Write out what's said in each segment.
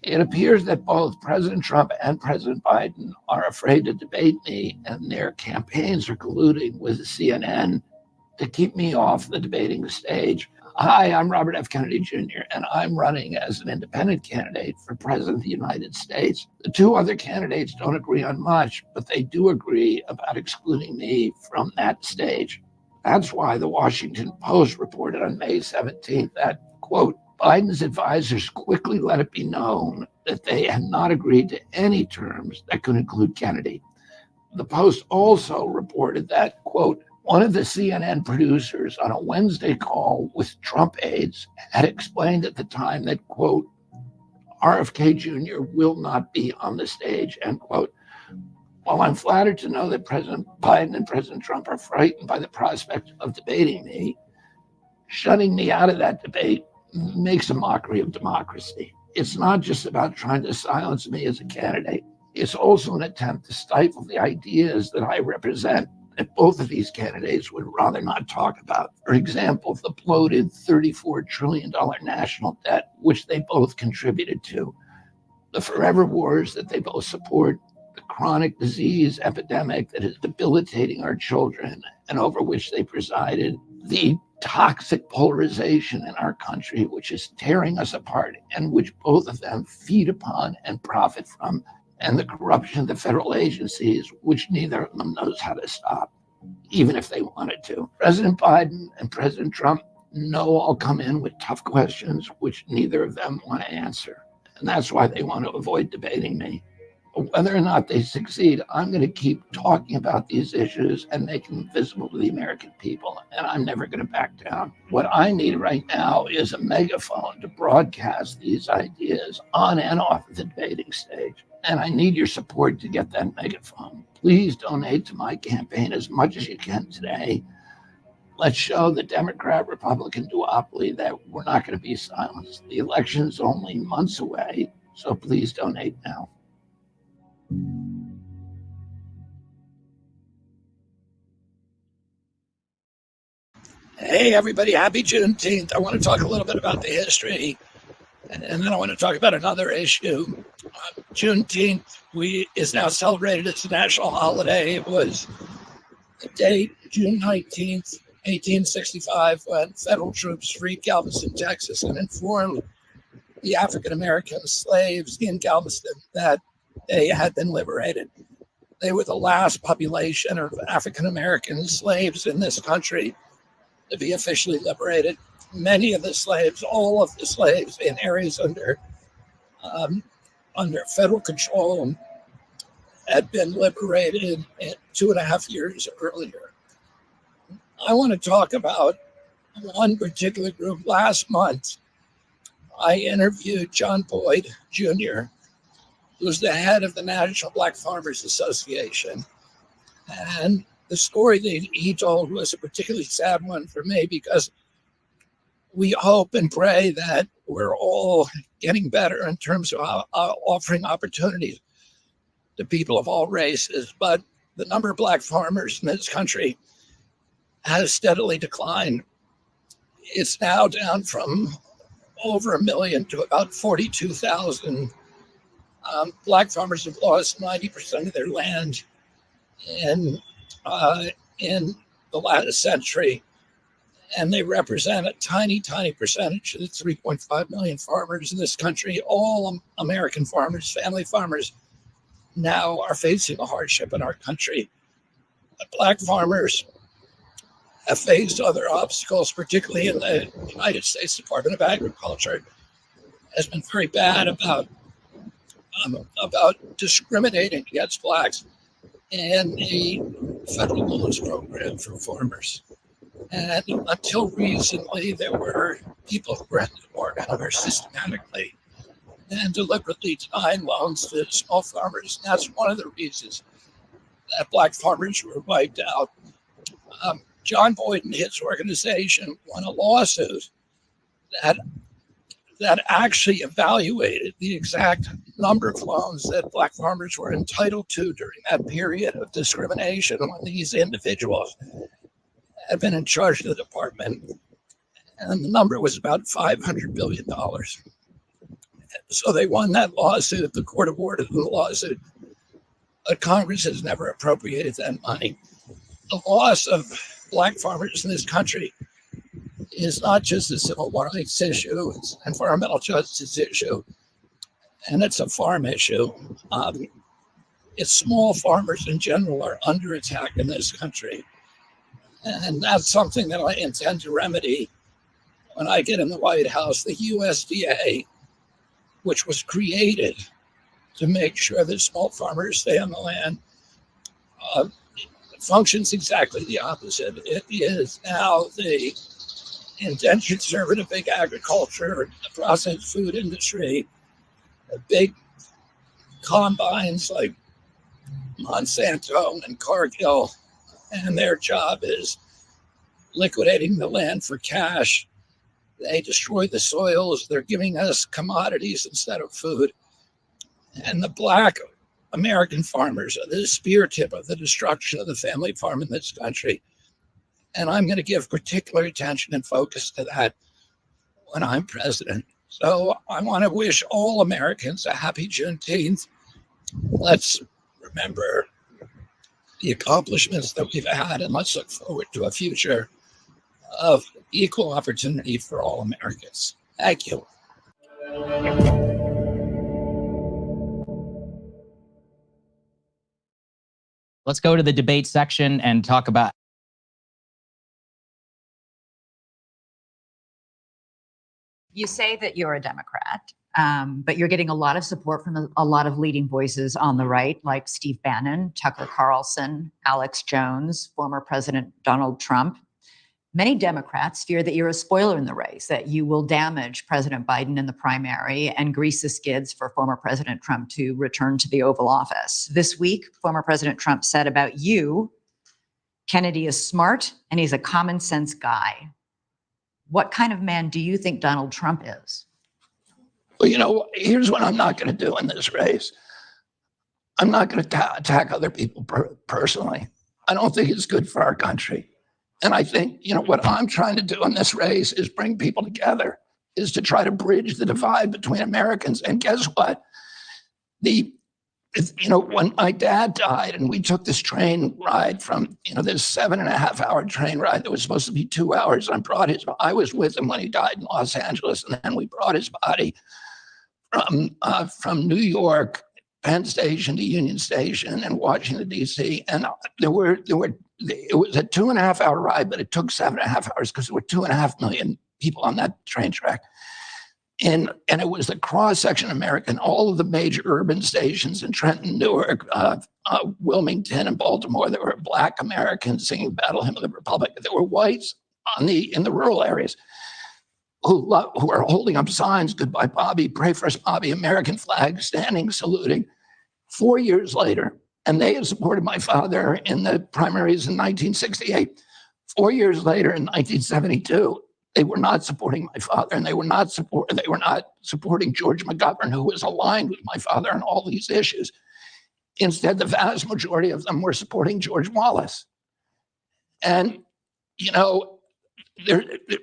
It appears that both President Trump and President Biden are afraid to debate me, and their campaigns are colluding with CNN to keep me off the debating stage. Hi, I'm Robert F. Kennedy Jr., and I'm running as an independent candidate for President of the United States. The two other candidates don't agree on much, but they do agree about excluding me from that stage. That's why the Washington Post reported on May 17th that, quote, Biden's advisors quickly let it be known that they had not agreed to any terms that could include Kennedy. The Post also reported that, quote, one of the CNN producers on a Wednesday call with Trump aides had explained at the time that, quote, RFK Jr. will not be on the stage, end quote. While I'm flattered to know that President Biden and President Trump are frightened by the prospect of debating me, shutting me out of that debate makes a mockery of democracy. It's not just about trying to silence me as a candidate. It's also an attempt to stifle the ideas that I represent that both of these candidates would rather not talk about. For example, the bloated $34 trillion national debt, which they both contributed to, the forever wars that they both support, the chronic disease epidemic that is debilitating our children and over which they presided, the toxic polarization in our country, which is tearing us apart and which both of them feed upon and profit from, and the corruption of the federal agencies, which neither of them knows how to stop, even if they wanted to. President Biden and President Trump know I'll come in with tough questions, which neither of them want to answer. And that's why they want to avoid debating me. Whether or not they succeed, I'm going to keep talking about these issues and making them visible to the American people, and I'm never going to back down. What I need right now is a megaphone to broadcast these ideas on and off the debating stage, and I need your support to get that megaphone. Please donate to my campaign as much as you can today. Let's show the Democrat-Republican duopoly that we're not going to be silenced. The election's only months away, so please donate now. Hey, everybody, happy Juneteenth. I want to talk a little bit about the history, and then I want to talk about another issue. Juneteenth is now celebrated as a national holiday. It was the date, June 19th, 1865, when federal troops freed Galveston, Texas, and informed the African-American slaves in Galveston that they had been liberated. They were the last population of African-American slaves in this country to be officially liberated. Many of the slaves, all of the slaves in areas under federal control had been liberated 2.5 years earlier. I want to talk about one particular group. Last month, I interviewed John Boyd Jr., who's the head of the National Black Farmers Association. And the story that he told was a particularly sad one for me, because we hope and pray that we're all getting better in terms of offering opportunities to people of all races. But the number of Black farmers in this country has steadily declined. It's now down from over 1 million to about 42,000. Black farmers have lost 90% of their land in the last century, and they represent a tiny, tiny percentage of the 3.5 million farmers in this country. All American farmers, family farmers, now are facing a hardship in our country. Black farmers have faced other obstacles, particularly in the United States Department of Agriculture, has been very bad about discriminating against Blacks and a federal loans program for farmers. And until recently, there were people who rented farmers systematically and deliberately denying loans to small farmers. And that's one of the reasons that Black farmers were wiped out. John Boyd and his organization won a lawsuit that actually evaluated the exact number of loans that Black farmers were entitled to during that period of discrimination when these individuals had been in charge of the department. And the number was about $500 billion. So they won that lawsuit. The court awarded the lawsuit. But Congress has never appropriated that money. The loss of Black farmers in this country is not just a civil rights issue, it's an environmental justice issue, and it's a farm issue. It's small farmers in general are under attack in this country. And that's something that I intend to remedy when I get in the White House. The USDA, which was created to make sure that small farmers stay on the land, functions exactly the opposite. It is now the indentured servant of big agriculture, the processed food industry, the big combines like Monsanto and Cargill, and their job is liquidating the land for cash. They destroy the soils. They're giving us commodities instead of food. And the Black American farmers are the spear tip of the destruction of the family farm in this country. And I'm going to give particular attention and focus to that when I'm president. So I want to wish all Americans a happy Juneteenth. Let's remember the accomplishments that we've had, and let's look forward to a future of equal opportunity for all Americans. Thank you. Let's go to the debate section and talk about. You say that you're a Democrat, but you're getting a lot of support from a lot of leading voices on the right, like Steve Bannon, Tucker Carlson, Alex Jones, former President Donald Trump. Many Democrats fear that you're a spoiler in the race, that you will damage President Biden in the primary and grease the skids for former President Trump to return to the Oval Office. This week, former President Trump said about you, Kennedy is smart and he's a common sense guy. What kind of man do you think Donald Trump is? Well, here's what I'm not going to do in this race. I'm not going to attack other people personally. I don't think it's good for our country. And I think, what I'm trying to do in this race is bring people together, is to try to bridge the divide between Americans. And guess what? When my dad died and we took this train ride from, this 7.5-hour train ride that was supposed to be 2 hours, I was with him when he died in Los Angeles. And then we brought his body from New York, Penn Station to Union Station and Washington, D.C. And it was a 2.5-hour ride, but it took 7.5 hours because there were 2.5 million people on that train track. And it was the cross-section of America and all of the major urban stations in Trenton, Newark, Wilmington, and Baltimore. There were Black Americans singing Battle Hymn of the Republic. There were whites in the rural areas who are holding up signs, "Goodbye, Bobby, pray for us, Bobby," American flag, standing, saluting. 4 years later, and they had supported my father in the primaries in 1968. 4 years later, in 1972, they were not supporting my father, and they were not supporting George McGovern, who was aligned with my father on all these issues. Instead, the vast majority of them were supporting George Wallace. And,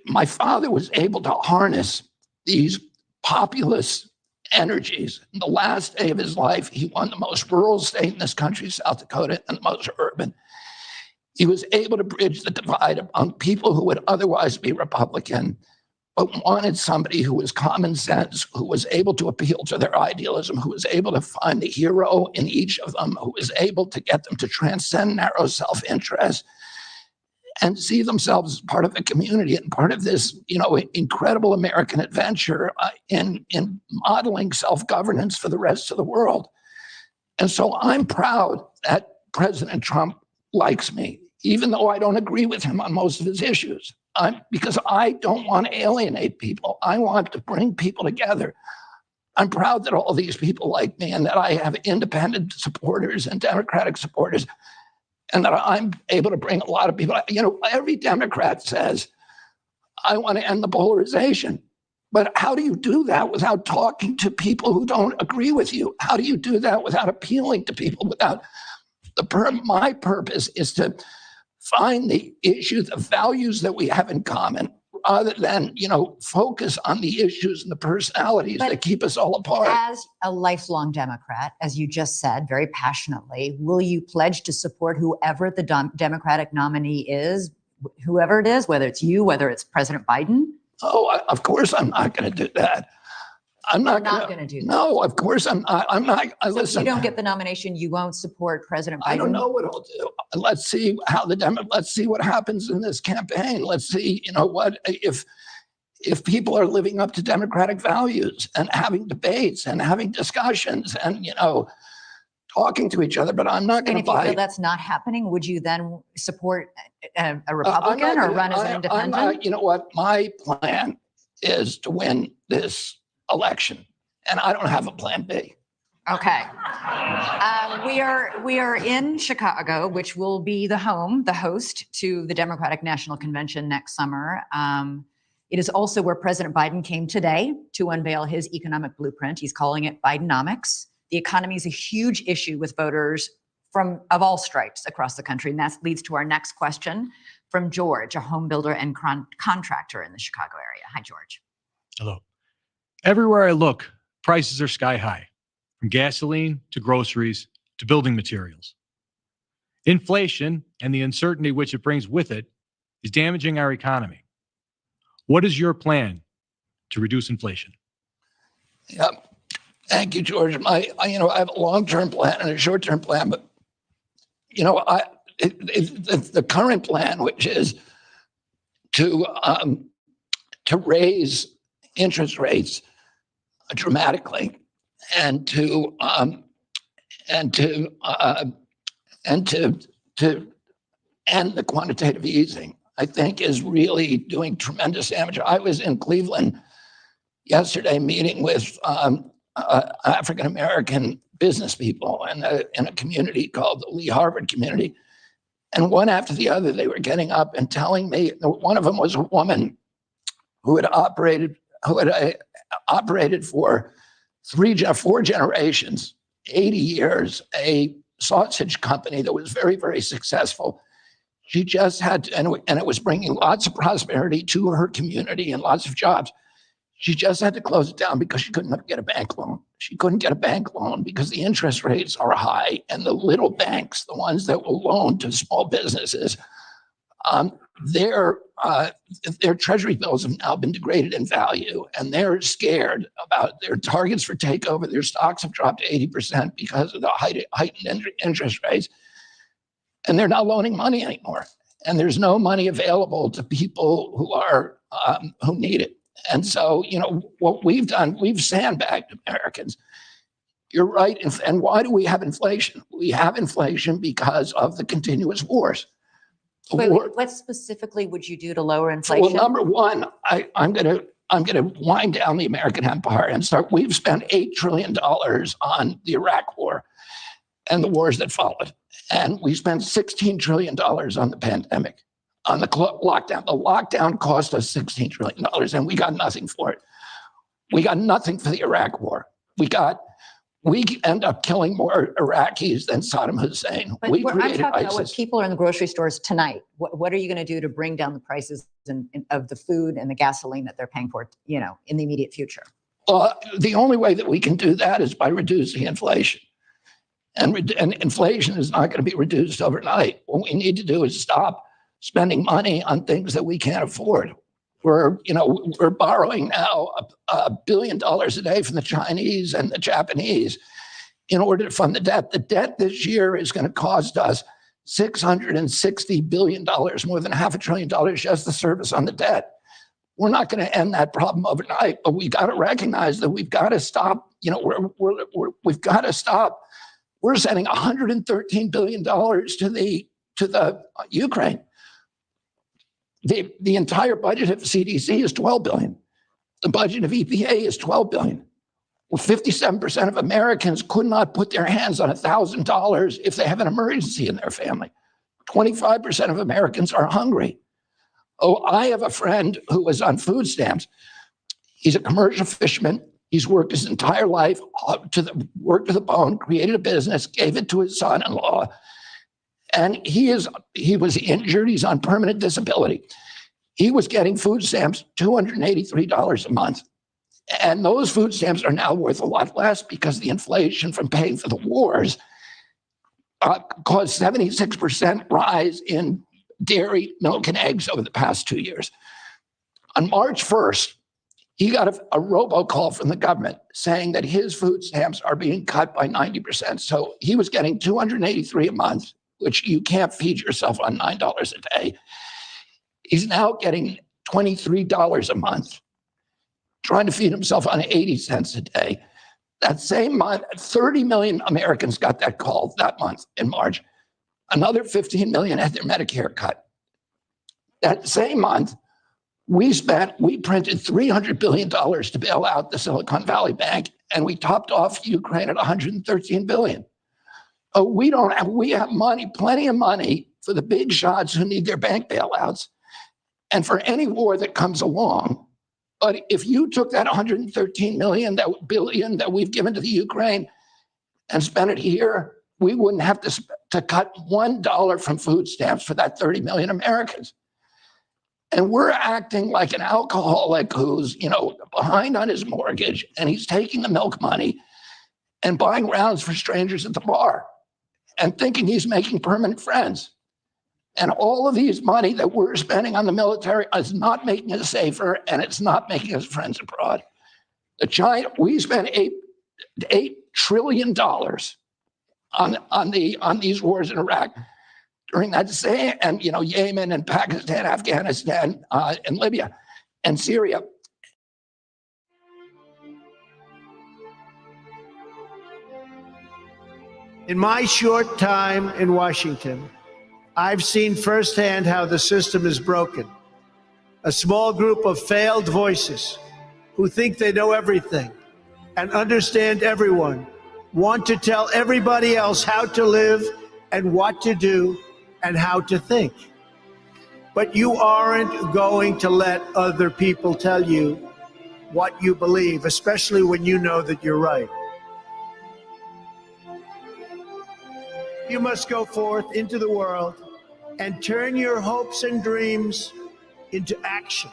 my father was able to harness these populist energies. In the last day of his life, he won the most rural state in this country, South Dakota, and the most urban. He was able to bridge the divide among people who would otherwise be Republican, but wanted somebody who was common sense, who was able to appeal to their idealism, who was able to find the hero in each of them, who was able to get them to transcend narrow self-interest and see themselves as part of a community and part of this, incredible American adventure in modeling self-governance for the rest of the world. And so I'm proud that President Trump likes me, even though I don't agree with him on most of his issues, because I don't want to alienate people. I want to bring people together. I'm proud that all these people like me and that I have independent supporters and Democratic supporters, and that I'm able to bring a lot of people. Every Democrat says, I want to end the polarization. But how do you do that without talking to people who don't agree with you? How do you do that without appealing to people? My purpose is to find the issues, the values that we have in common, rather than, focus on the issues and the personalities But that keep us all apart. As a lifelong Democrat, as you just said very passionately, will you pledge to support whoever the Democratic nominee is, whoever it is, whether it's you, whether it's President Biden? Oh, of course I'm not going to do that. I'm not going to do that. No, of course I'm not. So Listen, if you don't get the nomination, you won't support President Biden? I don't know what I'll do. Let's see let's see what happens in this campaign. Let's see, if people are living up to democratic values and having debates and having discussions and, talking to each other, but I'm not going to And if you buy. feel that's not happening, would you then support a Republican or run as an independent? You know what? My plan is to win this election, and I don't have a plan B. Okay. We are in Chicago, which will be the host to the Democratic National Convention next summer. It is also where President Biden came today to unveil his economic blueprint. He's calling it Bidenomics. The economy is a huge issue with voters of all stripes across the country. And that leads to our next question from George, a home builder and contractor in the Chicago area. Hi, George. Hello. Everywhere I look, prices are sky high, from gasoline to groceries to building materials. Inflation and the uncertainty which it brings with it is damaging our economy. What is your plan to reduce inflation? Yep. Thank you, George. I have a long-term plan and a short-term plan, but the current plan, which is to raise interest rates dramatically, and to end the quantitative easing, I think is really doing tremendous damage. I was in Cleveland yesterday meeting with African-American business people in a community called the Lee Harvard community. And one after the other, they were getting up and telling me, one of them was a woman who had operated for 4 generations, 80 years, a sausage company that was very, very successful. She just had, and it was bringing lots of prosperity to her community and lots of jobs. She just had to close it down because she couldn't get a bank loan. She couldn't get a bank loan because the interest rates are high, and the little banks, the ones that will loan to small businesses, their treasury bills have now been degraded in value, and they're scared about their targets for takeover. Their stocks have dropped 80% because of the heightened interest rates, and they're not loaning money anymore. And there's no money available to people who need it. And so, what we've done, we've sandbagged Americans. You're right. And why do we have inflation? We have inflation because of the continuous wars. Wait, what specifically would you do to lower inflation? Well, number one, I'm going to wind down the American empire and start. We've spent $8 trillion on the Iraq war and the wars that followed. And we spent $16 trillion on the pandemic. On the lockdown. The lockdown cost us $16 trillion, and we got nothing for it. We got nothing for the Iraq war. We end up killing more Iraqis than Saddam Hussein. But I'm talking about what people are in the grocery stores tonight. What are you going to do to bring down the prices of the food and the gasoline that they're paying for, in the immediate future? Well, the only way that we can do that is by reducing inflation. And inflation is not going to be reduced overnight. What we need to do is stop spending money on things that we can't afford. We're borrowing now $1 billion a day from the Chinese and the Japanese in order to fund the debt. The debt this year is going to cost us $660 billion, more than $500 billion just the service on the debt. We're not going to end that problem overnight, but we got to recognize that we've got to stop. We've got to stop. We're sending $113 billion to the Ukraine. The entire budget of CDC is $12 billion. The budget of EPA is $12 billion. Well, 57% of Americans could not put their hands on $1,000 if they have an emergency in their family. 25% of Americans are hungry. Oh, I have a friend who was on food stamps. He's a commercial fisherman. He's worked his entire life worked to the bone, created a business, gave it to his son-in-law. And he was injured. He's on permanent disability. He was getting food stamps $283 a month. And those food stamps are now worth a lot less because the inflation from paying for the wars caused 76% rise in dairy, milk, and eggs over the past 2 years. On March 1st, he got a robocall from the government saying that his food stamps are being cut by 90%. So he was getting $283 a month, which you can't feed yourself on $9 a day. He's now getting $23 a month, trying to feed himself on 80 cents a day. That same month, 30 million Americans got that call that month in March. Another 15 million had their Medicare cut. That same month, we printed $300 billion to bail out the Silicon Valley Bank, and we topped off Ukraine at $113 billion. We have money, plenty of money for the big shots who need their bank bailouts and for any war that comes along. But if you took that $113 billion that we've given to the Ukraine and spent it here, we wouldn't have to cut $1 from food stamps for that 30 million Americans. And we're acting like an alcoholic who's, behind on his mortgage, and he's taking the milk money and buying rounds for strangers at the bar and thinking he's making permanent friends. And all of these money that we're spending on the military is not making us safer, and it's not making us friends abroad. We spent $8 trillion on these wars in Iraq during that same, and Yemen and Pakistan, Afghanistan, and Libya and Syria. In my short time in Washington, I've seen firsthand how the system is broken. A small group of failed voices who think they know everything and understand everyone want to tell everybody else how to live and what to do and how to think. But you aren't going to let other people tell you what you believe, especially when you know that you're right. You must go forth into the world and turn your hopes and dreams into action.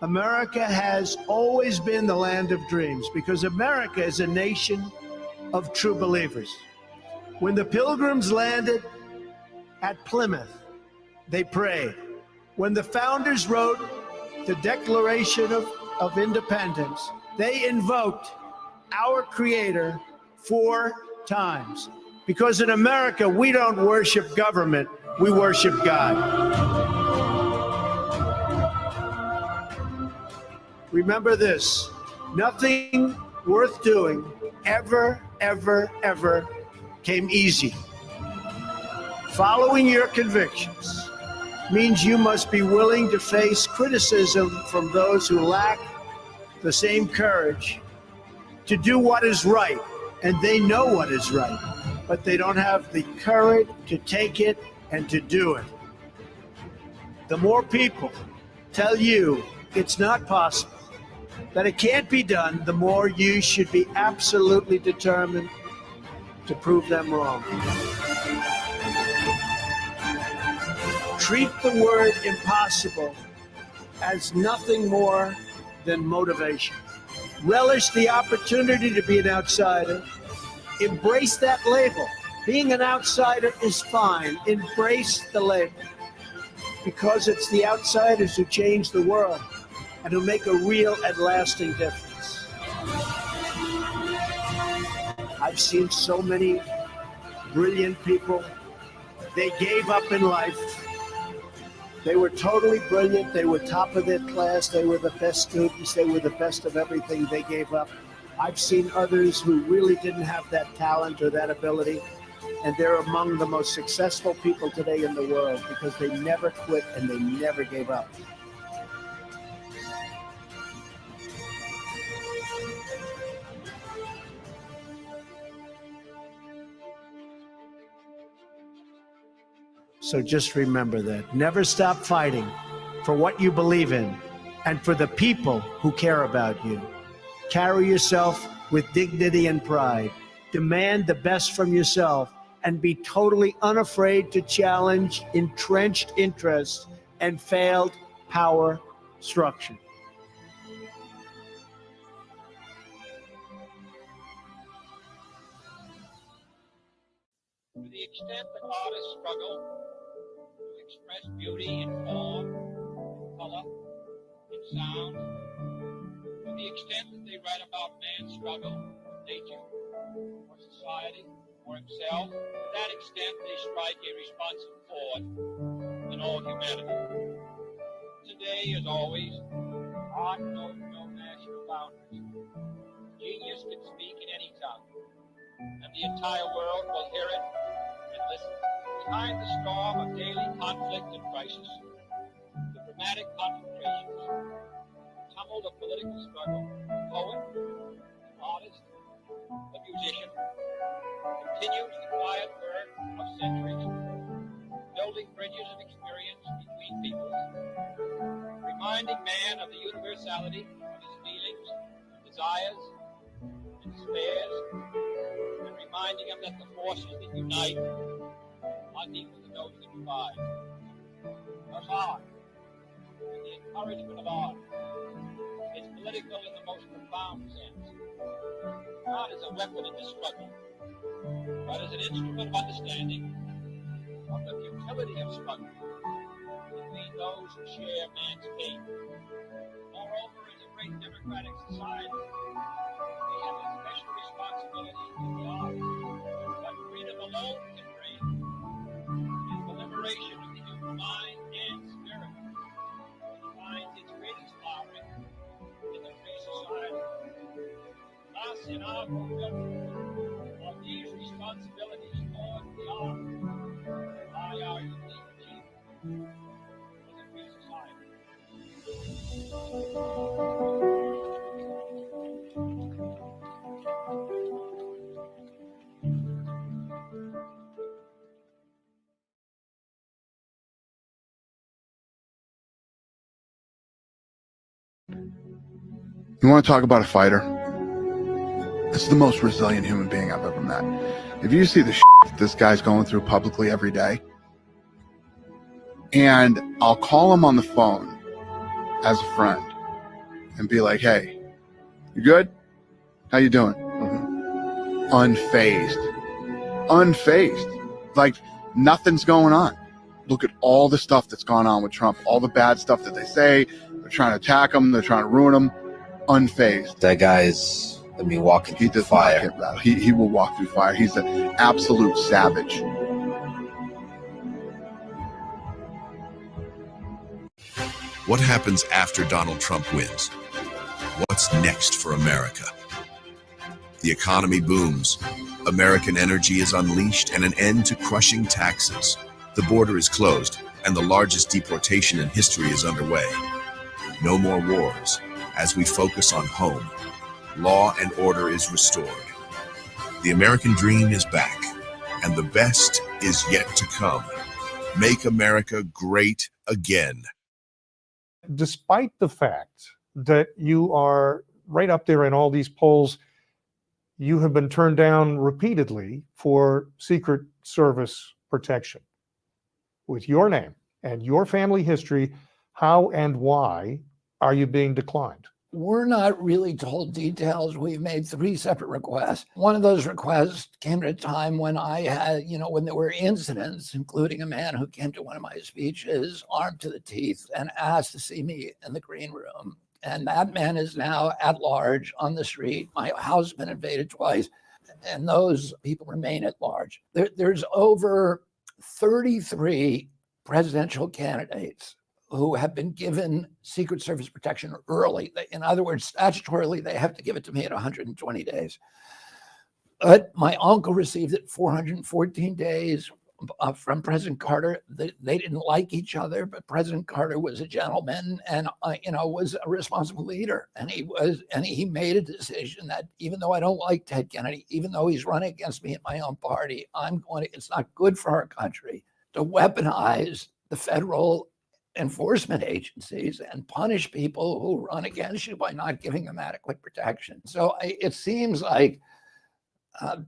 America has always been the land of dreams because America is a nation of true believers. When the Pilgrims landed at Plymouth, they prayed. When the founders wrote the Declaration of Independence, they invoked our Creator 4 times. Because in America, we don't worship government, we worship God. Remember this, nothing worth doing ever came easy. Following your convictions means you must be willing to face criticism from those who lack the same courage to do what is right, and they know what is right, but they don't have the courage to take it and to do it. The more people tell you it's not possible, that it can't be done, the more you should be absolutely determined to prove them wrong. Treat the word impossible as nothing more than motivation. Relish the opportunity to be an outsider. Embrace that label. Being an outsider is fine. Embrace the label. Because it's the outsiders who change the world and who make a real and lasting difference. I've seen so many brilliant people. They gave up in life. They were totally brilliant. They were top of their class. They were the best students. They were the best of everything. They gave up. I've seen others who really didn't have that talent or that ability, and they're among the most successful people today in the world because they never quit and they never gave up. So just remember that. Never stop fighting for what you believe in and for the people who care about you. Carry yourself with dignity and pride. Demand the best from yourself and be totally unafraid to challenge entrenched interests and failed power structure. To the extent that artists struggle to express beauty in form, in color, in sound, to the extent that they write about man's struggle for nature, for society, for himself, to that extent they strike a responsive chord in all humanity. Today, as always, art knows no national boundaries. Genius can speak in any tongue, and the entire world will hear it and listen. Behind the storm of daily conflict and crisis, the dramatic confrontations, the tumult of political struggle, the poet, the artist, the musician, continues the quiet work of centuries, building bridges of experience between peoples, reminding man of the universality of his feelings, desires, and despairs, and reminding him that the forces that unite are equal to those that divide. Thus art, and the encouragement of art, is political in the most profound sense. Not as a weapon in the struggle, but as an instrument of understanding of the futility of struggle between those who share man's fate. Moreover, as a great democratic society, we have a special responsibility in the arts. What freedom alone can bring is the liberation of the human mind and spirit, which finds its greatest flowering in the free society. Thus, in our fulfillment of these responsibilities toward the arts, by our unique achievement as a free society. You want to talk about a fighter? This is the most resilient human being I've ever met. If you see the shit this guy's going through publicly every day, and I'll call him on the phone as a friend and be like, hey, you good? How you doing? Unfazed. Like nothing's going on. Look at all the stuff that's gone on with Trump, all the bad stuff that they say. They're trying to attack him. They're trying to ruin him. Unfazed. That guy's, walking He through does fire. not get rattled. He will walk through fire. He's an absolute savage. What happens after Donald Trump wins? What's next for America? The economy booms. American energy is unleashed and an end to crushing taxes. The border is closed and the largest deportation in history is underway. No more wars as we focus on home. Law and order is restored. The American dream is back and the best is yet to come. Make America great again. Despite the fact that you are right up there in all these polls, you have been turned down repeatedly for Secret Service protection. With your name and your family history, how and why are you being declined? We're not really told details. We've made 3 separate requests. One of those requests came at a time when I had, when there were incidents, including a man who came to one of my speeches armed to the teeth and asked to see me in the green room. And that man is now at large on the street. My house has been invaded twice, and those people remain at large. There's over 33 presidential candidates who have been given Secret Service protection early. In other words, statutorily, they have to give it to me at 120 days. But my uncle received it 414 days from President Carter. They didn't like each other, but President Carter was a gentleman and was a responsible leader. And he made a decision that even though I don't like Ted Kennedy, even though he's running against me in my own party, it's not good for our country to weaponize the federal enforcement agencies and punish people who run against you by not giving them adequate protection. So it seems like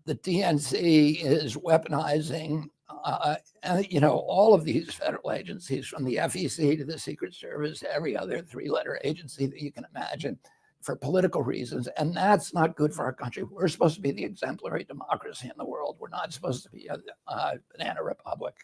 the DNC is weaponizing all of these federal agencies, from the FEC to the Secret Service to every other three-letter agency that you can imagine, for political reasons. And that's not good for our country. We're supposed to be the exemplary democracy in the world. We're not supposed to be a banana republic.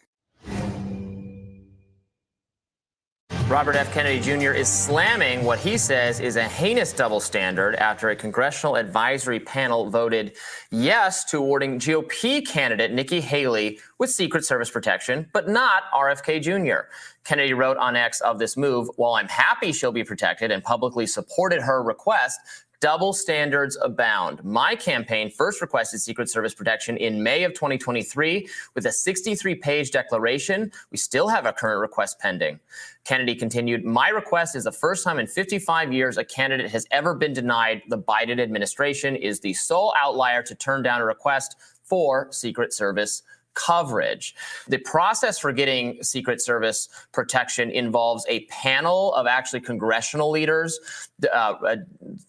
Robert F. Kennedy Jr. is slamming what he says is a heinous double standard after a congressional advisory panel voted yes to awarding GOP candidate Nikki Haley with Secret Service protection, but not RFK Jr. Kennedy wrote on X of this move, "While I'm happy she'll be protected and publicly supported her request, double standards abound. My campaign first requested Secret Service protection in May of 2023 with a 63-page declaration. We still have a current request pending." Kennedy continued, "My request is the first time in 55 years a candidate has ever been denied. The Biden administration is the sole outlier to turn down a request for Secret Service coverage." The process for getting Secret Service protection involves a panel of actually congressional leaders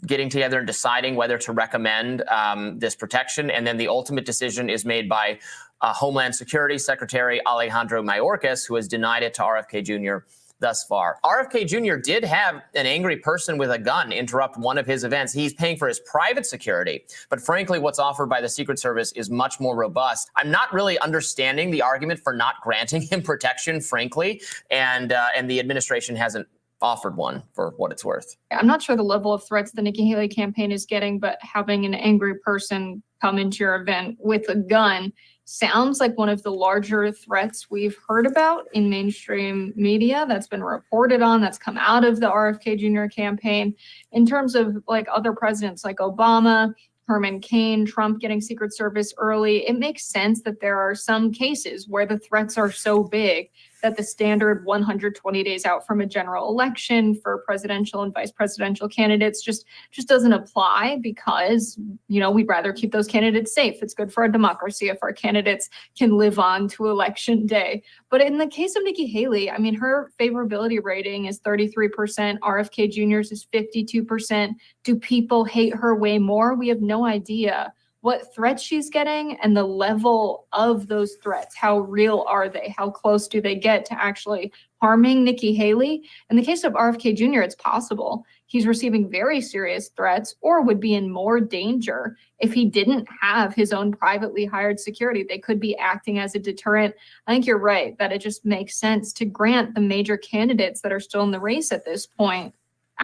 getting together and deciding whether to recommend this protection. And then the ultimate decision is made by Homeland Security Secretary Alejandro Mayorkas, who has denied it to RFK Jr. thus far. RFK Jr. did have an angry person with a gun interrupt one of his events. He's paying for his private security. But frankly, what's offered by the Secret Service is much more robust. I'm not really understanding the argument for not granting him protection, frankly, and the administration hasn't offered one for what it's worth. I'm not sure the level of threats the Nikki Haley campaign is getting, but having an angry person come into your event with a gun sounds like one of the larger threats we've heard about in mainstream media that's been reported on, that's come out of the RFK Jr. campaign. In terms of like other presidents like Obama, Herman Cain, Trump getting Secret Service early, it makes sense that there are some cases where the threats are so big that the standard 120 days out from a general election for presidential and vice presidential candidates just doesn't apply because, we'd rather keep those candidates safe. It's good for our democracy if our candidates can live on to election day. But in the case of Nikki Haley, I mean, her favorability rating is 33%. RFK Jr.'s is 52%. Do people hate her way more? We have no idea what threats she's getting and the level of those threats. How real are they? How close do they get to actually harming Nikki Haley? In the case of RFK Jr., it's possible he's receiving very serious threats or would be in more danger if he didn't have his own privately hired security. They could be acting as a deterrent. I think you're right that it just makes sense to grant the major candidates that are still in the race at this point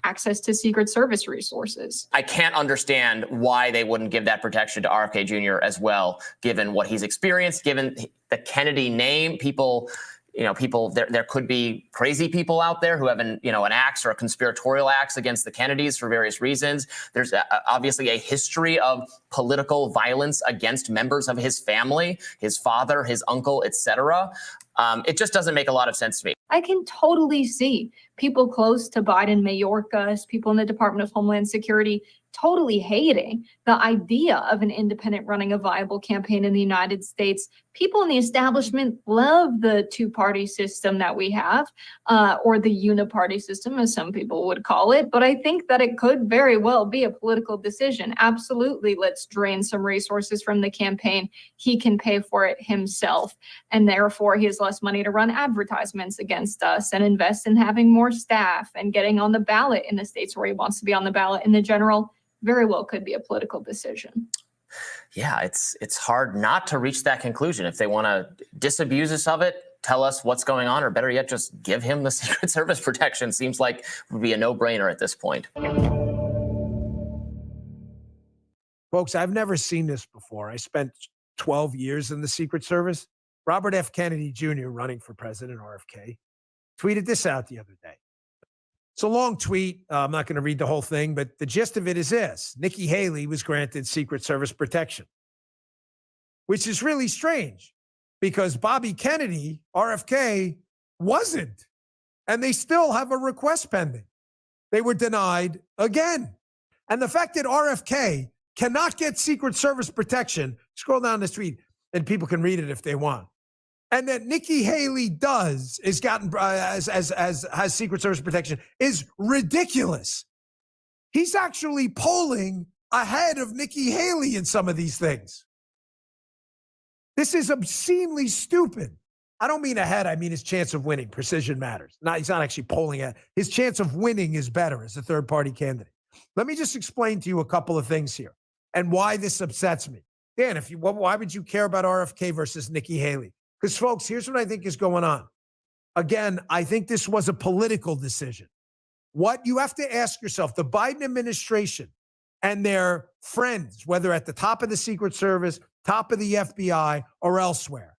access to Secret Service resources. I can't understand why they wouldn't give that protection to RFK Jr. as well, given what he's experienced, given the Kennedy name. People, there could be crazy people out there who have an axe or a conspiratorial axe against the Kennedys for various reasons. There's obviously a history of political violence against members of his family, his father, his uncle, etc. It just doesn't make a lot of sense to me. I can totally see people close to Biden, Mayorkas, people in the Department of Homeland Security totally hating the idea of an independent running a viable campaign in the United States. People in the establishment love the two-party system that we have, or the uniparty system, as some people would call it. But I think that it could very well be a political decision. Absolutely, let's drain some resources from the campaign. He can pay for it himself, and therefore he has less money to run advertisements against us and invest in having more staff and getting on the ballot in the states where he wants to be on the ballot in the general. Very well could be a political decision. Yeah, it's hard not to reach that conclusion. If they want to disabuse us of it, tell us what's going on, or better yet, just give him the Secret Service protection. Seems like it would be a no-brainer at this point. Folks, I've never seen this before. I spent 12 years in the Secret Service. Robert F. Kennedy Jr., running for president, RFK, tweeted this out the other day. It's a long tweet. I'm not going to read the whole thing, but the gist of it is this. Nikki Haley was granted Secret Service protection, which is really strange because Bobby Kennedy, RFK, wasn't. And they still have a request pending. They were denied again. And the fact that RFK cannot get Secret Service protection, scroll down this tweet and people can read it if they want. And that Nikki Haley has Secret Service protection is ridiculous. He's actually polling ahead of Nikki Haley in some of these things. This is obscenely stupid. I don't mean ahead. I mean his chance of winning. Precision matters. He's not actually polling ahead. His chance of winning is better as a third-party candidate. Let me just explain to you a couple of things here and why this upsets me. Dan, why would you care about RFK versus Nikki Haley? Because, folks, here's what I think is going on. Again, I think this was a political decision. What you have to ask yourself, the Biden administration and their friends, whether at the top of the Secret Service, top of the FBI, or elsewhere,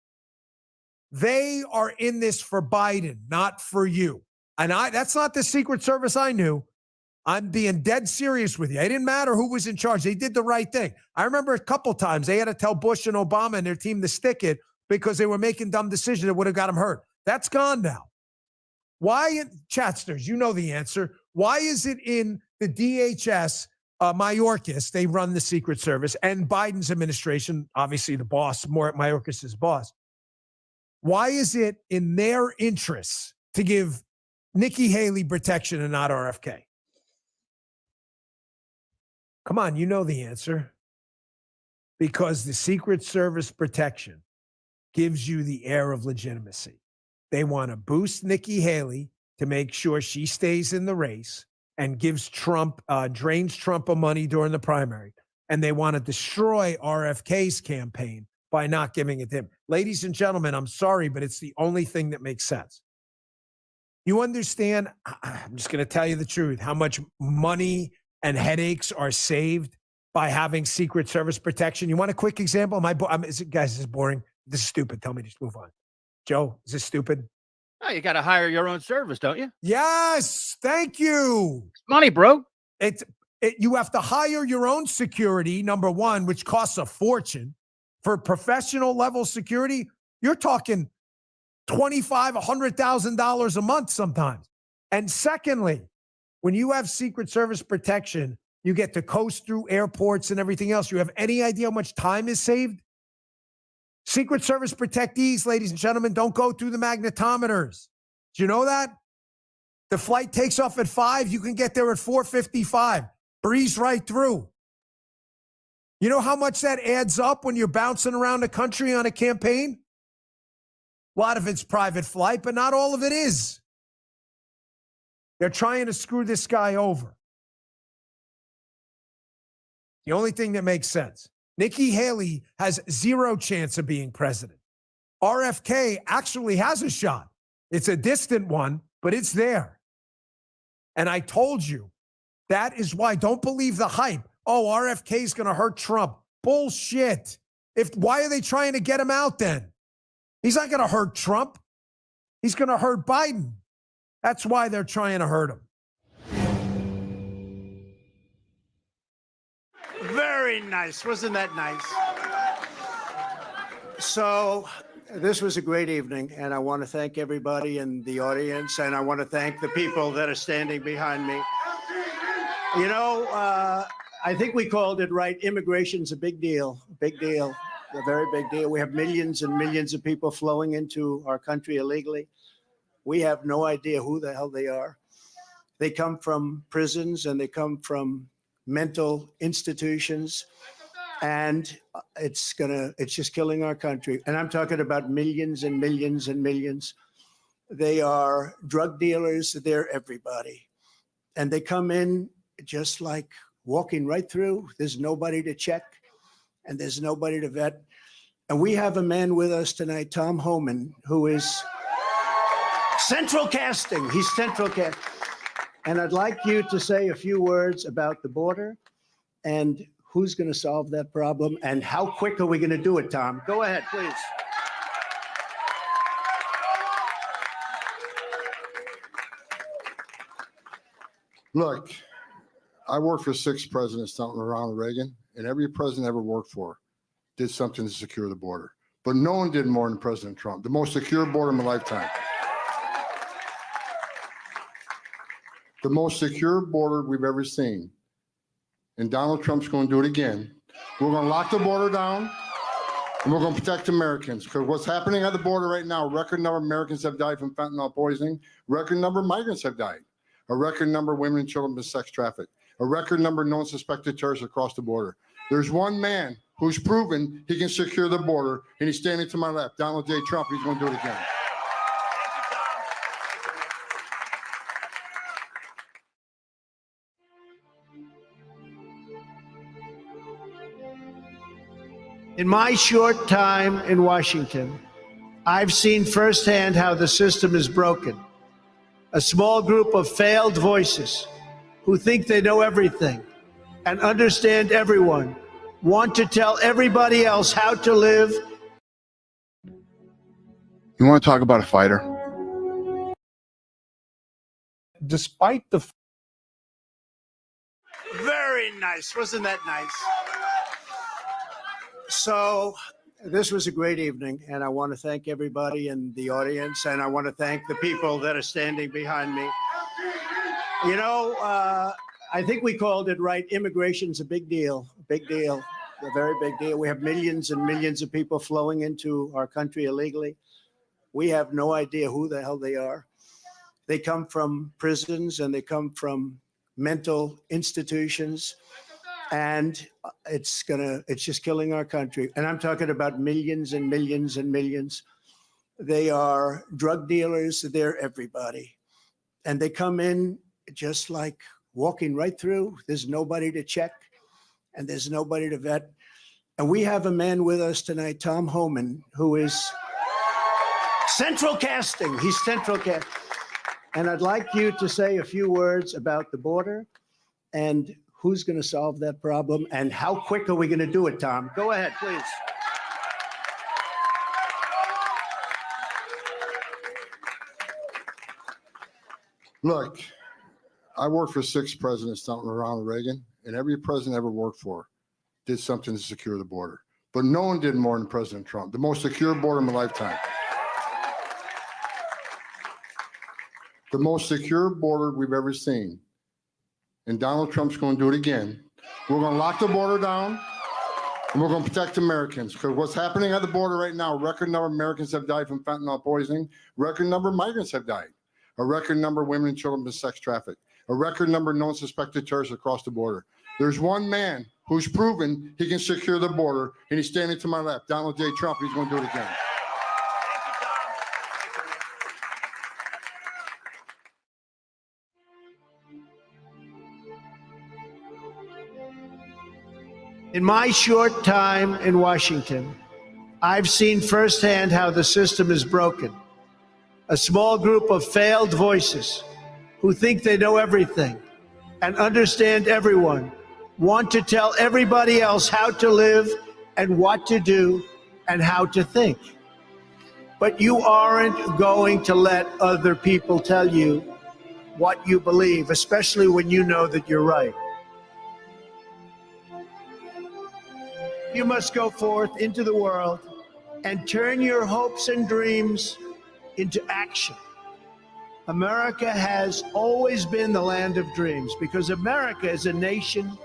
they are in this for Biden, not for you. And that's not the Secret Service I knew. I'm being dead serious with you. It didn't matter who was in charge. They did the right thing. I remember a couple times they had to tell Bush and Obama and their team to stick it because they were making dumb decisions that would have got them hurt. That's gone now. Why, Chatsters, you know the answer. Why is it in the DHS, Mayorkas, they run the Secret Service, and Biden's administration, obviously the boss, Mayorkas' boss, why is it in their interests to give Nikki Haley protection and not RFK? Come on, you know the answer. Because the Secret Service protection gives you the air of legitimacy. They want to boost Nikki Haley to make sure she stays in the race and gives Trump, drains Trump of money during the primary. And they want to destroy RFK's campaign by not giving it to him. Ladies and gentlemen, I'm sorry, but it's the only thing that makes sense. You understand, I'm just going to tell you the truth, how much money and headaches are saved by having Secret Service protection. You want a quick example? Guys, this is boring. This is stupid. Tell me to just move on. Joe, is this stupid? Oh, you got to hire your own service, don't you? Yes. Thank you. It's money, bro. You have to hire your own security, number one, which costs a fortune. For professional level security, you're talking $25,000, $100,000 a month sometimes. And secondly, when you have Secret Service protection, you get to coast through airports and everything else. You have any idea how much time is saved? Secret Service protectees, ladies and gentlemen, don't go through the magnetometers. Do you know that? The flight takes off at 5. You can get there at 4:55. Breeze right through. You know how much that adds up when you're bouncing around the country on a campaign? A lot of it's private flight, but not all of it is. They're trying to screw this guy over. The only thing that makes sense. Nikki Haley has zero chance of being president. RFK actually has a shot. It's a distant one, but it's there. And I told you, that is why. Don't believe the hype. Oh, RFK is going to hurt Trump. Bullshit. Why are they trying to get him out then? He's not going to hurt Trump. He's going to hurt Biden. That's why they're trying to hurt him. Very nice. Wasn't that nice? So this was a great evening, and I want to thank everybody in the audience, and I want to thank the people that are standing behind me. You know, I think we called it right. Immigration's a big deal, a very big deal. We have millions and millions of people flowing into our country illegally. We have no idea who the hell they are. They come from prisons and they come from mental institutions, and it's just killing our country. And I'm talking about millions and millions and millions. They are drug dealers. They're everybody. And they come in just like walking right through. There's nobody to check and there's nobody to vet. And we have a man with us tonight, Tom Homan, who is central casting. He's central casting. And I'd like you to say a few words about the border and who's going to solve that problem and how quick are we going to do it, Tom? Go ahead, please. Look, I worked for 6 presidents down around Reagan, and every president I ever worked for did something to secure the border. But no one did more than President Trump, the most secure border in my lifetime. The most secure border we've ever seen. And Donald Trump's going to do it again. We're going to lock the border down, and we're going to protect Americans. Because what's happening at the border right now, a record number of Americans have died from fentanyl poisoning. Record number of migrants have died. A record number of women and children have been sex trafficked. A record number of known suspected terrorists across the border. There's one man who's proven he can secure the border, and he's standing to my left, Donald J. Trump. He's going to do it again. In my short time in Washington, I've seen firsthand how the system is broken. A small group of failed voices who think they know everything and understand everyone want to tell everybody else how to live. You want to talk about a fighter? Despite the Very nice. Wasn't that nice? So this was a great evening, and I want to thank everybody in the audience, and I want to thank the people that are standing behind me. You know, I think we called it right. Immigration's a big deal, a very big deal. We have millions and millions of people flowing into our country illegally. We have no idea who the hell they are. They come from prisons and they come from mental institutions, and it's just killing our country. And I'm talking about millions and millions and millions. They are drug dealers. They're everybody. And they come in just like walking right through. There's nobody to check and there's nobody to vet. And we have a man with us tonight, Tom Homan, who is central casting. He's central casting. And I'd like you to say a few words about the border and who's going to solve that problem and how quick are we going to do it, Tom? Go ahead, please. Look, I worked for 6 presidents down around Reagan, and every president I ever worked for did something to secure the border. But no one did more than President Trump, the most secure border in my lifetime. The most secure border we've ever seen. And Donald Trump's going to do it again. We're going to lock the border down, and we're going to protect Americans. Because what's happening at the border right now, a record number of Americans have died from fentanyl poisoning. Record number of migrants have died. A record number of women and children have been sex trafficked. A record number of known suspected terrorists across the border. There's one man who's proven he can secure the border, and he's standing to my left, Donald J. Trump. He's going to do it again. In my short time in Washington, I've seen firsthand how the system is broken. A small group of failed voices who think they know everything and understand everyone want to tell everybody else how to live and what to do and how to think. But you aren't going to let other people tell you what you believe, especially when you know that you're right. You must go forth into the world and turn your hopes and dreams into action. America has always been the land of dreams because America is a nation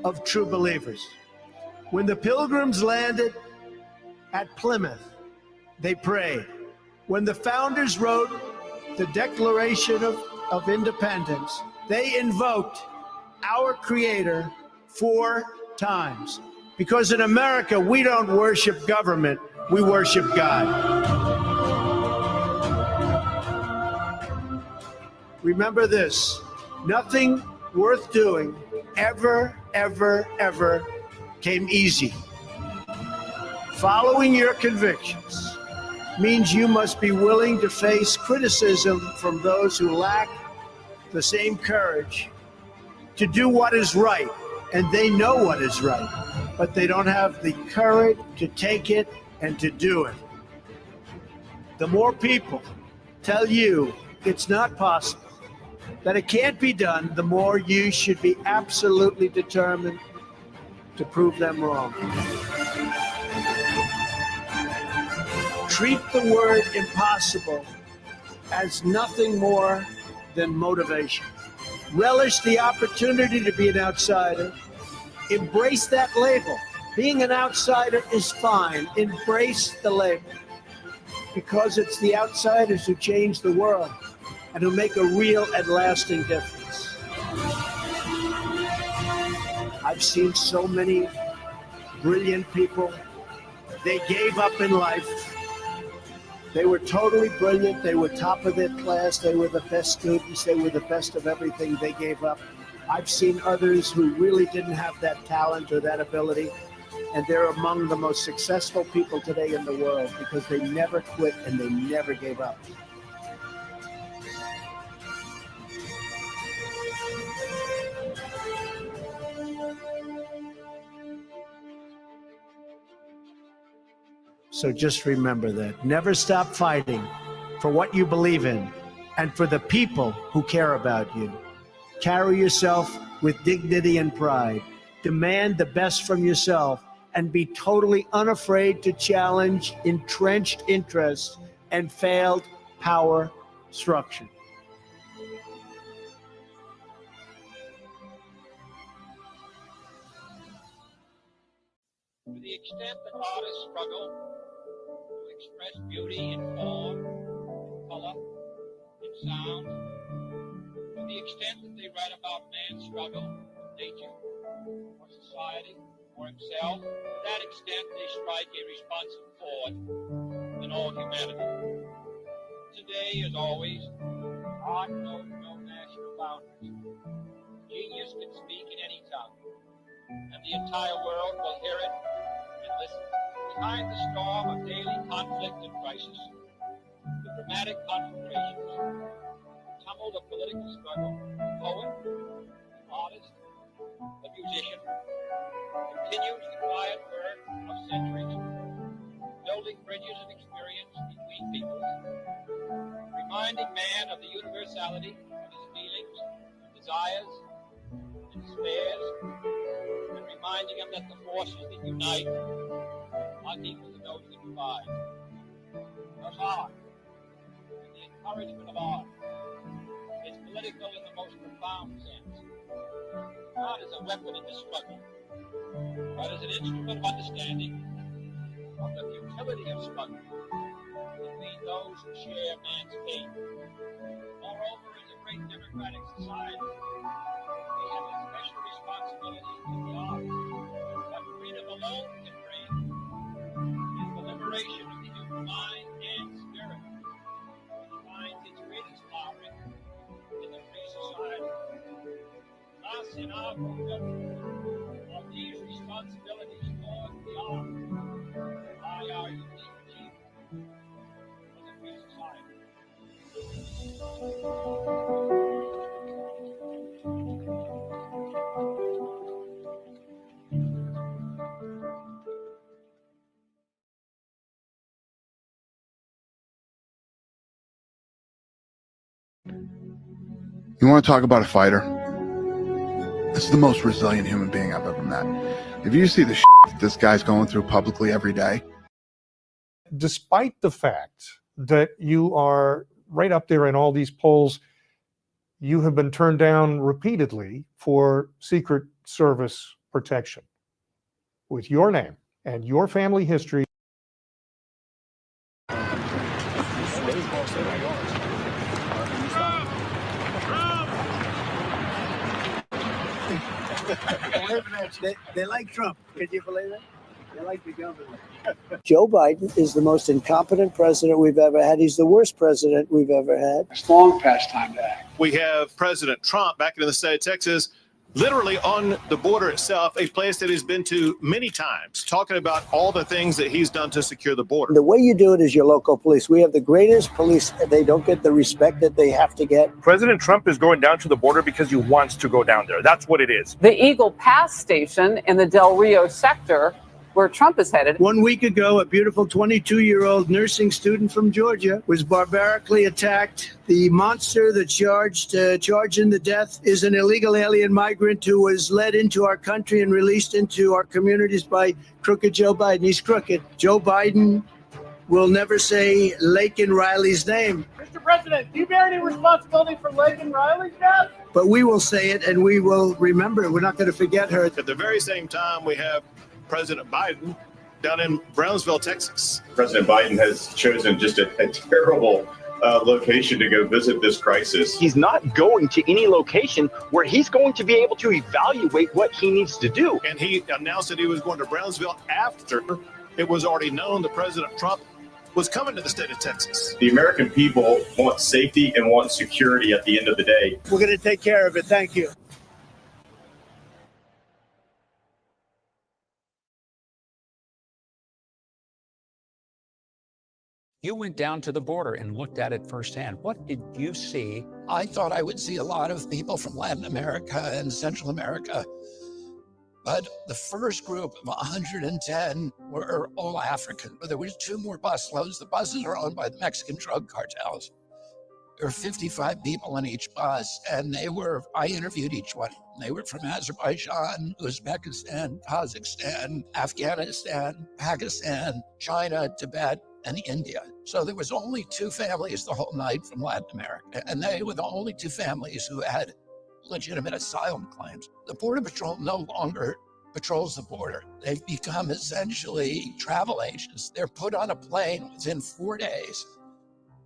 of true believers. When the Pilgrims landed at Plymouth, they prayed. When the founders wrote the Declaration of Independence, they invoked our Creator 4 times. Because in America, we don't worship government, we worship God. Remember this, nothing worth doing ever came easy. Following your convictions means you must be willing to face criticism from those who lack the same courage to do what is right. And they know what is right, but they don't have the courage to take it and to do it. The more people tell you it's not possible, that it can't be done, the more you should be absolutely determined to prove them wrong. Treat the word impossible as nothing more than motivation. Relish the opportunity to be an outsider. Embrace that label. Being an outsider is fine. Embrace the label. Because it's the outsiders who change the world and who make a real and lasting difference. I've seen so many brilliant people. They gave up in life. They were totally brilliant. They were top of their class. They were the best students. They were the best of everything. They gave up. I've seen others who really didn't have that talent or that ability, and they're among the most successful people today in the world because they never quit and they never gave up. So just remember that. Never stop fighting for what you believe in and for the people who care about you. Carry yourself with dignity and pride. Demand the best from yourself and be totally unafraid to challenge entrenched interests and failed power structure. To the extent that artists struggle to express beauty in form, in color, in sound, to the extent that they write about man's struggle with nature, or society, or himself, to that extent they strike a responsive chord in all humanity. Today, as always, art knows no national boundaries. Genius can speak in any tongue, and the entire world will hear it and listen. Behind the storm of daily conflict and crisis, the dramatic confrontations, the tumult of political struggle, the poet, the artist, the musician, continues the quiet work of centuries, building bridges of experience between peoples, reminding man of the universality of his feelings, desires, and despairs, and reminding him that the forces that unite are equal to those that divide. Thus art, and the encouragement of art, is political in the most profound sense. Not as a weapon in the struggle, but as an instrument of understanding of the futility of struggle between those who share man's pain. Moreover, as a great democratic society, we have a special responsibility to the arts. What freedom alone can bring is the liberation of the human mind and spirit, which finds its greatest flowering in the free society. Thus, in our fulfillment of these responsibilities toward the arts, by our unique achievement as a free society. You want to talk about a fighter? This is the most resilient human being I've ever met. If you see the shit this guy's going through publicly every day. Despite the fact that you are right up there in all these polls, you have been turned down repeatedly for Secret Service protection. With your name and your family history. They like Trump. Can you believe it? They like the government. Joe Biden is the most incompetent president we've ever had. He's the worst president we've ever had. It's long past time to act. We have President Trump back in the state of Texas, literally on the border itself, a place that he's been to many times, talking about all the things that he's done to secure the border. The way you do it is your local police. We have the greatest police. They don't get the respect that they have to get. President Trump is going down to the border because he wants to go down there. That's what it is. The Eagle Pass station in the Del Rio sector where Trump is headed. 1 week ago, a beautiful 22-year-old nursing student from Georgia was barbarically attacked. The monster that charged in the death is an illegal alien migrant who was led into our country and released into our communities by crooked Joe Biden. He's crooked. Joe Biden will never say Laken Riley's name. Mr. President, do you bear any responsibility for Laken Riley's death? But we will say it and we will remember it. We're not going to forget her. At the very same time, we have President Biden down in Brownsville, Texas. President Biden has chosen just a terrible location to go visit this crisis. He's not going to any location where he's going to be able to evaluate what he needs to do. And he announced that he was going to Brownsville after it was already known that President Trump was coming to the state of Texas. The American people want safety and want security at the end of the day. We're going to take care of it. Thank you. You went down to the border and looked at it firsthand. What did you see? I thought I would see a lot of people from Latin America and Central America. But the first group of 110 were all African. There were 2 more busloads. The buses are owned by the Mexican drug cartels. There were 55 people on each bus, and I interviewed each one. They were from Azerbaijan, Uzbekistan, Kazakhstan, Afghanistan, Pakistan, China, Tibet, and India. So there was only 2 families the whole night from Latin America, and they were the only 2 families who had legitimate asylum claims. The Border Patrol no longer patrols the border. They've become essentially travel agents. They're put on a plane within 4 days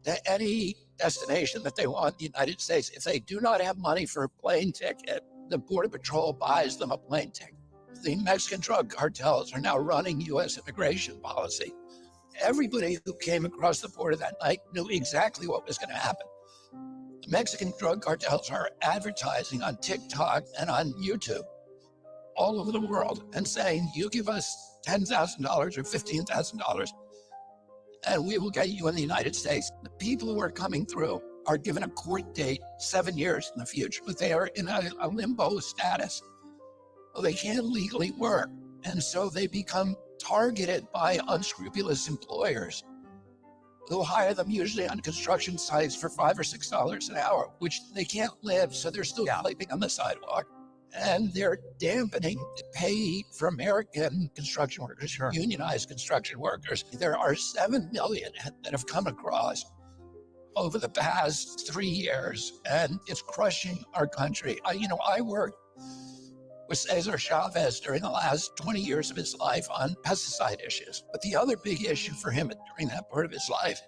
to any destination that they want in the United States. If they do not have money for a plane ticket, the Border Patrol buys them a plane ticket. The Mexican drug cartels are now running U.S. immigration policy. Everybody who came across the border that night knew exactly what was going to happen. The Mexican drug cartels are advertising on TikTok and on YouTube all over the world and saying, you give us $10,000 or $15,000 and we will get you in the United States. The people who are coming through are given a court date 7 years in the future, but they are in a limbo status. Well, they can't legally work. And so they become targeted by unscrupulous employers who hire them usually on construction sites for $5 or $6 an hour, which they can't live, so they're still sleeping on the sidewalk. And they're dampening the pay for American construction workers, unionized construction workers. There are 7 million that have come across over the past 3 years, and it's crushing our country. I worked with Cesar Chavez during the last 20 years of his life on pesticide issues. But the other big issue for him during that part of his life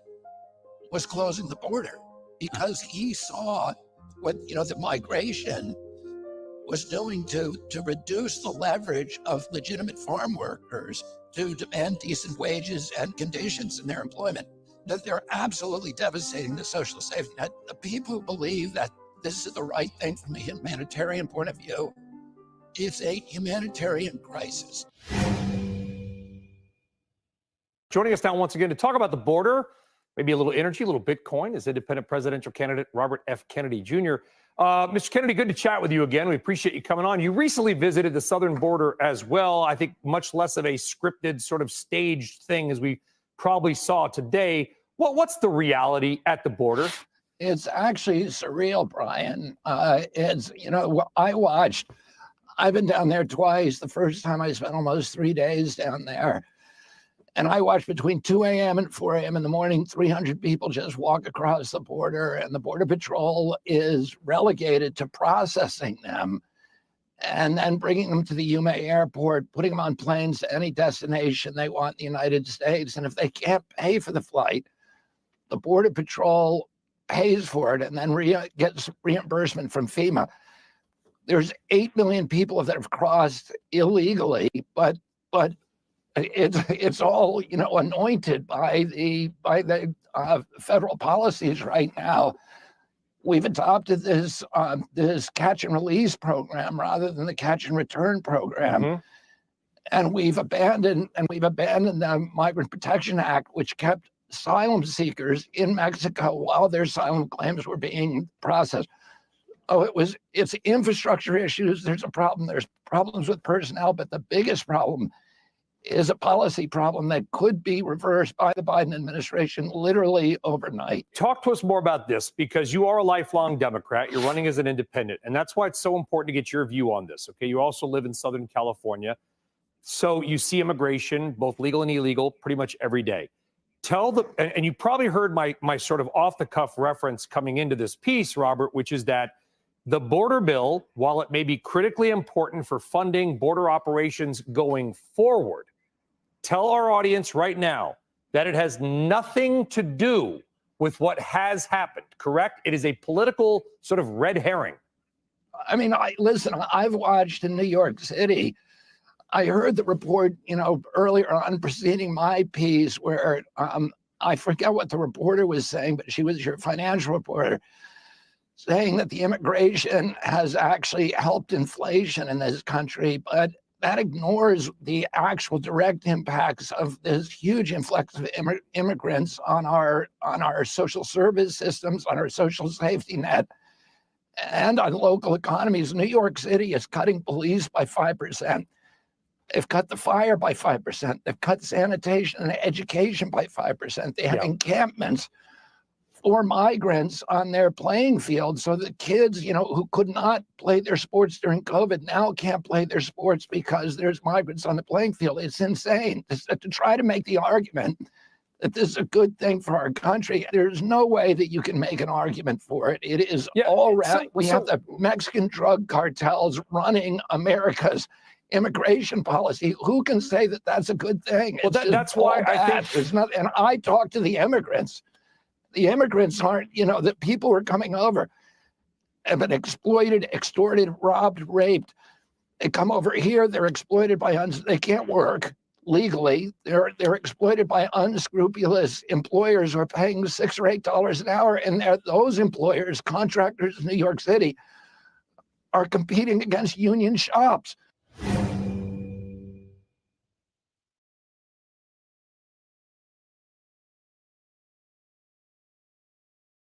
was closing the border, because he saw what the migration was doing to reduce the leverage of legitimate farm workers to demand decent wages and conditions in their employment. That they're absolutely devastating the social safety net. The people who believe that this is the right thing from a humanitarian point of view, it's a humanitarian crisis. Joining us now once again to talk about the border, maybe a little energy, a little Bitcoin, is independent presidential candidate Robert F. Kennedy Jr. Mr. Kennedy, good to chat with you again. We appreciate you coming on. You recently visited the southern border as well. I think much less of a scripted, sort of staged thing as we probably saw today. What's the reality at the border? It's actually surreal, Brian. I've been down there twice. The first time I spent almost 3 days down there. And I watched between 2 a.m. and 4 a.m. in the morning, 300 people just walk across the border, and the Border Patrol is relegated to processing them and then bringing them to the Yuma airport, putting them on planes to any destination they want in the United States. And if they can't pay for the flight, the Border Patrol pays for it and then gets reimbursement from FEMA. There's 8 million people that have crossed illegally, but it's all anointed by the federal policies right now. We've adopted this catch and release program rather than the catch and return program, Mm-hmm. and we've abandoned the Migrant Protection Act, which kept asylum seekers in Mexico while their asylum claims were being processed. It's infrastructure issues. There's a problem. There's problems with personnel, but the biggest problem is a policy problem that could be reversed by the Biden administration literally overnight. Talk to us more about this, because you are a lifelong Democrat. You're running as an independent, and that's why it's so important to get your view on this. Okay, you also live in Southern California, so you see immigration, both legal and illegal, pretty much every day. And you probably heard my sort of off-the-cuff reference coming into this piece, Robert, which is that the border bill, while it may be critically important for funding border operations going forward, tell our audience right now that it has nothing to do with what has happened, correct? It is a political sort of red herring. I mean, listen, I've watched in New York City. I heard the report, earlier on preceding my piece where I forget what the reporter was saying, but she was your financial reporter, saying that the immigration has actually helped inflation in this country, but that ignores the actual direct impacts of this huge influx of immigrants on our social service systems, on our social safety net, and on local economies. New York City is cutting police by 5%. They've cut the fire by 5%. They've cut sanitation and education by 5%. They have encampments for migrants on their playing field so that kids, who could not play their sports during COVID now can't play their sports because there's migrants on the playing field. It's insane to try to make the argument that this is a good thing for our country. There's no way that you can make an argument for it. It is all around. We have the Mexican drug cartels running America's immigration policy. Who can say that that's a good thing? Well, that's why I think there's not. And I talk to the immigrants. The immigrants aren't, the people who are coming over have been exploited, extorted, robbed, raped. They come over here, they're exploited by they can't work legally. They're exploited by unscrupulous employers who are paying $6 or $8 an hour, and those employers, contractors in New York City, are competing against union shops.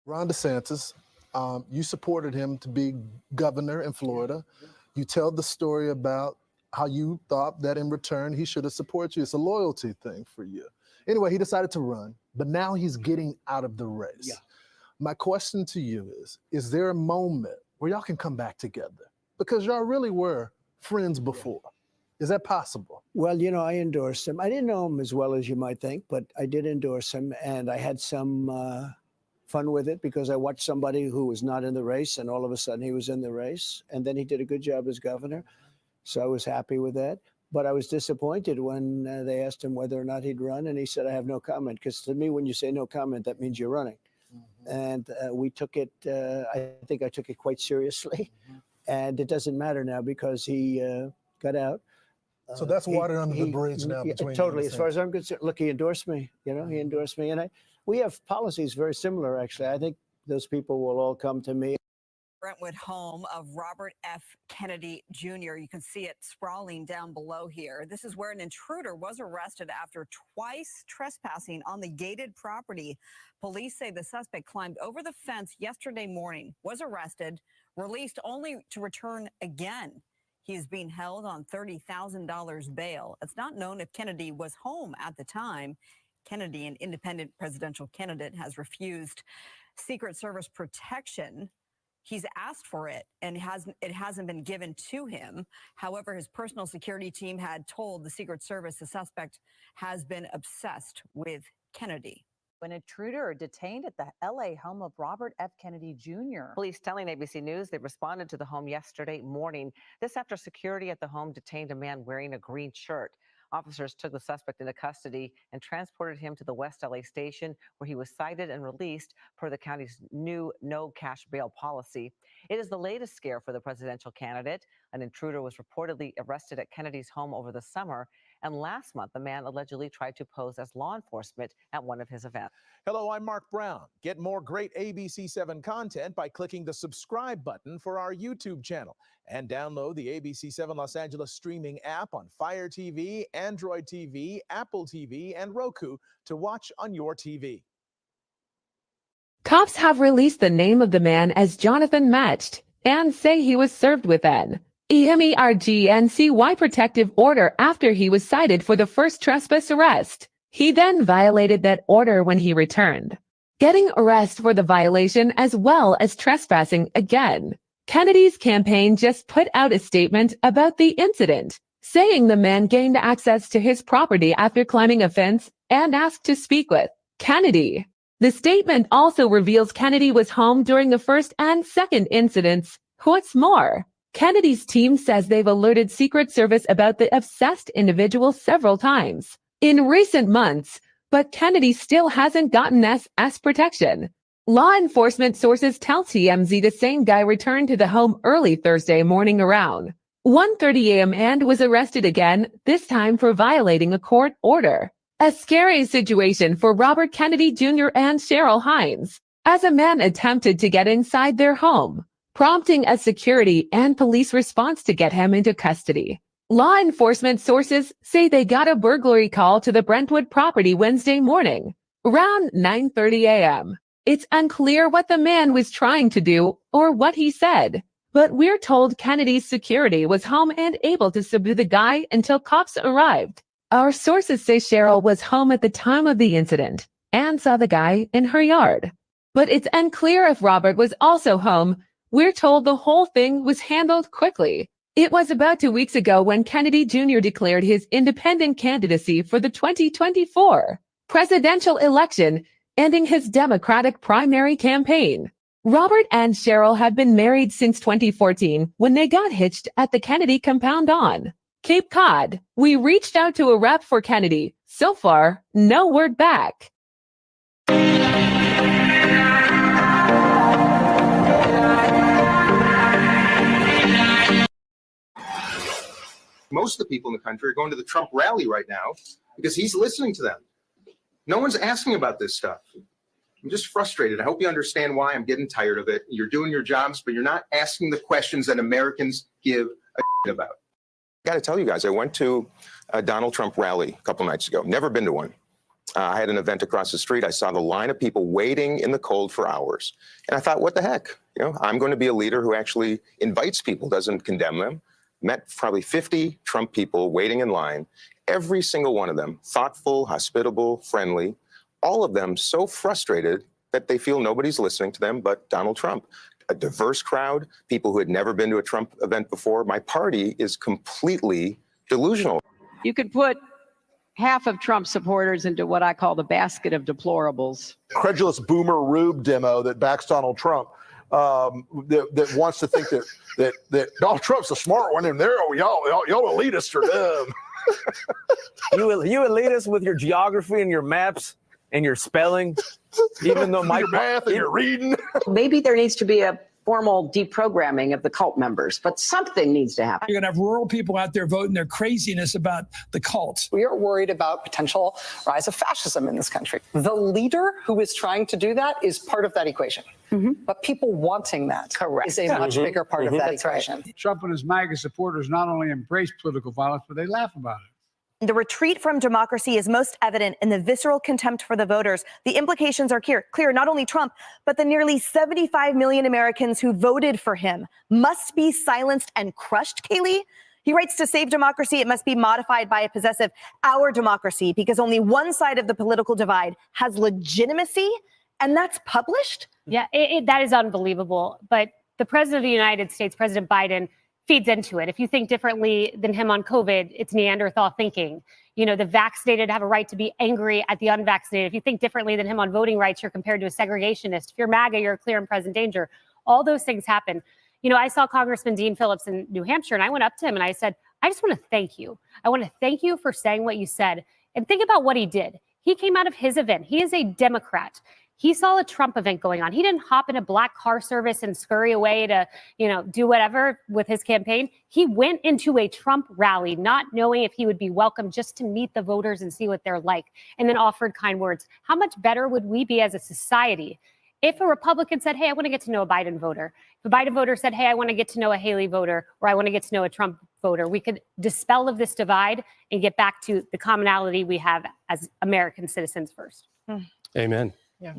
Ron DeSantis, you supported him to be governor in Florida. You tell the story about how you thought that in return he should have supported you. It's a loyalty thing for you. Anyway, he decided to run, but now he's getting out of the race. Yeah. My question to you is there a moment where y'all can come back together? Because y'all really were friends before. Is that possible? Well, I endorsed him. I didn't know him as well as you might think, but I did endorse him, and I had some fun with it because I watched somebody who was not in the race, and all of a sudden he was in the race, and then he did a good job as governor. So I was happy with that. But I was disappointed when they asked him whether or not he'd run, and he said, I have no comment. Because to me, when you say no comment, that means you're running. And we took it, I think I took it quite seriously. And it doesn't matter now because he got out. So that's water under the bridge now between you totally. and As far as I'm concerned, look, he endorsed me. He endorsed me. And we have policies very similar, actually. I think those people will all come to me. Brentwood home of Robert F. Kennedy Jr. You can see it sprawling down below here. This is where an intruder was arrested after twice trespassing on the gated property. Police say the suspect climbed over the fence yesterday morning, was arrested, released only to return again. He is being held on $30,000 bail. It's not known if Kennedy was home at the time. Kennedy, an independent presidential candidate, has refused Secret Service protection. He's asked for it, and it hasn't been given to him. However, his personal security team had told the Secret Service the suspect has been obsessed with Kennedy. An intruder detained at the LA home of Robert F. Kennedy Jr. Police telling ABC News they responded to the home yesterday morning. This after security at the home detained a man wearing a green shirt. Officers took the suspect into custody and transported him to the West LA station, where he was cited and released per the county's new no cash bail policy. It is the latest scare for the presidential candidate. An intruder was reportedly arrested at Kennedy's home over the summer. And last month, the man allegedly tried to pose as law enforcement at one of his events. Hello, I'm Mark Brown. Get more great ABC7 content by clicking the subscribe button for our YouTube channel and download the ABC7 Los Angeles streaming app on Fire TV, Android TV, Apple TV, and Roku to watch on your TV. Cops have released the name of the man as Jonathan Matched and say he was served with an emergency protective order after he was cited for the first trespass arrest. He then violated that order when he returned, getting arrested for the violation as well as trespassing again. Kennedy's campaign just put out a statement about the incident, saying the man gained access to his property after climbing a fence and asked to speak with Kennedy. The statement also reveals Kennedy was home during the first and second incidents. What's more, Kennedy's team says they've alerted Secret Service about the obsessed individual several times in recent months, but Kennedy still hasn't gotten SS protection. Law enforcement sources tell TMZ the same guy returned to the home early Thursday morning around 1:30 a.m. and was arrested again, this time for violating a court order. A scary situation for Robert Kennedy Jr. and Cheryl Hines, as a man attempted to get inside their home, prompting a security and police response to get him into custody. Law enforcement sources say they got a burglary call to the Brentwood property Wednesday morning, around 9:30 a.m. It's unclear what the man was trying to do or what he said, but we're told Kennedy's security was home and able to subdue the guy until cops arrived. Our sources say Cheryl was home at the time of the incident and saw the guy in her yard. But it's unclear if Robert was also home. We're told the whole thing was handled quickly. It was about 2 weeks ago when Kennedy Jr. declared his independent candidacy for the 2024 presidential election, ending his Democratic primary campaign. Robert and Cheryl have been married since 2014 when they got hitched at the Kennedy compound on Cape Cod. We reached out to a rep for Kennedy. So far, no word back. Most of the people in the country are going to the Trump rally right now because he's listening to them. No one's asking about this stuff. I'm just frustrated. I hope you understand why I'm getting tired of it. You're doing your jobs, but you're not asking the questions that Americans give a shit about. I got to tell you guys, I went to a Donald Trump rally a couple nights ago. Never been to one. I had an event across the street. I saw the line of people waiting in the cold for hours. And I thought, what the heck? You know, I'm going to be a leader who actually invites people, doesn't condemn them. Met probably 50 Trump people waiting in line. Every single one of them, thoughtful, hospitable, friendly. All of them so frustrated that they feel nobody's listening to them but Donald Trump. A diverse crowd, people who had never been to a Trump event before. My party is completely delusional. You could put half of Trump supporters into what I call the basket of deplorables. Credulous boomer Rube demo that backs Donald Trump, that wants to think that Donald Trump's the smart one, and they're y'all elitists are dumb. You elitists with your geography and your maps and your spelling, even though your math and your reading. Maybe there needs to be a formal deprogramming of the cult members, but something needs to happen. You're going to have rural people out there voting their craziness about the cult. We are worried about potential rise of fascism in this country. The leader who is trying to do that is part of that equation. But people wanting that is a much bigger part of that equation. Trump and his MAGA supporters not only embrace political violence, but they laugh about it. The retreat from democracy is most evident in the visceral contempt for the voters. The implications are clear. Not only Trump, but the nearly 75 million Americans who voted for him must be silenced and crushed, Kaylee. He writes, to save democracy, it must be modified by a possessive our democracy, because only one side of the political divide has legitimacy, and that's published? Yeah, that is unbelievable. But the president of the United States, President Biden, feeds into it. If you think differently than him on COVID, it's Neanderthal thinking. You know, the vaccinated have a right to be angry at the unvaccinated. If you think differently than him on voting rights, you're compared to a segregationist. If you're MAGA, you're a clear and present danger. All those things happen. You know, I saw Congressman Dean Phillips in New Hampshire, and I went up to him and I said, I just want to thank you. I want to thank you for saying what you said. And think about what he did. He came out of his event. He is a Democrat. He saw a Trump event going on. He didn't hop in a black car service and scurry away to, you know, do whatever with his campaign. He went into a Trump rally, not knowing if he would be welcome, just to meet the voters and see what they're like, and then offered kind words. How much better would we be as a society if a Republican said, hey, I want to get to know a Biden voter? If a Biden voter said, hey, I want to get to know a Haley voter, or I want to get to know a Trump voter, we could dispel of this divide and get back to the commonality we have as American citizens first. Amen. Yeah.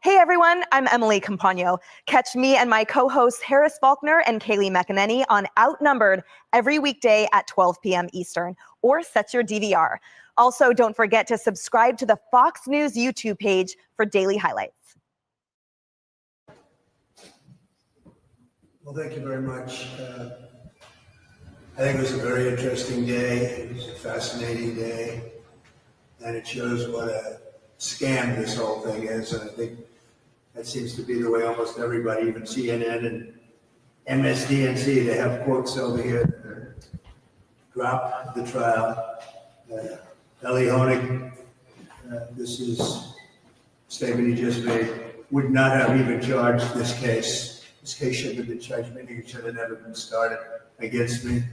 Hey everyone, I'm Emily Compagno. Catch me and my co-hosts Harris Faulkner and Kaylee McEnany on Outnumbered every weekday at 12 p.m. Eastern, or set your DVR. Also, don't forget to subscribe to the Fox News YouTube page for daily highlights. Well, thank you very much. I think it was a very interesting day. It was a fascinating day, and it shows what a scam this whole thing is. And I think that seems to be the way almost everybody, even CNN and MSDNC, they have quotes over here that drop the trial. Ellie Honig This is statement he just made, would not have even charged this case. This case should have been charged, meaning it should have never been started against me.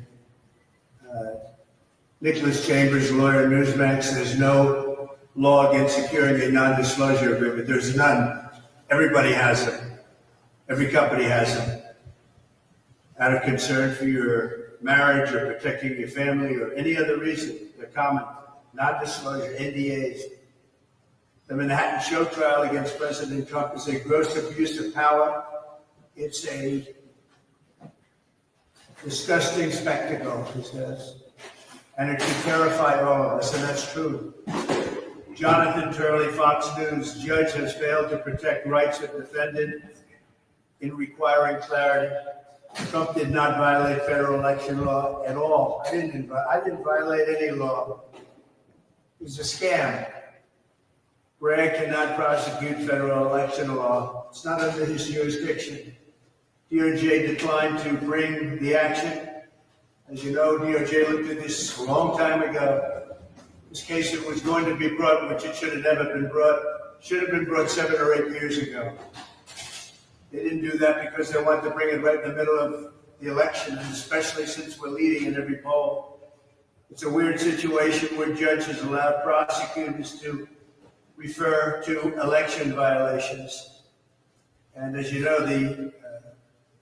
Nicholas Chambers, lawyer, Newsmax, there's no law against securing a non-disclosure agreement. There's none. Everybody has them. Every company has them. Out of concern for your marriage or protecting your family or any other reason, they're common. Non-disclosure, NDAs. The Manhattan show trial against President Trump is a gross abuse of power. It's a disgusting spectacle, he says. And it should terrify all of us, and that's true. Jonathan Turley, Fox News, judge has failed to protect rights of defendant in requiring clarity. Trump did not violate federal election law at all. I didn't violate any law. It was a scam. Bragg cannot prosecute federal election law. It's not under his jurisdiction. DOJ declined to bring the action. As you know, DOJ looked at this a long time ago. This case that was going to be brought, which it should have never been brought, should have been brought 7 or 8 years ago. They didn't do that because they wanted to bring it right in the middle of the election, and especially since we're leading in every poll. It's a weird situation where judges allow prosecutors to refer to election violations. And as you know, the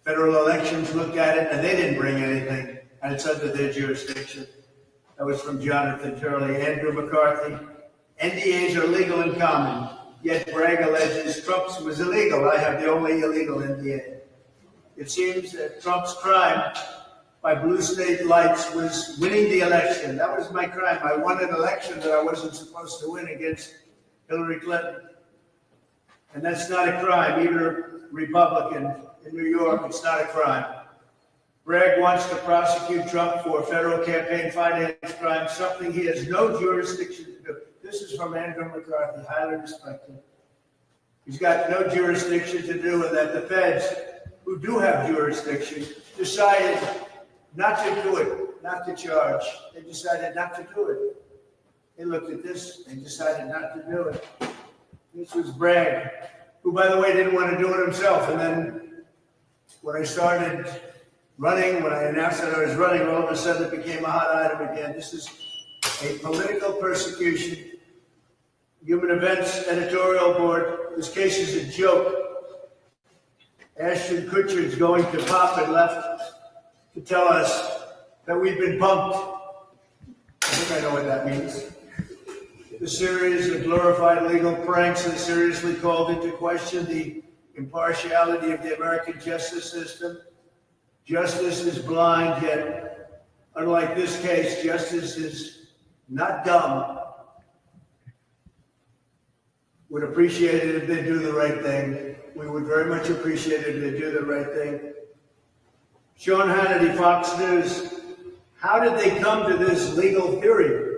federal elections looked at it and they didn't bring anything, and it's under their jurisdiction. That was from Jonathan Turley. Andrew McCarthy. NDAs are legal in common, yet Bragg alleges Trump's was illegal. I have the only illegal NDA. It seems that Trump's crime by blue state lights was winning the election. That was my crime. I won an election that I wasn't supposed to win against Hillary Clinton. And that's not a crime. Even a Republican in New York, it's not a crime. Bragg wants to prosecute Trump for federal campaign finance crimes, something he has no jurisdiction to do. This is from Andrew McCarthy, highly respected. He's got no jurisdiction to do with that. The feds, who do have jurisdiction, decided not to do it, not to charge. They decided not to do it. They looked at this and decided not to do it. This was Bragg, who, by the way, didn't want to do it himself. And then when I started running, when I announced that I was running, all of a sudden it became a hot item again. This is a political persecution. Human Events editorial board, this case is a joke. Ashton Kutcher is going to pop and left to tell us that we've been pumped. I think I know what that means. The series of glorified legal pranks has seriously called into question the impartiality of the American justice system. Justice is blind, yet, unlike this case, justice is not dumb. Would appreciate it if they do the right thing. We would very much appreciate it if they do the right thing. Sean Hannity, Fox News. How did they come to this legal theory?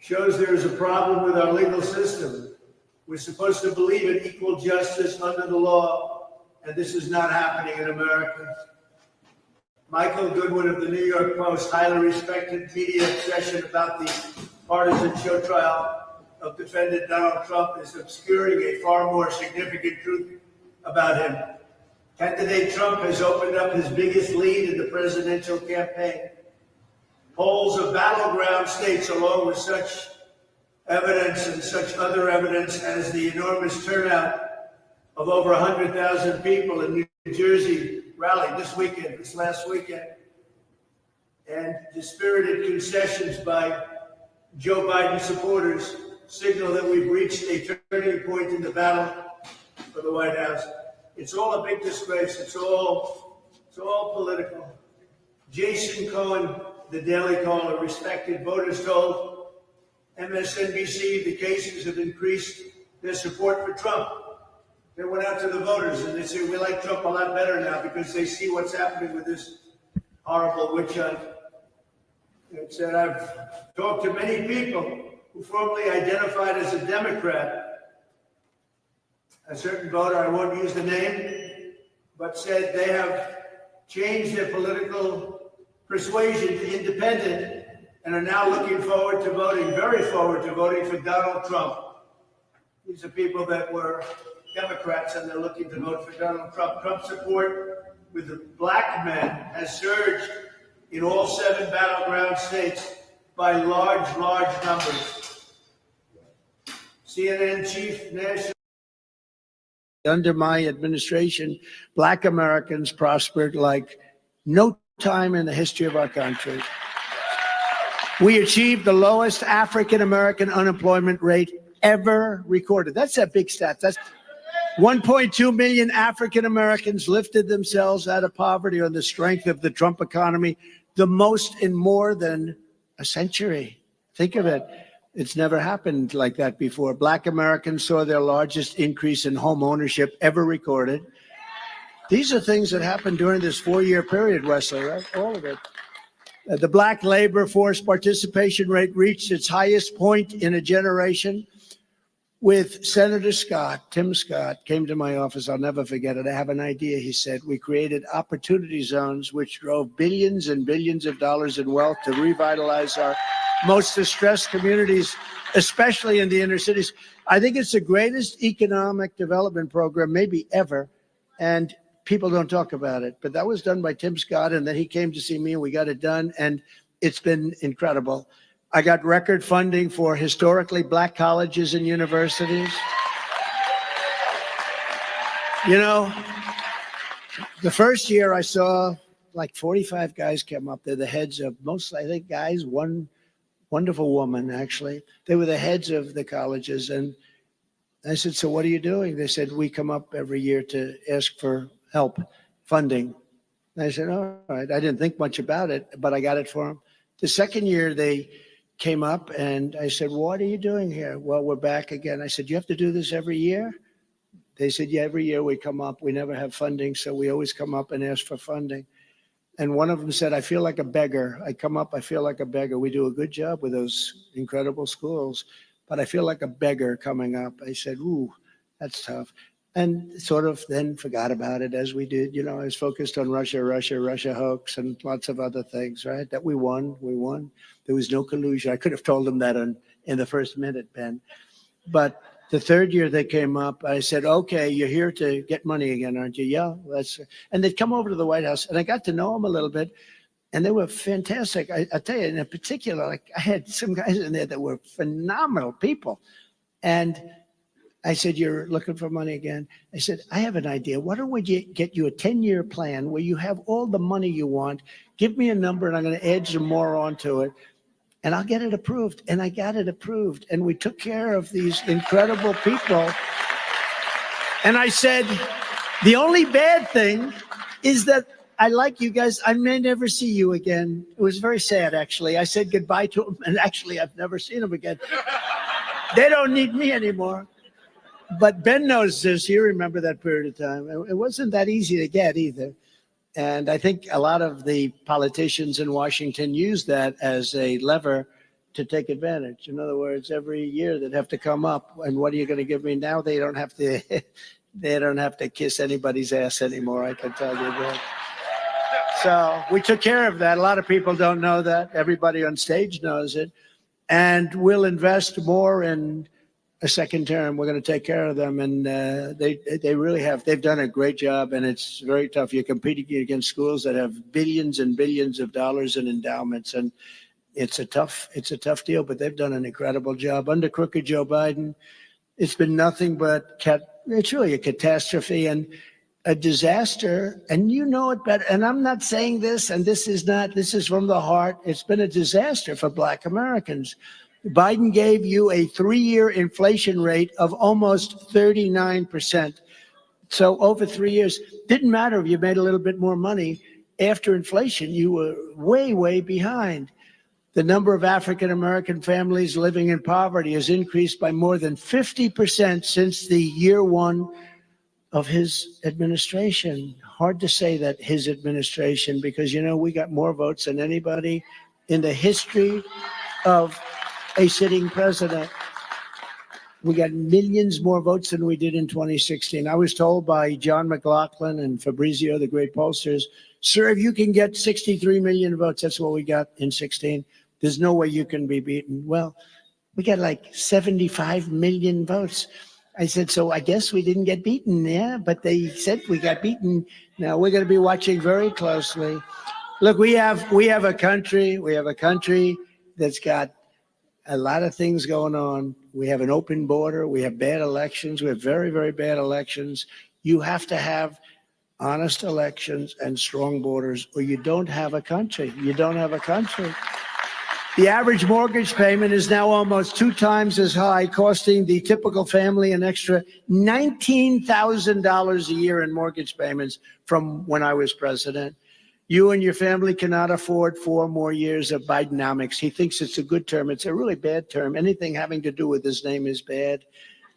Shows there is a problem with our legal system. We're supposed to believe in equal justice under the law, and this is not happening in America. Michael Goodwin of the New York Post, highly respected media obsession about the partisan show trial of defendant Donald Trump is obscuring a far more significant truth about him. Candidate Trump has opened up his biggest lead in the presidential campaign. Polls of battleground states, along with such evidence and such other evidence as the enormous turnout of over 100,000 people in New Jersey rally this last weekend, and dispirited concessions by Joe Biden supporters signal that we've reached a turning point in the battle for the White House. It's all a big disgrace. It's all political. Jason Cohen, the Daily Caller, respected voters told MSNBC the cases have increased their support for Trump. They went out to the voters and they said, we like Trump a lot better now because they see what's happening with this horrible witch hunt. It said, I've talked to many people who formerly identified as a Democrat. A certain voter, I won't use the name, but said they have changed their political persuasion to independent and are now looking forward to voting, very forward to voting for Donald Trump. These are people that were Democrats and they're looking to vote for Donald Trump. Trump support with the black men has surged in all 7 battleground states by large numbers. CNN chief national. Under my administration, black Americans prospered like no time in the history of our country. We achieved the lowest African American unemployment rate ever recorded. That's a big stat. That's 1.2 million African Americans lifted themselves out of poverty on the strength of the Trump economy, the most in more than a century. Think of it. It's never happened like that before. Black Americans saw their largest increase in home ownership ever recorded. These are things that happened during this 4-year period, Wesley, right? All of it. The black labor force participation rate reached its highest point in a generation with Senator Scott. Tim Scott came to my office. I'll never forget it. I have an idea, he said. We created opportunity zones which drove billions and billions of dollars in wealth to revitalize our most distressed communities, especially in the inner cities. I think it's the greatest economic development program maybe ever, and people don't talk about it. But that was done by Tim Scott, and then he came to see me, and we got it done, and it's been incredible. I got record funding for historically black colleges and universities. You know, the first year I saw like 45 guys come up. They're the heads of most, I think, guys, one wonderful woman, actually. They were the heads of the colleges. And I said, so what are you doing? They said, we come up every year to ask for help, funding. And I said, all right. I didn't think much about it, but I got it for them. The second year they came up and I said, what are you doing here? Well, we're back again. I said, you have to do this every year? They said, yeah, every year we come up. We never have funding, so we always come up and ask for funding. And one of them said, I feel like a beggar. I come up, I feel like a beggar. We do a good job with those incredible schools, but I feel like a beggar coming up. I said, ooh, that's tough. And sort of then forgot about it as we did. You know, I was focused on Russia hoax and lots of other things, right? That we won. There was no collusion. I could have told them that in the first minute, Ben. But the third year they came up, I said, okay, you're here to get money again, aren't you? Yeah, and they'd come over to the White House, and I got to know them a little bit, and they were fantastic. I tell you, in particular, like I had some guys in there that were phenomenal people. And I said, you're looking for money again? I said, I have an idea. Why don't we get you a 10-year plan where you have all the money you want? Give me a number, and I'm going to add some more onto it. And I'll get it approved. And I got it approved. And we took care of these incredible people. And I said, the only bad thing is that I like you guys. I may never see you again. It was very sad, actually. I said goodbye to them, and actually, I've never seen them again. They don't need me anymore. But Ben knows this. You remember that period of time. It wasn't that easy to get either. And I think a lot of the politicians in Washington use that as a lever to take advantage. In other words, every year they'd have to come up, and what are you going to give me now? They don't have to. They don't have to kiss anybody's ass anymore. I can tell you that. So we took care of that. A lot of people don't know that. Everybody on stage knows it, and we'll invest more in a second term. We're going to take care of them, and they really have. They've done a great job, and it's very tough. You're competing against schools that have billions and billions of dollars in endowments, and it's a tough deal. But they've done an incredible job under crooked Joe Biden. It's been nothing but it's really a catastrophe and a disaster. And you know it better. And I'm not saying this, and this is from the heart. It's been a disaster for Black Americans. Biden gave you a 3-year inflation rate of almost 39%. So over 3 years, didn't matter if you made a little bit more money. After inflation, you were way, way behind. The number of African-American families living in poverty has increased by more than 50% since the year one of his administration. Hard to say that his administration, because, you know, we got more votes than anybody in the history of a sitting president. We got millions more votes than we did in 2016. I was told by John McLaughlin and Fabrizio, the great pollsters, sir, if you can get 63 million votes, that's what we got in 16. There's no way you can be beaten. Well, we got like 75 million votes. I said, so I guess we didn't get beaten, yeah, but they said we got beaten. Now we're going to be watching very closely. Look, we have a country that's got a lot of things going on. We have an open border. We have bad elections. We have very, very bad elections. You have to have honest elections and strong borders, or you don't have a country. You don't have a country. The average mortgage payment is now almost 2 times as high, costing the typical family an extra $19,000 a year in mortgage payments from when I was president. You and your family cannot afford 4 more years of Bidenomics. He thinks it's a good term. It's a really bad term. Anything having to do with his name is bad.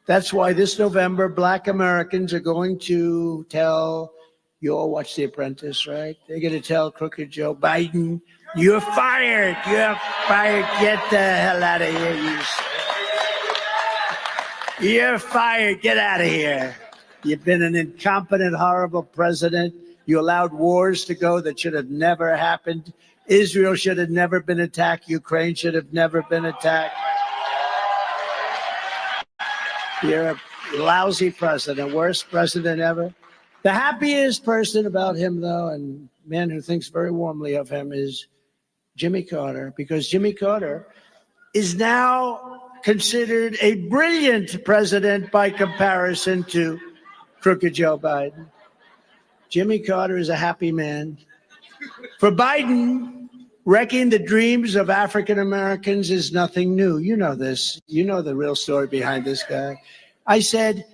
That's why this November, Black Americans are going to tell, you all watch The Apprentice, right? They're going to tell Crooked Joe Biden, you're fired. You're fired. Get the hell out of here. You're fired. Get out of here. You've been an incompetent, horrible president. You allowed wars to go that should have never happened. Israel should have never been attacked. Ukraine should have never been attacked. You're a lousy president, worst president ever. The happiest person about him, though, and man who thinks very warmly of him, is Jimmy Carter, because Jimmy Carter is now considered a brilliant president by comparison to Crooked Joe Biden. Jimmy Carter is a happy man. For Biden, wrecking the dreams of African Americans is nothing new. You know this. You know the real story behind this guy. I said,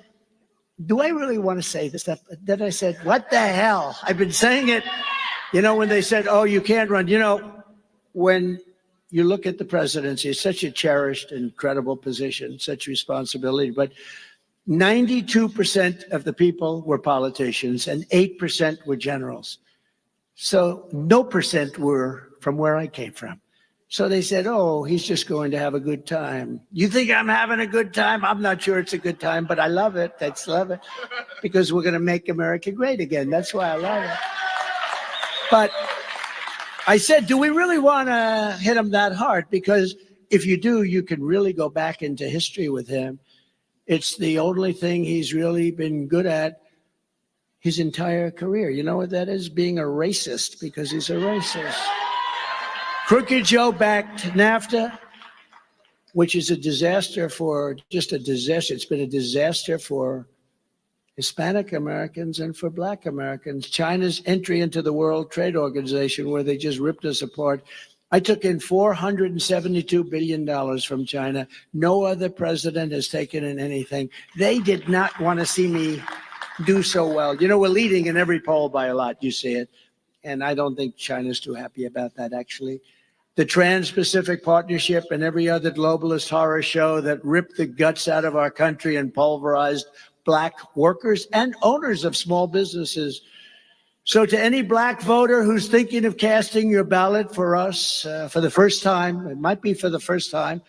do I really want to say this stuff? Then I said, what the hell? I've been saying it. You know, when they said, oh, you can't run. You know, when you look at the presidency, it's such a cherished, incredible position, such responsibility. But 92% of the people were politicians and 8% were generals. So no percent were from where I came from. So they said, oh, he's just going to have a good time. You think I'm having a good time? I'm not sure it's a good time, but I love it. Love it. Because we're going to make America great again. That's why I love it. But I said, do we really want to hit him that hard? Because if you do, you can really go back into history with him. It's the only thing he's really been good at his entire career. You know what that is? Being a racist, because he's a racist. Crooked Joe backed NAFTA, which is a disaster for, just a disaster. It's been a disaster for Hispanic Americans and for Black Americans. China's entry into the World Trade Organization, where they just ripped us apart. I took in $472 billion from China. No other president has taken in anything. They did not want to see me do so well. You know, we're leading in every poll by a lot. You see it. And I don't think China's too happy about that, actually. The Trans-Pacific Partnership and every other globalist horror show that ripped the guts out of our country and pulverized Black workers and owners of small businesses. So to any Black voter who's thinking of casting your ballot for us for the first time, it might be for the first time,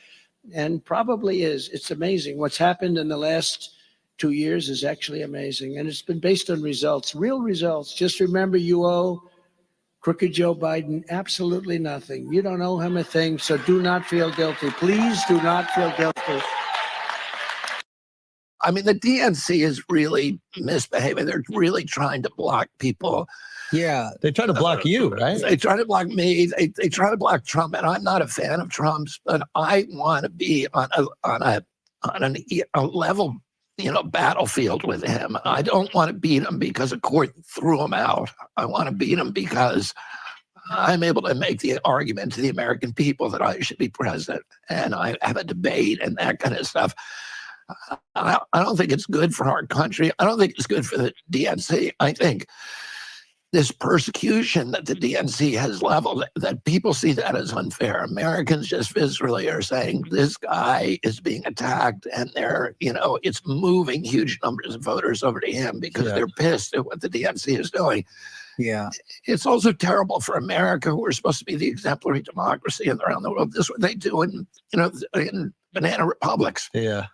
and probably is. It's amazing. What's happened in the last 2 years is actually amazing. And it's been based on results, real results. Just remember, you owe Crooked Joe Biden absolutely nothing. You don't owe him a thing, so do not feel guilty. Please do not feel guilty. I mean, the DNC is really misbehaving. They're really trying to block people. Yeah, they try to block you, right? They try to block me. They try to block Trump, and I'm not a fan of Trump's, but I want to be on a level, battlefield with him. I don't want to beat him because a court threw him out. I want to beat him because I'm able to make the argument to the American people that I should be president, and I have a debate and that kind of stuff. I don't think it's good for our country. I don't think it's good for the DNC. I think this persecution that the DNC has leveled, that people see that as unfair. Americans just viscerally are saying this guy is being attacked, and it's moving huge numbers of voters over to him because they're pissed at what the DNC is doing. Yeah. It's also terrible for America, who are supposed to be the exemplary democracy around the world. This is what they do in banana republics. Yeah.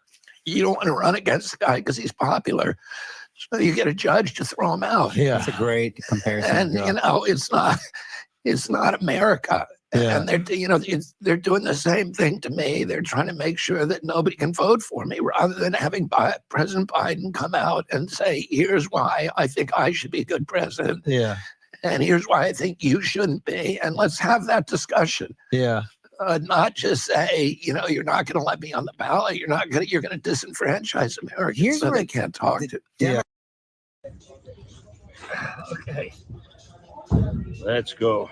You don't want to run against the guy because he's popular. So you get a judge to throw him out. Yeah. That's a great comparison. And, it's not America. And they're doing the same thing to me. They're trying to make sure that nobody can vote for me, rather than having President Biden come out and say, here's why I think I should be a good president. Yeah. And here's why I think you shouldn't be. And let's have that discussion. Yeah. Not just say, you're not going to let me on the ballot. You're going to disenfranchise Americans so they can't talk to. Yeah. Okay. Let's go.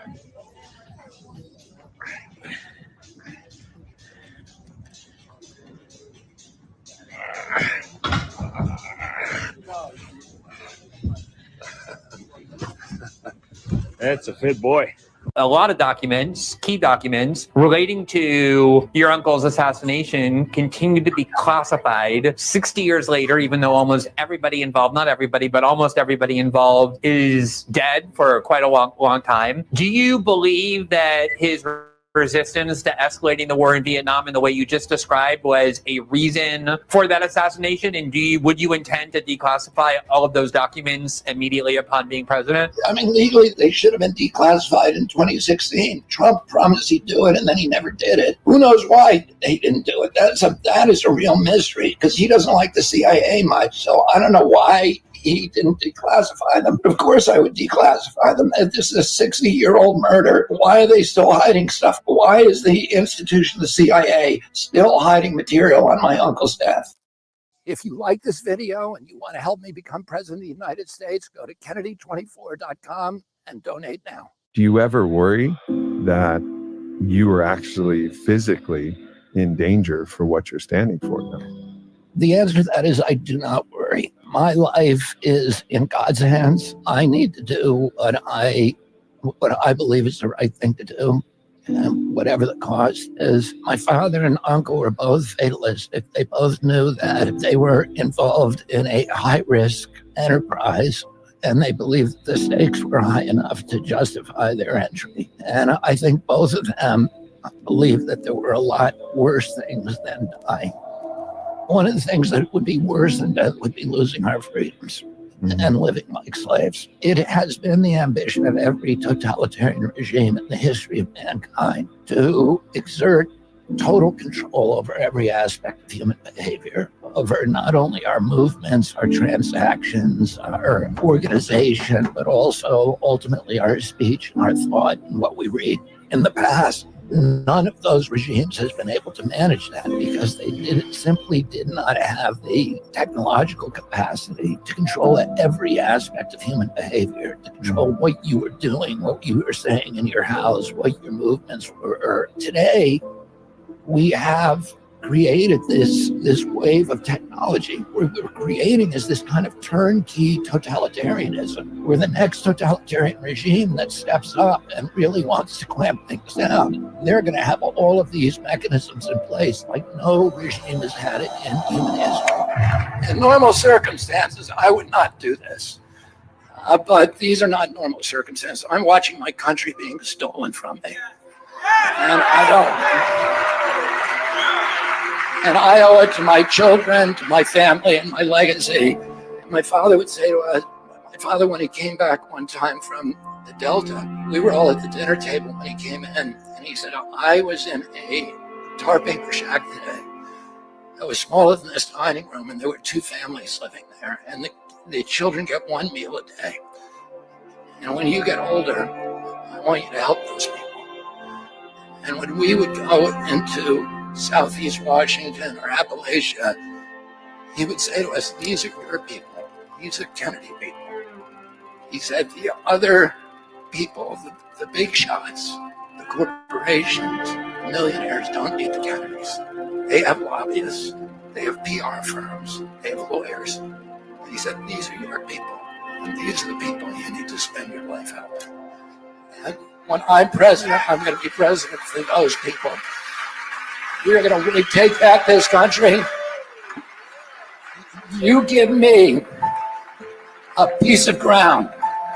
That's a fit boy. A lot of documents, key documents relating to your uncle's assassination continue to be classified 60 years later, even though almost everybody involved, not everybody, but almost everybody involved is dead for quite a long time. Do you believe that his resistance to escalating the war in Vietnam in the way you just described was a reason for that assassination? And would you intend to declassify all of those documents immediately upon being president? I mean, legally, they should have been declassified in 2016. Trump promised he'd do it, and then he never did it. Who knows why they didn't do it? That is a real mystery, because he doesn't like the CIA much. So I don't know why he didn't declassify them. Of course I would declassify them. If this is a 60-year-old murder, why are they still hiding stuff? Why is the institution, the CIA, still hiding material on my uncle's death? If you like this video and you want to help me become president of the United States, go to Kennedy24.com and donate now. Do you ever worry that you are actually physically in danger for what you're standing for now? The answer to that is I do not worry. My life is in God's hands. I need to do what I believe is the right thing to do, and whatever the cost is. My father and uncle were both fatalistic. They both knew that if they were involved in a high-risk enterprise, and they believed the stakes were high enough to justify their entry. And I think both of them believed that there were a lot worse things than dying. One of the things that would be worse than death would be losing our freedoms and living like slaves. It has been the ambition of every totalitarian regime in the history of mankind to exert total control over every aspect of human behavior, over not only our movements, our transactions, our organization, but also ultimately our speech and our thought and what we read. In the past, none of those regimes has been able to manage that because they simply did not have the technological capacity to control every aspect of human behavior, to control what you were doing, what you were saying in your house, what your movements were. Today, we have created this wave of technology. What we're creating is this kind of turnkey totalitarianism. We're the next totalitarian regime that steps up and really wants to clamp things down. They're going to have all of these mechanisms in place like no regime has had it in human history. In normal circumstances, I would not do this. But these are not normal circumstances. I'm watching my country being stolen from me. And I don't. And I owe it to my children, to my family, and my legacy. My father would say to us, when he came back one time from the Delta, we were all at the dinner table when he came in, and he said, I was in a tar paper shack today. It was smaller than this dining room, and there were 2 families living there, and the children get 1 meal a day. And when you get older, I want you to help those people. And when we would go into Southeast Washington or Appalachia, he would say to us, these are your people. These are Kennedy people. He said, the other people, the big shots, the corporations, millionaires don't need the Kennedys. They have lobbyists. They have PR firms. They have lawyers. And he said, these are your people. And these are the people you need to spend your life helping. And when I'm president, I'm going to be president for those people. We're going to really take back this country. You give me a piece of ground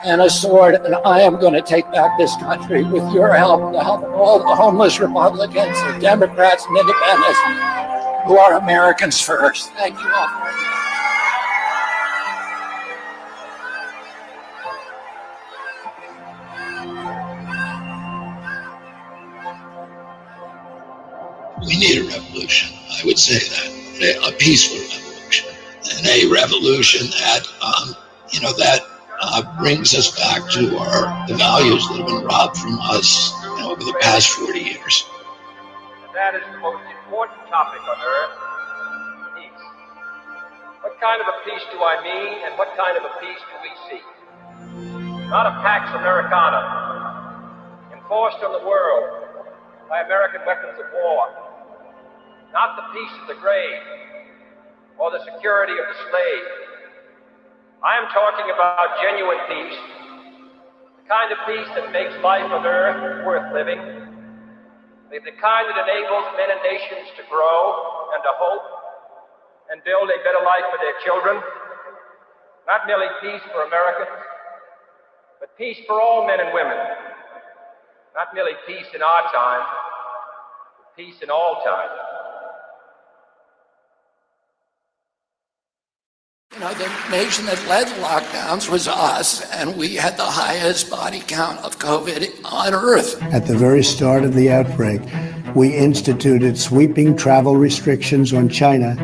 and a sword, and I am going to take back this country with your help, the help of all the homeless Republicans and Democrats and independents who are Americans first. Thank you all. We need a revolution. I would say that, a peaceful revolution, and a revolution that, brings us back to the values that have been robbed from us over the past 40 years. That is the most important topic on earth, peace. What kind of a peace do I mean, and what kind of a peace do we seek? Not a Pax Americana, enforced on the world by American weapons of war. Not the peace of the grave, or the security of the slave. I am talking about genuine peace, the kind of peace that makes life on earth worth living, the kind that enables men and nations to grow and to hope and build a better life for their children. Not merely peace for Americans, but peace for all men and women. Not merely peace in our time, but peace in all time. The nation that led lockdowns was us, and we had the highest body count of COVID on earth. At the very start of the outbreak, we instituted sweeping travel restrictions on China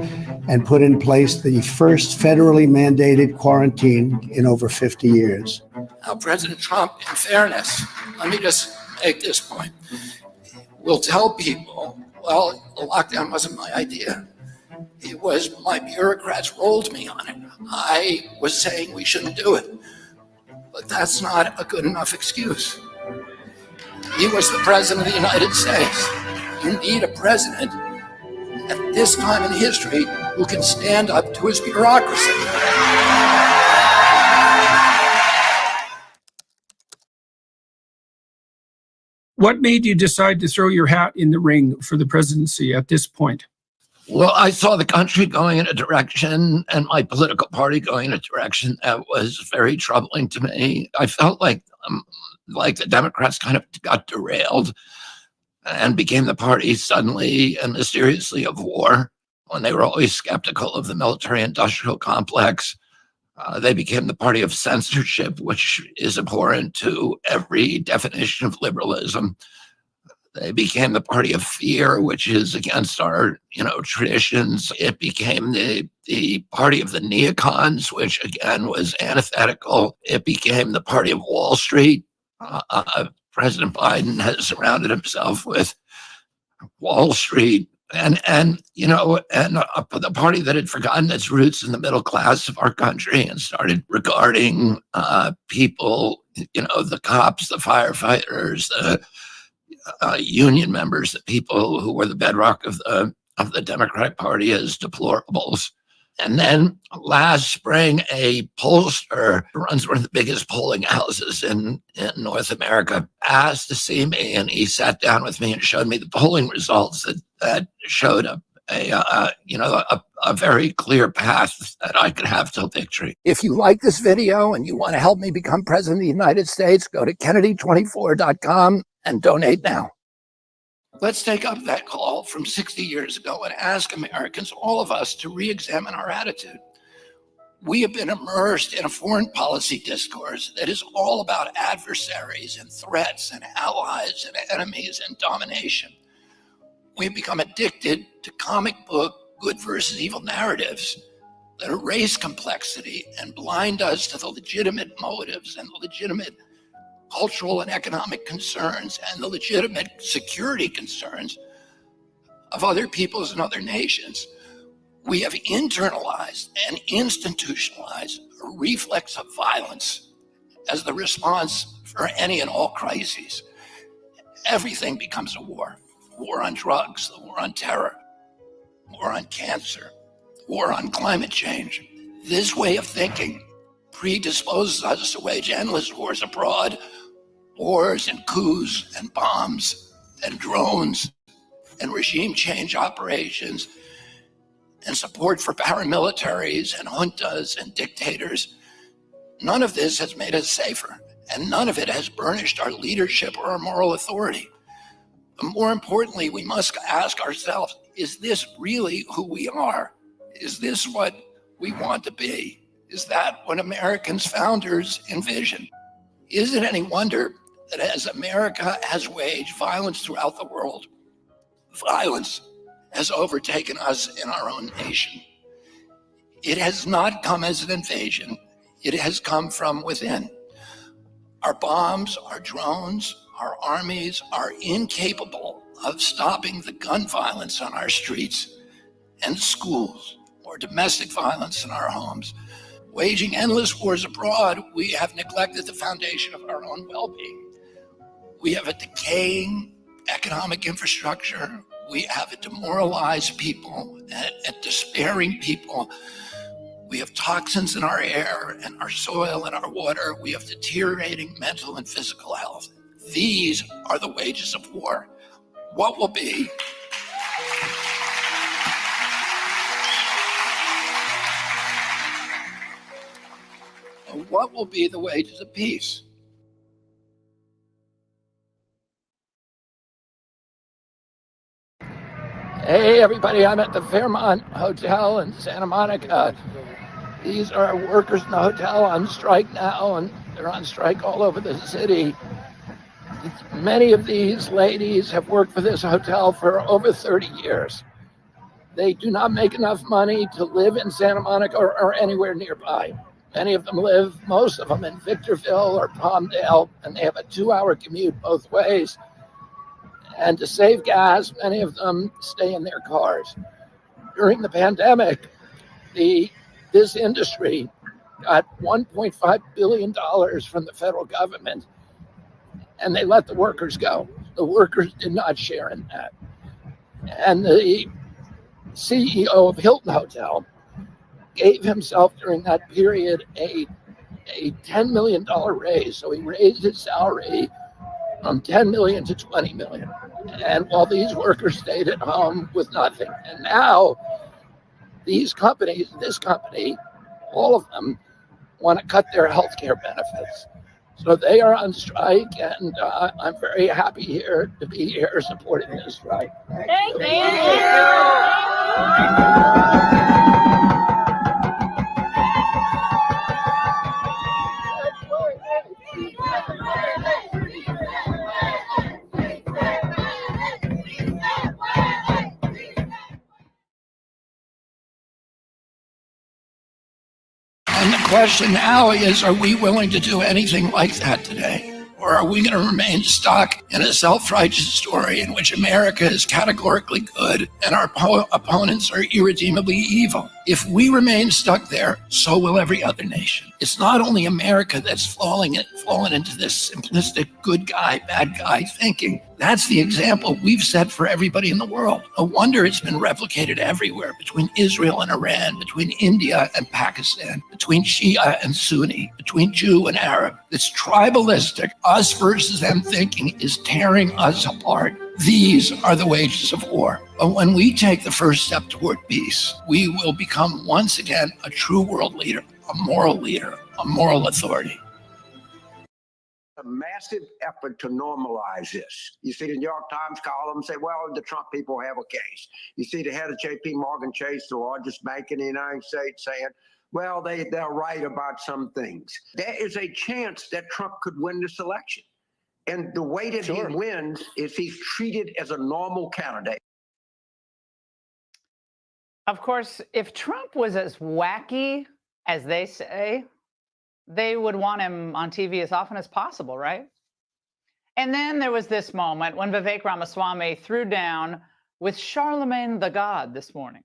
and put in place the first federally mandated quarantine in over 50 years. Now, President Trump, in fairness, let me just make this point. We'll tell people, well, the lockdown wasn't my idea. It was my bureaucrats rolled me on it. I was saying we shouldn't do it. But that's not a good enough excuse. He was the president of the United States. You need a president at this time in history who can stand up to his bureaucracy. What made you decide to throw your hat in the ring for the presidency at this point? Well, I saw the country going in a direction and my political party going in a direction that was very troubling to me. I felt like the Democrats kind of got derailed and became the party suddenly and mysteriously of war when they were always skeptical of the military-industrial complex. They became the party of censorship, which is abhorrent to every definition of liberalism. They became the party of fear, which is against our, traditions. It became the party of the neocons, which again was antithetical. It became the party of Wall Street. President Biden has surrounded himself with Wall Street and the party that had forgotten its roots in the middle class of our country and started regarding people, the cops, the firefighters, the union members, the people who were the bedrock of the Democratic Party as deplorables. And then last spring, a pollster who runs one of the biggest polling houses in North America asked to see me, and he sat down with me and showed me the polling results that showed a very clear path that I could have till victory. If you like this video and you want to help me become president of the United States, go to Kennedy24.com and donate now. Let's take up that call from 60 years ago and ask Americans, all of us, to re-examine our attitude. We have been immersed in a foreign policy discourse that is all about adversaries and threats and allies and enemies and domination. We've become addicted to comic book good versus evil narratives that erase complexity and blind us to the legitimate motives and the legitimate cultural and economic concerns and the legitimate security concerns of other peoples and other nations. We have internalized and institutionalized a reflex of violence as the response for any and all crises. Everything becomes a war. War on drugs, the war on terror, war on cancer, war on climate change. This way of thinking predisposes us to wage endless wars abroad, wars and coups and bombs and drones and regime change operations and support for paramilitaries and juntas and dictators. None of this has made us safer, and none of it has burnished our leadership or our moral authority. But more importantly, we must ask ourselves, is this really who we are? Is this what we want to be? Is that what Americans' founders envisioned? Is it any wonder that as America has waged violence throughout the world, Violence has overtaken us in our own nation. It has not come as an invasion. It has come from within. Our bombs, our drones, our armies are incapable of stopping the gun violence on our streets and schools or domestic violence in our homes. Waging endless wars abroad, we have neglected the foundation of our own well-being. We have a decaying economic infrastructure. We have a demoralized people and despairing people. We have toxins in our air and our soil and our water. We have deteriorating mental and physical health. These are the wages of war. What will be the wages of peace? Hey, everybody, I'm at the Fairmont Hotel in Santa Monica. These are workers in the hotel on strike now, and they're on strike all over the city. Many of these ladies have worked for this hotel for over 30 years. They do not make enough money to live in Santa Monica or anywhere nearby. Many of them live, most of them, in Victorville or Palmdale, and they have a 2-hour commute both ways. And to save gas, many of them stay in their cars. During the pandemic, this industry got $1.5 billion from the federal government, and they let the workers go. The workers did not share in that. And the CEO of Hilton Hotel gave himself during that period a $10 million raise. So he raised his salary from 10 million to 20 million. And while these workers stayed at home with nothing. And now these companies, this company, all of them want to cut their health care benefits. So they are on strike, and I'm very happy to be here supporting this strike. Thank And the question now is, are we willing to do anything like that today? Or are we going to remain stuck in a self-righteous story in which America is categorically good and our opponents are irredeemably evil? If we remain stuck there, so will every other nation. It's not only America that's fallen into this simplistic good guy, bad guy thinking. That's the example we've set for everybody in the world. No wonder it's been replicated everywhere, between Israel and Iran, between India and Pakistan, between Shia and Sunni, between Jew and Arab. This tribalistic, us versus them thinking is tearing us apart. These are the wages of war. But when we take the first step toward peace, we will become once again a true world leader, a moral authority. A massive effort to normalize this. You see the New York Times column say, well, the Trump people have a case. You see the head of JP Morgan Chase, the largest bank in the United States, saying, well, they're right about some things. There is a chance that Trump could win this election. And the way that he wins is he's treated as a normal candidate. Of course, if Trump was as wacky as they say, they would want him on TV as often as possible, right? And then there was this moment when Vivek Ramaswamy threw down with Charlemagne the God this morning.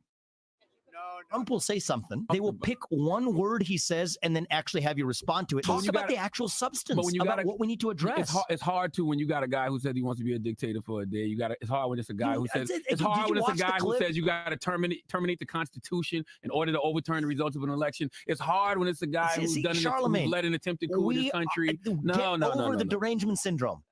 Trump will say something. They will pick one word he says and then actually have you respond to it. Talk about the actual substance, about what we need to address. It's hard to when you got a guy who says he wants to be a dictator for a day. It's hard when it's a guy who says it's hard when it's a guy who says you got to terminate the Constitution in order to overturn the results of an election. It's hard when it's a guy who's led an attempted coup in this country. No. The derangement syndrome.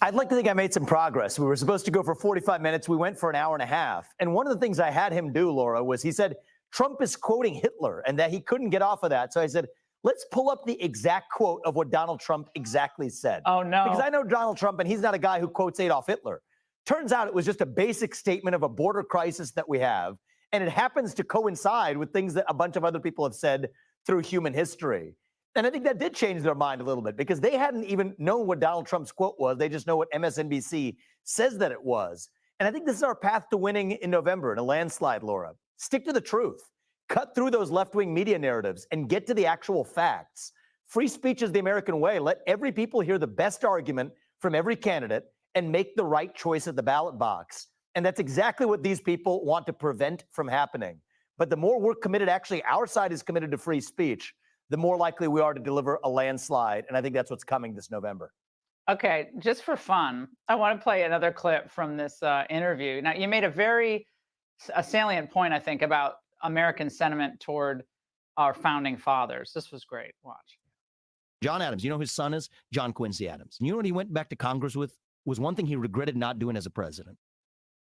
I'd like to think I made some progress. We were supposed to go for 45 minutes. We went for an hour and a half. And one of the things I had him do, Laura, was he said Trump is quoting Hitler and that he couldn't get off of that. So I said, let's pull up the exact quote of what Donald Trump exactly said. Oh, no. Because I know Donald Trump, and he's not a guy who quotes Adolf Hitler. Turns out it was just a basic statement of a border crisis that we have. And it happens to coincide with things that a bunch of other people have said through human history. And I think that did change their mind a little bit because they hadn't even known what Donald Trump's quote was. They just know what MSNBC says that it was. And I think this is our path to winning in November in a landslide, Laura. Stick to the truth. Cut through those left-wing media narratives and get to the actual facts. Free speech is the American way. Let every people hear the best argument from every candidate and make the right choice at the ballot box. And that's exactly what these people want to prevent from happening. But the more we're committed, actually, our side is committed to free speech, the more likely we are to deliver a landslide. And I think that's what's coming this November. Okay, just for fun, I want to play another clip from this interview. Now, you made a salient point, I think, about American sentiment toward our founding fathers. This was great. Watch. John Adams, you know who his son is? John Quincy Adams. And you know what he went back to Congress with? Was one thing he regretted not doing as a president,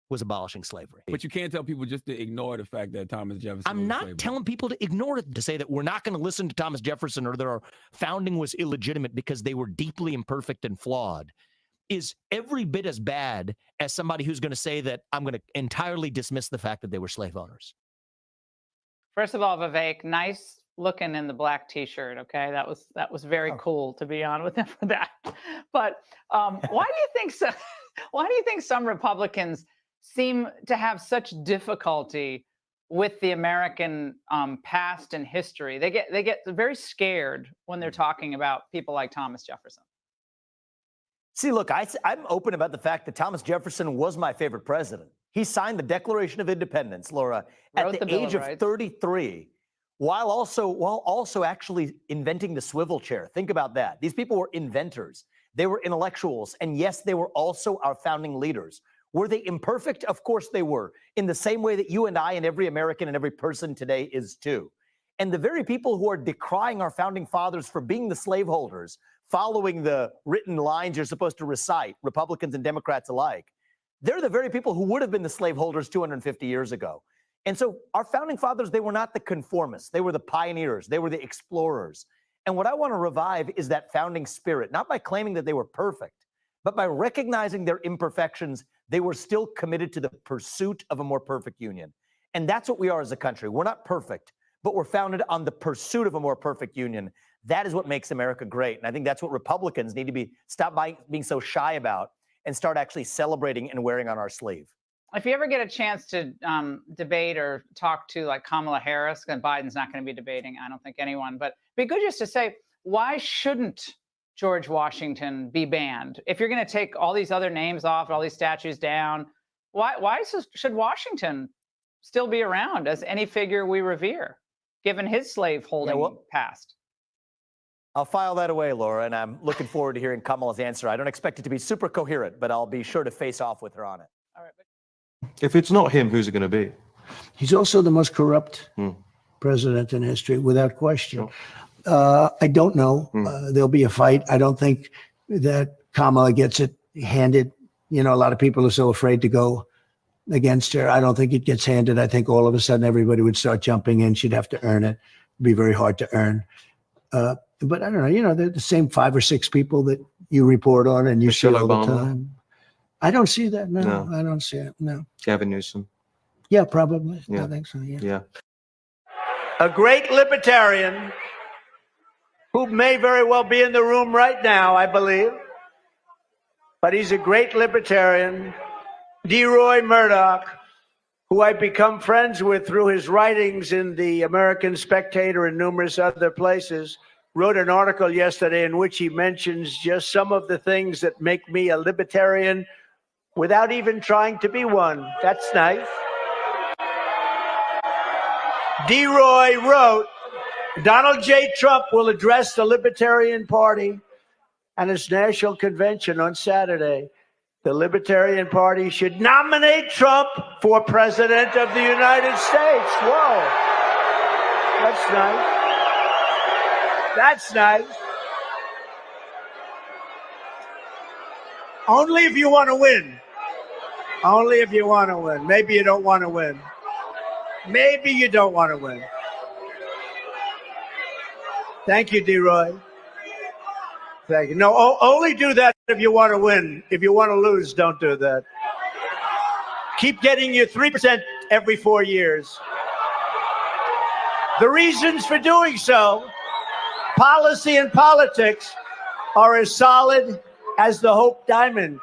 was abolishing slavery. But you can't tell people just to ignore the fact that Thomas Jefferson. I'm not telling people to ignore it, to say that we're not going to listen to Thomas Jefferson or that our founding was illegitimate because they were deeply imperfect and flawed, is every bit as bad as somebody who's going to say that I'm going to entirely dismiss the fact that they were slave owners. First of all, Vivek, nice looking in the black T-shirt. Okay, that was very cool to be on with him for that. But why do you think so? Why do you think some Republicans seem to have such difficulty with the American past and history? They get very scared when they're talking about people like Thomas Jefferson. See, look, I'm open about the fact that Thomas Jefferson was my favorite president. He signed the Declaration of Independence, Laura, at the age of 33, while also actually inventing the swivel chair. Think about that. These people were inventors. They were intellectuals. And yes, they were also our founding leaders. Were they imperfect? Of course they were, in the same way that you and I and every American and every person today is too. And the very people who are decrying our founding fathers for being the slaveholders, following the written lines you're supposed to recite, Republicans and Democrats alike, they're the very people who would have been the slaveholders 250 years ago. And so our founding fathers, they were not the conformists. They were the pioneers. They were the explorers. And what I want to revive is that founding spirit, not by claiming that they were perfect, but by recognizing their imperfections. They were still committed to the pursuit of a more perfect union. And that's what we are as a country. We're not perfect, but we're founded on the pursuit of a more perfect union. That is what makes America great. And I think that's what Republicans need to stop being so shy about and start actually celebrating and wearing on our sleeve. If you ever get a chance to debate or talk to like Kamala Harris, and Biden's not going to be debating, I don't think anyone, but it'd be good just to say, why shouldn't George Washington be banned? If you're going to take all these other names off, all these statues down, why should Washington still be around as any figure we revere, given his slave-holding past? I'll file that away, Laura, and I'm looking forward to hearing Kamala's answer. I don't expect it to be super coherent, but I'll be sure to face off with her on it. All right. If it's not him, who's it going to be? He's also the most corrupt president in history, without question. I don't know. There'll be a fight. I don't think that Kamala gets it handed. You know, a lot of people are so afraid to go against her. I don't think it gets handed. I think all of a sudden everybody would start jumping in. She'd have to earn it. It'd be very hard to earn. But I don't know, you know, they're the same 5 or 6 people that you report on and you see all the time. I don't see that. No, I don't see it. No. Gavin Newsom. Yeah, probably. Yeah. I think so. Yeah. Yeah. A great libertarian who may very well be in the room right now, I believe. But he's a great libertarian, DeRoy Murdoch, who I've become friends with through his writings in the American Spectator and numerous other places, wrote an article yesterday in which he mentions just some of the things that make me a libertarian without even trying to be one. That's nice. DeRoy wrote, Donald J. Trump will address the Libertarian Party and its national convention on Saturday. The Libertarian Party should nominate Trump for President of the United States. Whoa. That's nice. That's nice. Only if you want to win. Only if you want to win. Maybe you don't want to win. Maybe you don't want to win. Thank you, DeRoy. Thank you. No, only do that if you want to win. If you want to lose, don't do that. Keep getting your 3% every 4 years. The reasons for doing so, policy and politics, are as solid as the Hope Diamond.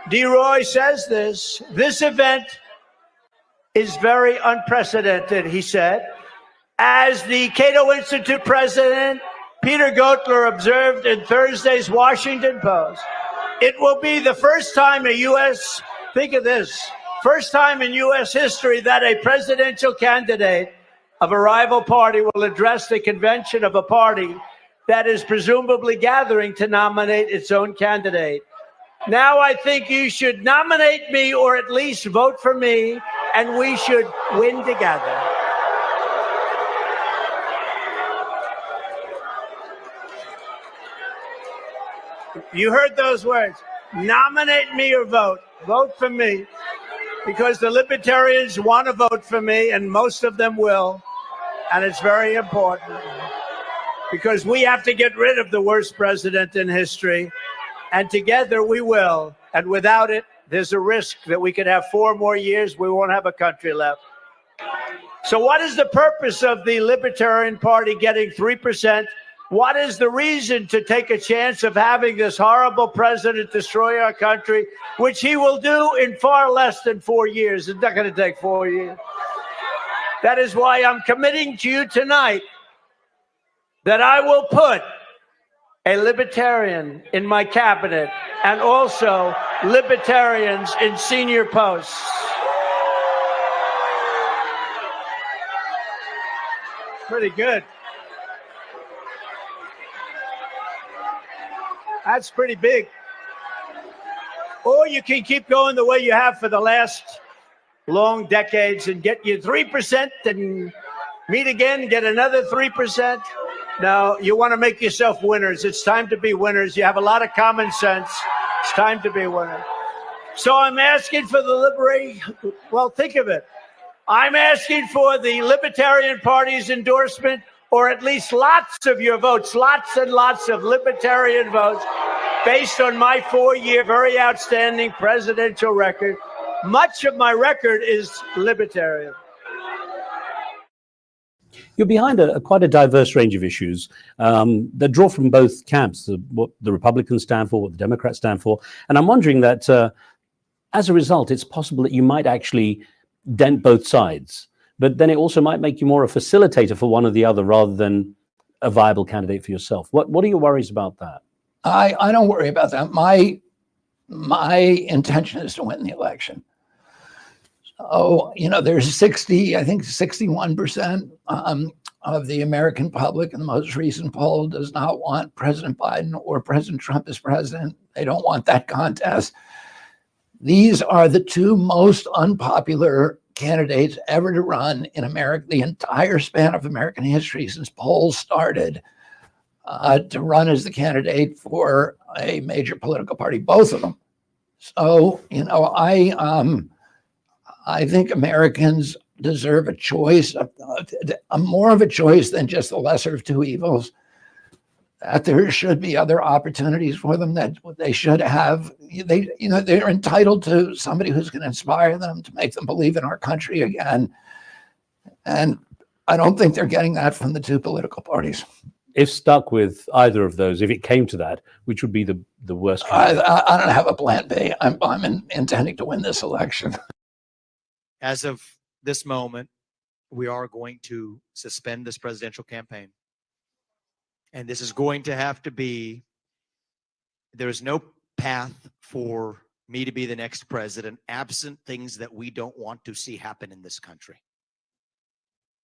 DeRoy says this event is very unprecedented, he said. As the Cato Institute president, Peter Gotler, observed in Thursday's Washington Post, it will be the first time think of this, first time in U.S. history that a presidential candidate of a rival party will address the convention of a party that is presumably gathering to nominate its own candidate. Now I think you should nominate me or at least vote for me, and we should win together. You heard those words. Nominate me or vote. Vote for me. Because the libertarians want to vote for me, and most of them will. And it's very important. Because we have to get rid of the worst president in history. And together we will. And without it, there's a risk that we could have 4 more years. We won't have a country left. So what is the purpose of the Libertarian Party getting 3%? What is the reason to take a chance of having this horrible president destroy our country, which he will do in far less than 4 years? It's not going to take 4 years. That is why I'm committing to you tonight that I will put a libertarian in my cabinet and also libertarians in senior posts. Pretty good. That's pretty big. Or you can keep going the way you have for the last long decades and get you 3% and meet again, get another 3%. No, you want to make yourself winners. It's time to be winners. You have a lot of common sense. It's time to be winners. So I'm asking for the well, think of it. I'm asking for the Libertarian Party's endorsement, or at least lots of your votes, lots and lots of libertarian votes, based on my 4-year, very outstanding presidential record. Much of my record is libertarian. You're behind quite a diverse range of issues that draw from both camps, what the Republicans stand for, what the Democrats stand for. And I'm wondering that as a result, it's possible that you might actually dent both sides. But then it also might make you more a facilitator for one or the other rather than a viable candidate for yourself. What are your worries about that? I don't worry about that. My intention is to win the election. So, there's 61% of the American public in the most recent poll does not want President Biden or President Trump as president. They don't want that contest. These are the 2 most unpopular candidates ever to run in America, the entire span of American history since polls started, to run as the candidate for a major political party, both of them. So, I think Americans deserve a choice, more of a choice than just the lesser of 2 evils. That there should be other opportunities for them, that they should have. They're entitled to somebody who's going to inspire them, to make them believe in our country again. And I don't think they're getting that from the 2 political parties. If stuck with either of those, if it came to that, which would be the worst case? I don't have a plan B. I'm intending to win this election. As of this moment, we are going to suspend this presidential campaign. And this is going to have to be, there is no path for me to be the next president absent things that we don't want to see happen in this country.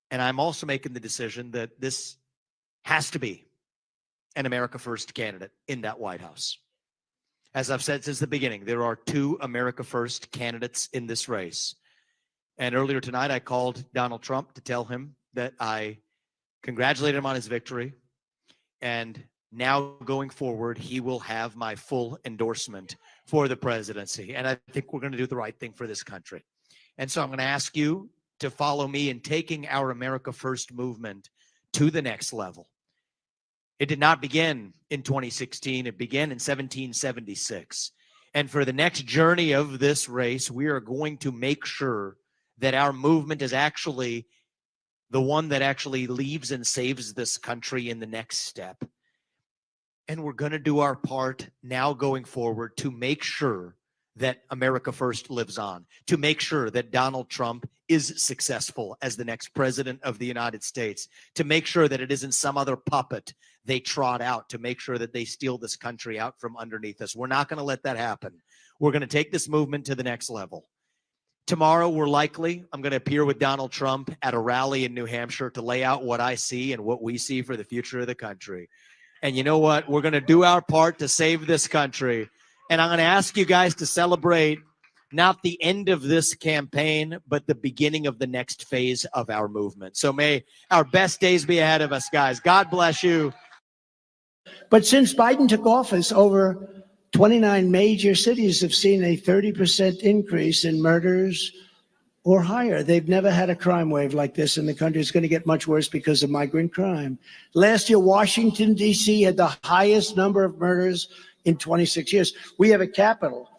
And I'm also making the decision that this has to be an America First candidate in that White House. As I've said since the beginning, there are 2 America First candidates in this race. And earlier tonight, I called Donald Trump to tell him that I congratulated him on his victory. And now going forward, he will have my full endorsement for the presidency. And I think we're going to do the right thing for this country. And so I'm going to ask you to follow me in taking our America First movement to the next level. It did not begin in 2016. It began in 1776. And for the next journey of this race, we are going to make sure that our movement is actually the one that actually leaves and saves this country in the next step. And we're going to do our part now going forward to make sure that America First lives on, to make sure that Donald Trump is successful as the next president of the United States, to make sure that it isn't some other puppet they trot out to make sure that they steal this country out from underneath us. We're not going to let that happen. We're going to take this movement to the next level. Tomorrow, I'm going to appear with Donald Trump at a rally in New Hampshire to lay out what I see and what we see for the future of the country. And you know what? We're going to do our part to save this country. And I'm going to ask you guys to celebrate not the end of this campaign, but the beginning of the next phase of our movement. So may our best days be ahead of us, guys. God bless you. But since Biden took office, over 29 major cities have seen a 30% increase in murders or higher. They've never had a crime wave like this in the country. It's going to get much worse because of migrant crime. Last year, Washington, D.C. had the highest number of murders in 26 years. We have a capital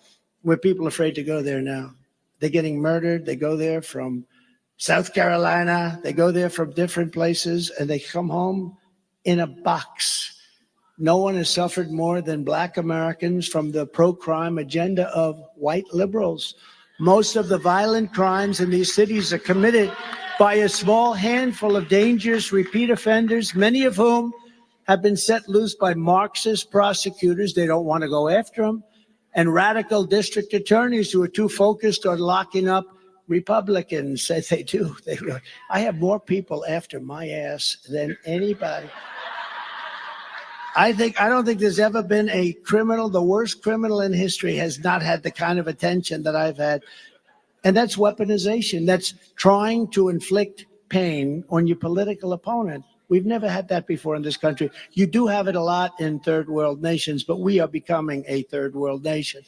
where people are afraid to go there now. They're getting murdered. They go there from South Carolina. They go there from different places, and they come home in a box. No one has suffered more than Black Americans from the pro-crime agenda of white liberals. Most of the violent crimes in these cities are committed by a small handful of dangerous repeat offenders, many of whom have been set loose by Marxist prosecutors. They don't want to go after them. And radical district attorneys who are too focused on locking up Republicans. They do. I have more people after my ass than anybody. I don't think there's ever been a criminal, the worst criminal in history has not had the kind of attention that I've had. And that's weaponization. That's trying to inflict pain on your political opponent. We've never had that before in this country. You do have it a lot in third world nations, but we are becoming a third world nation.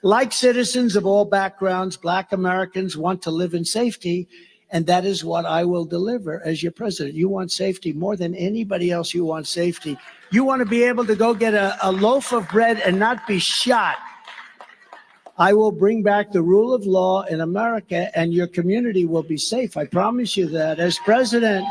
Like citizens of all backgrounds, Black Americans want to live in safety, and that is what I will deliver as your president. You want safety more than anybody else. You want safety. You want to be able to go get a loaf of bread and not be shot. I will bring back the rule of law in America, and your community will be safe. I promise you that. As president,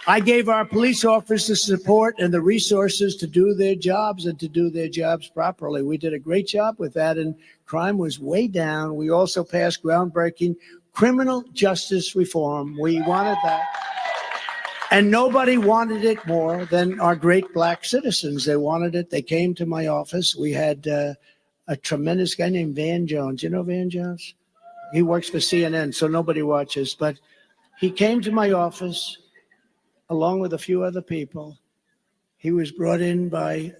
I gave our police officers support and the resources to do their jobs and to do their jobs properly. We did a great job with that, and crime was way down. We also passed groundbreaking criminal justice reform. We wanted that. And nobody wanted it more than our great Black citizens. They wanted it. They came to my office. We had a tremendous guy named Van Jones. You know Van Jones? He works for CNN, so nobody watches. But he came to my office along with a few other people. He was brought in by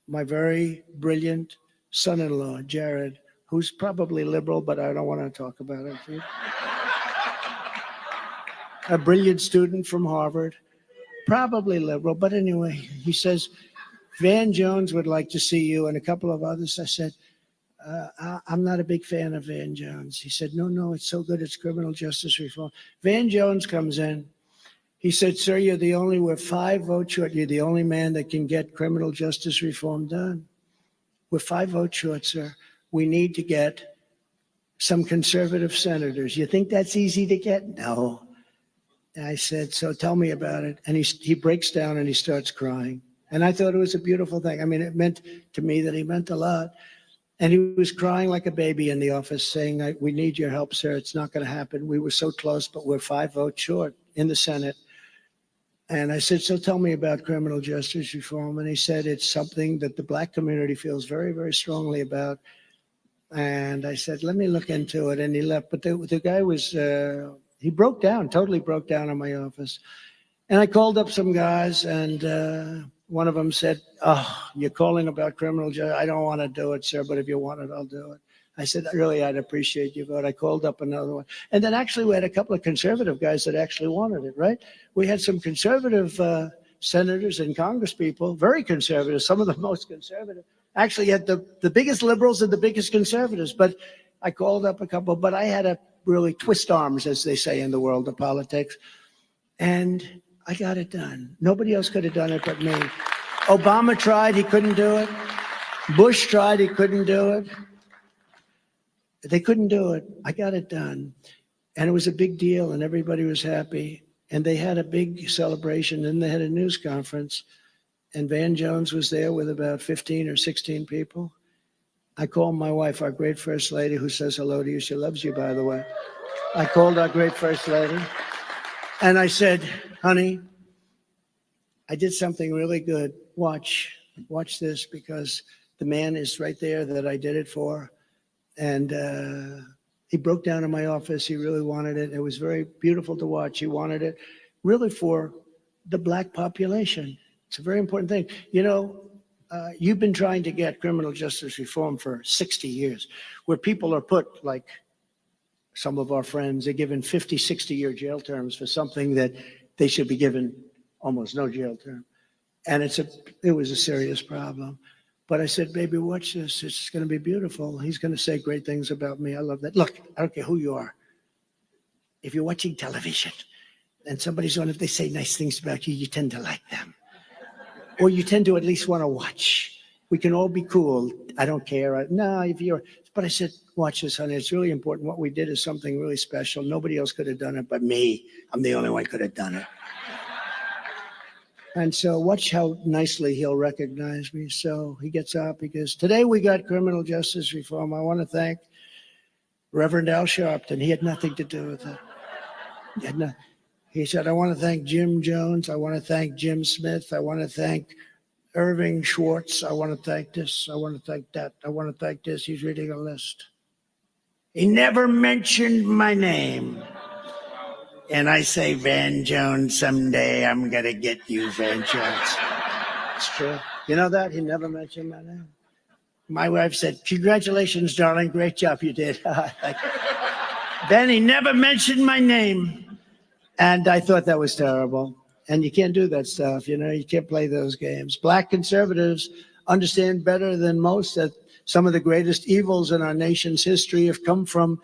my very brilliant son-in-law, Jared, who's probably liberal, but I don't want to talk about it. A brilliant student from Harvard, probably liberal, but anyway, he says, Van Jones would like to see you, and a couple of others. I said, I'm not a big fan of Van Jones. He said, no, it's so good, it's criminal justice reform. Van Jones comes in. He said, sir, we're 5 votes short. You're the only man that can get criminal justice reform done. We're 5 votes short, sir. We need to get some conservative senators. You think that's easy to get? No. I said, so tell me about it. And he breaks down and he starts crying. And I thought it was a beautiful thing. I mean, it meant to me that he meant a lot. And he was crying like a baby in the office saying, we need your help, sir. It's not going to happen. We were so close, but we're 5 votes short in the Senate. And I said, so tell me about criminal justice reform. And he said, it's something that the Black community feels very, very strongly about. And I said, let me look into it. And he left. But the guy was, he broke down, totally broke down in my office. And I called up some guys, and one of them said, oh, you're calling about criminal justice? I don't want to do it, sir, but if you want it, I'll do it. I said, really, I'd appreciate your vote. I called up another one. And then actually we had a couple of conservative guys that actually wanted it, right? We had some conservative senators and congresspeople, very conservative, some of the most conservative. Actually had the biggest liberals and the biggest conservatives. But I called up a couple, but I had to really twist arms, as they say in the world of politics. And I got it done. Nobody else could have done it but me. Obama tried, he couldn't do it. Bush tried, he couldn't do it. They couldn't do it. I got it done. And it was a big deal, and everybody was happy. And they had a big celebration, and they had a news conference. And Van Jones was there with about 15 or 16 people. I called my wife, our great first lady, who says hello to you. She loves you, by the way. I called our great first lady and I said, honey, I did something really good. Watch this, because the man is right there that I did it for. And he broke down in my office. He really wanted it. It was very beautiful to watch. He wanted it really for the black population. It's a very important thing. You know, you've been trying to get criminal justice reform for 60 years, where people are put, like some of our friends, they're given 50, 60-year jail terms for something that they should be given almost no jail term. And it was a serious problem. But I said, baby, watch this. It's going to be beautiful. He's going to say great things about me. I love that. Look, I don't care who you are. If you're watching television and somebody's on it, they say nice things about you, you tend to like them. Or you tend to at least want to watch. We can all be cool. I don't care. But I said, watch this, honey. It's really important. What we did is something really special. Nobody else could have done it but me. I'm the only one who could have done it. And so watch how nicely he'll recognize me. So he gets up, he goes, today we got criminal justice reform. I want to thank Reverend Al Sharpton. He had nothing to do with it. He said, I want to thank Jim Jones. I want to thank Jim Smith. I want to thank Irving Schwartz. I want to thank this. I want to thank that. I want to thank this. He's reading a list. He never mentioned my name. And I say, Van Jones, someday I'm going to get you, Van Jones. It's true. You know that? He never mentioned my name. My wife said, congratulations, darling. Great job you did. Then he never mentioned my name. And I thought that was terrible. And you can't do that stuff. You know, you can't play those games. Black conservatives understand better than most that some of the greatest evils in our nation's history have come from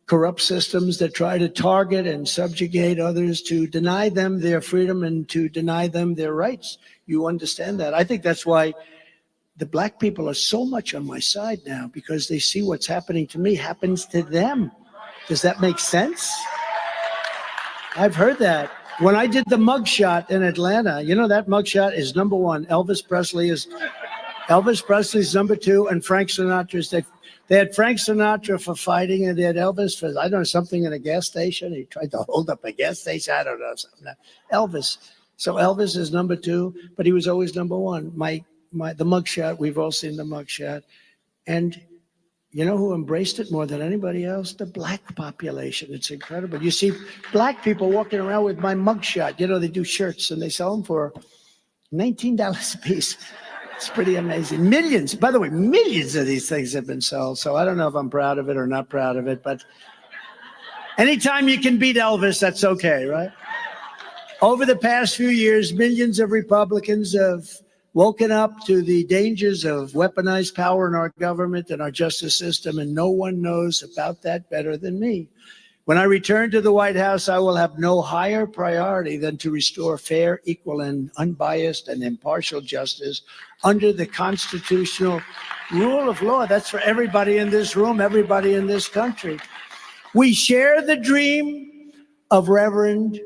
corrupt systems that try to target and subjugate others, to deny them their freedom and to deny them their rights. You understand that. I think that's why the black people are so much on my side now, because they see what's happening to me happens to them. Does that make sense? I've heard that. When I did the mugshot in Atlanta, you know that mugshot is number one. Elvis Presley's number two, and Frank Sinatra's. They had Frank Sinatra for fighting, and they had Elvis for, I don't know, something in a gas station. He tried to hold up a gas station. I don't know, something. Elvis. So Elvis is number two, but he was always number one. The mugshot, we've all seen the mugshot. And you know who embraced it more than anybody else? The black population. It's incredible. You see black people walking around with my mugshot. You know, they do shirts and they sell them for $19 a piece. It's pretty amazing. Millions, by the way, millions of these things have been sold. So I don't know if I'm proud of it or not proud of it, but anytime you can beat Elvis, that's okay, right? Over the past few years, millions of Republicans have woken up to the dangers of weaponized power in our government and our justice system, and no one knows about that better than me. When I return to the White House, I will have no higher priority than to restore fair, equal, and unbiased and impartial justice under the constitutional rule of law. That's for everybody in this room, everybody in this country. We share the dream of Reverend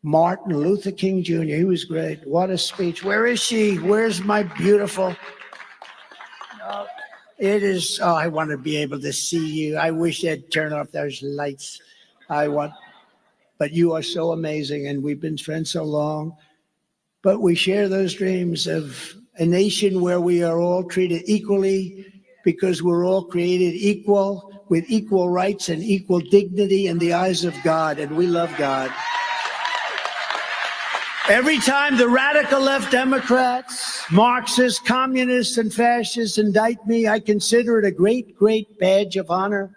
Martin Luther King Jr. He was great. What a speech. Where is she? Where's my beautiful? It is, I want to be able to see you. I wish they'd turn off those lights. But you are so amazing, and we've been friends so long. But we share those dreams of a nation where we are all treated equally, because we're all created equal, with equal rights and equal dignity in the eyes of God, and we love God. Every time the radical left Democrats, Marxists, communists, and fascists indict me, I consider it a great, great badge of honor,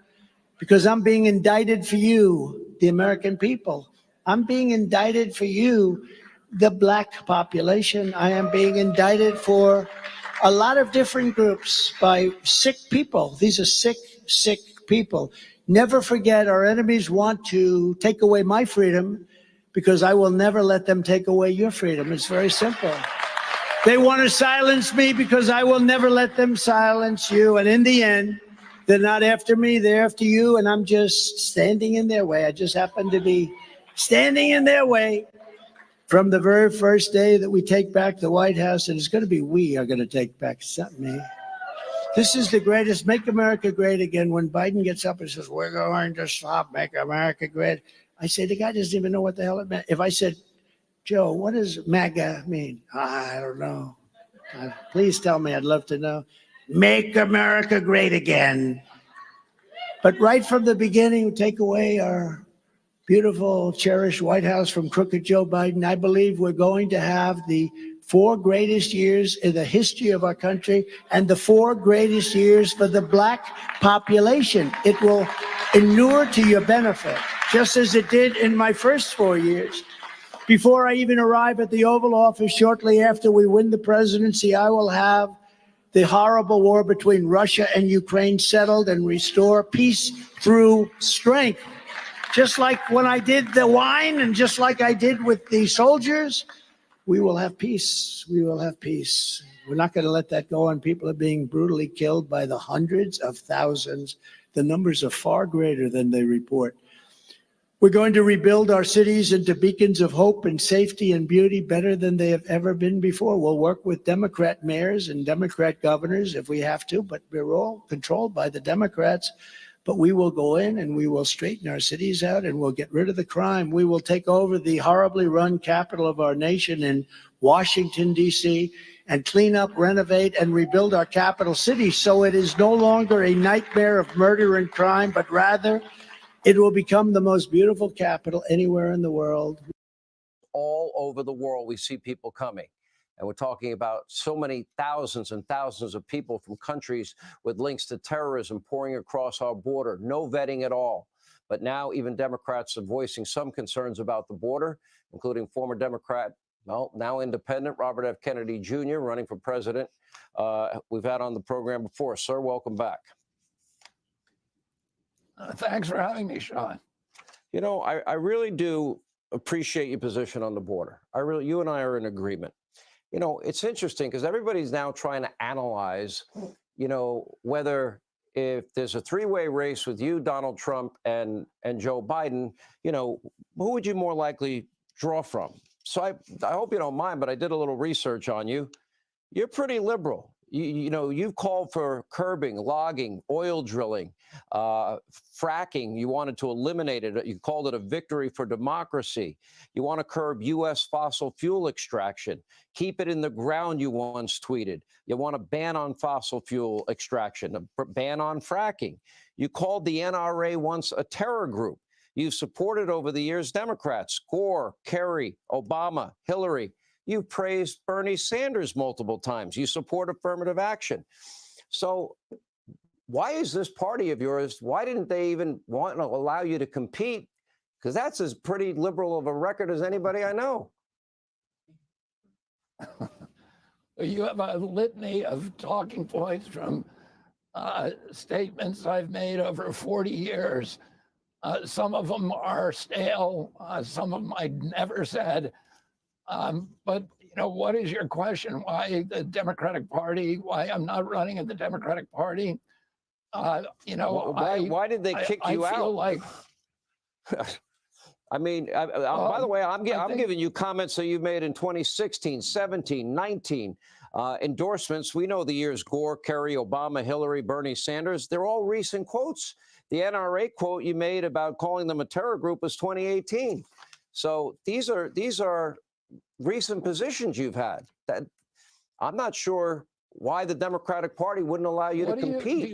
because I'm being indicted for you, the American people. I'm being indicted for you, the black population. I am being indicted for a lot of different groups by sick people. These are sick, sick people. Never forget, our enemies want to take away my freedom, because I will never let them take away your freedom. It's very simple. They want to silence me because I will never let them silence you. And in the end, they're not after me, they're after you, and I'm just standing in their way. I just happen to be standing in their way from the very first day that we take back the White House. And it's going to be we are going to take back, it's not me. This is the greatest. Make America great again. When Biden gets up and says, we're going to stop, make America great, I say, the guy doesn't even know what the hell it meant. If I said, Joe, what does MAGA mean? I don't know. Please tell me. I'd love to know. Make America great again. But right from the beginning, take away our beautiful, cherished White House from crooked Joe Biden. I believe we're going to have the 4 greatest years in the history of our country and the 4 greatest years for the black population. It will inure to your benefit, just as it did in my first 4 years. Before I even arrive at the Oval Office, shortly after we win the presidency, I will have the horrible war between Russia and Ukraine settled and restore peace through strength. Just like when I did the wine and just like I did with the soldiers, we will have peace. We will have peace. We're not going to let that go on. People are being brutally killed by the hundreds of thousands. The numbers are far greater than they report. We're going to rebuild our cities into beacons of hope and safety and beauty better than they have ever been before. We'll work with Democrat mayors and Democrat governors if we have to, but we're all controlled by the Democrats. But we will go in and we will straighten our cities out and we'll get rid of the crime. We will take over the horribly run capital of our nation in Washington, D.C., and clean up, renovate, and rebuild our capital city so it is no longer a nightmare of murder and crime, but rather it will become the most beautiful capital anywhere in the world. All over the world, we see people coming. And we're talking about so many thousands and thousands of people from countries with links to terrorism pouring across our border, no vetting at all. But now even Democrats are voicing some concerns about the border, including former Democrat, well, now independent, Robert F. Kennedy Jr., running for president. We've had on the program before. Sir, welcome back. Thanks for having me, Sean. You know, I really do appreciate your position on the border. You and I are in agreement. You know, it's interesting because everybody's now trying to analyze, you know, whether if there's a 3-way race with you, Donald Trump, and Joe Biden, you know, who would you more likely draw from? So I hope you don't mind, but I did a little research on you. You're pretty liberal. You know, you've called for curbing, logging, oil drilling, fracking. You wanted to eliminate it. You called it a victory for democracy. You want to curb U.S. fossil fuel extraction. Keep it in the ground, you once tweeted. You want to ban on fossil fuel extraction, a ban on fracking. You called the NRA once a terror group. You've supported over the years Democrats, Gore, Kerry, Obama, Hillary. You praised Bernie Sanders multiple times. You support affirmative action. So why is this party of yours, why didn't they even want to allow you to compete? Because that's as pretty liberal of a record as anybody I know. You have a litany of talking points from statements I've made over 40 years. Some of them are stale. Some of them I never said. But, you know, what is your question? Why the Democratic Party? Why I'm not running in the Democratic Party? You know, why did they kick you out? I feel like. I mean, by the way, I'm giving you comments that you've made in 2016, 17, 19. Endorsements. We know the years Gore, Kerry, Obama, Hillary, Bernie Sanders. They're all recent quotes. The NRA quote you made about calling them a terror group was 2018. So these are recent positions you've had. That I'm not sure why the Democratic Party wouldn't allow you to compete. Do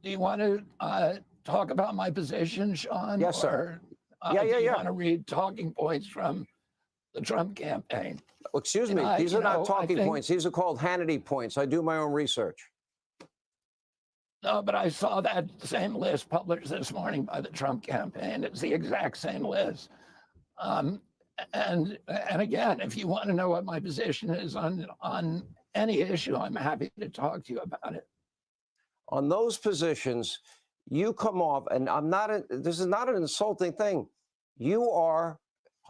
you want to talk about my position, Sean? Yes, sir. Or, do you want to read talking points from the Trump campaign? Well, excuse me. These are not talking points. These are called Hannity points. I do my own research. No, but I saw that same list published this morning by the Trump campaign. It's the exact same list. And again, if you want to know what my position is on any issue, I'm happy to talk to you about it. On those positions, you come off, and this is not an insulting thing. You are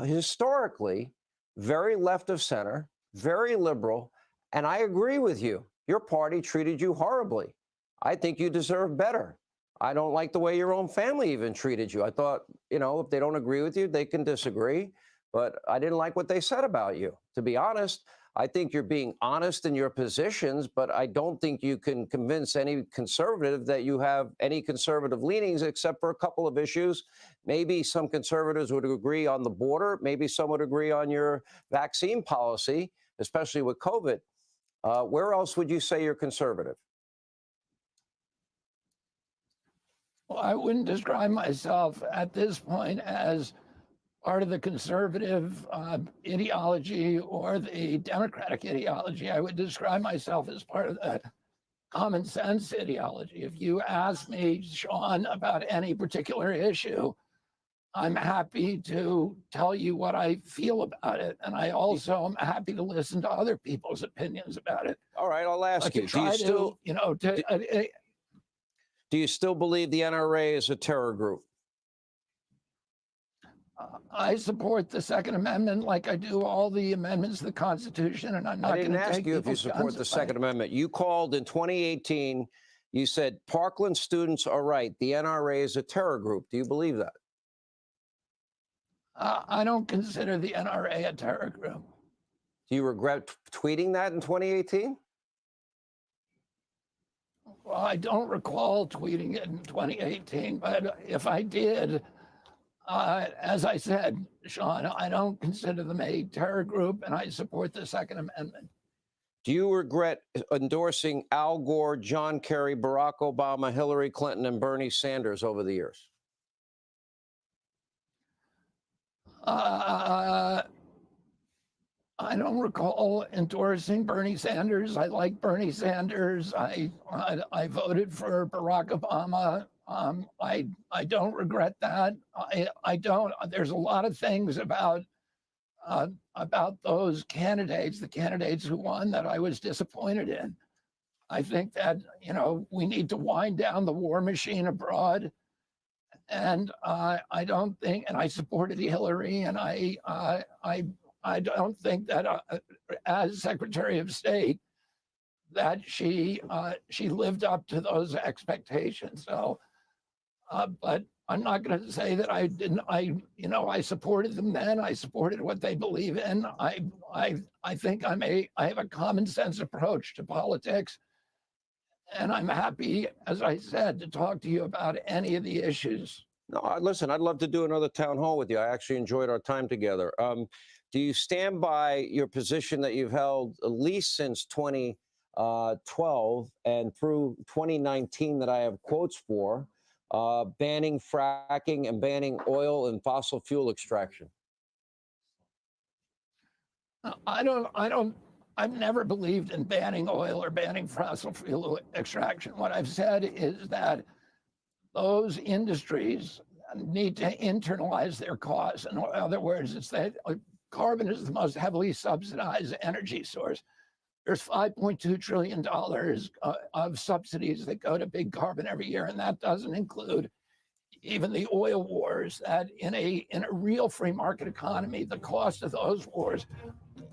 historically very left of center, very liberal, and I agree with you. Your party treated you horribly. I think you deserve better. I don't like the way your own family even treated you. I thought, you know, if they don't agree with you, they can disagree. But I didn't like what they said about you. To be honest, I think you're being honest in your positions, but I don't think you can convince any conservative that you have any conservative leanings except for a couple of issues. Maybe some conservatives would agree on the border. Maybe some would agree on your vaccine policy, especially with COVID. Where else would you say you're conservative? Well, I wouldn't describe myself at this point as part of the conservative ideology or the Democratic ideology. I would describe myself as part of the common sense ideology. If you ask me, Sean, about any particular issue, I'm happy to tell you what I feel about it. And I also am happy to listen to other people's opinions about it. All right, I'll ask you. Do you still, do you still believe the NRA is a terror group? I support the Second Amendment like I do all the amendments to the Constitution, and I'm not going to take I didn't ask you if you people's support guns the away. Second Amendment. You called in 2018. You said Parkland students are right. The NRA is a terror group. Do you believe that? I don't consider the NRA a terror group. Do you regret tweeting that in 2018? Well, I don't recall tweeting it in 2018, but if I did, as I said, Sean, I don't consider them a terror group, and I support the Second Amendment. Do you regret endorsing Al Gore, John Kerry, Barack Obama, Hillary Clinton, and Bernie Sanders over the years? I don't recall endorsing Bernie Sanders. I like Bernie Sanders. I voted for Barack Obama. I don't regret that. I don't. There's a lot of things about those candidates, the candidates who won, that I was disappointed in. I think that, you know, we need to wind down the war machine abroad. And I don't think, and I supported Hillary, and I don't think that as Secretary of State that she lived up to those expectations. So, but I'm not going to say that I didn't. I supported them then. I supported what they believe in. I think I have a common sense approach to politics, and I'm happy, as I said, to talk to you about any of the issues. No, listen, I'd love to do another town hall with you. I actually enjoyed our time together. Do you stand by your position that you've held at least since 2012 and through 2019 that I have quotes for, banning fracking and banning oil and fossil fuel extraction? I've never believed in banning oil or banning fossil fuel extraction. What I've said is that those industries need to internalize their costs. In other words, it's that carbon is the most heavily subsidized energy source. There's $5.2 trillion of subsidies that go to big carbon every year, and that doesn't include even the oil wars. That in a real free market economy, the cost of those wars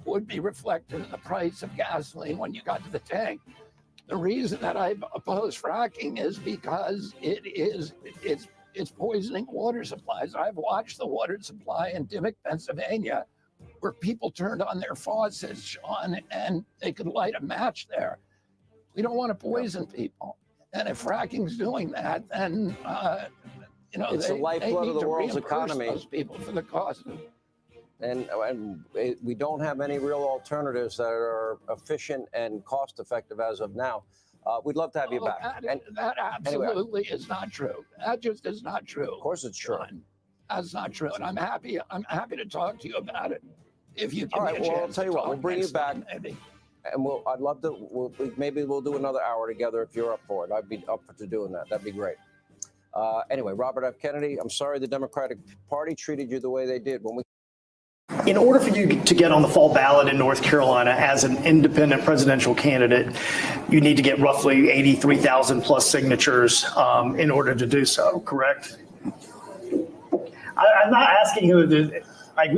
would be reflected in the price of gasoline when you got to the tank. The reason that I oppose fracking is because it's poisoning water supplies. I've watched the water supply in Dimock, Pennsylvania, where people turned on their faucets, Sean, and they could light a match there. We don't want to poison people. And if fracking's doing that, then it's the lifeblood of the world's economy. Those people for the cost. And we don't have any real alternatives that are efficient and cost effective as of now. We'd love to have you back. That absolutely is not true. That just is not true. Of course it's true. That's not true. And I'm happy to talk to you about it. If you give All me right, a well, chance I'll tell you to what, we'll talk bring you next back. time, maybe. And I'd love to, maybe we'll do another hour together if you're up for it. I'd be up to doing that. That'd be great. Anyway, Robert F. Kennedy, I'm sorry the Democratic Party treated you the way they did when we. In order for you to get on the fall ballot in North Carolina as an independent presidential candidate, you need to get roughly 83,000 plus signatures in order to do so, correct? I'm not asking you to.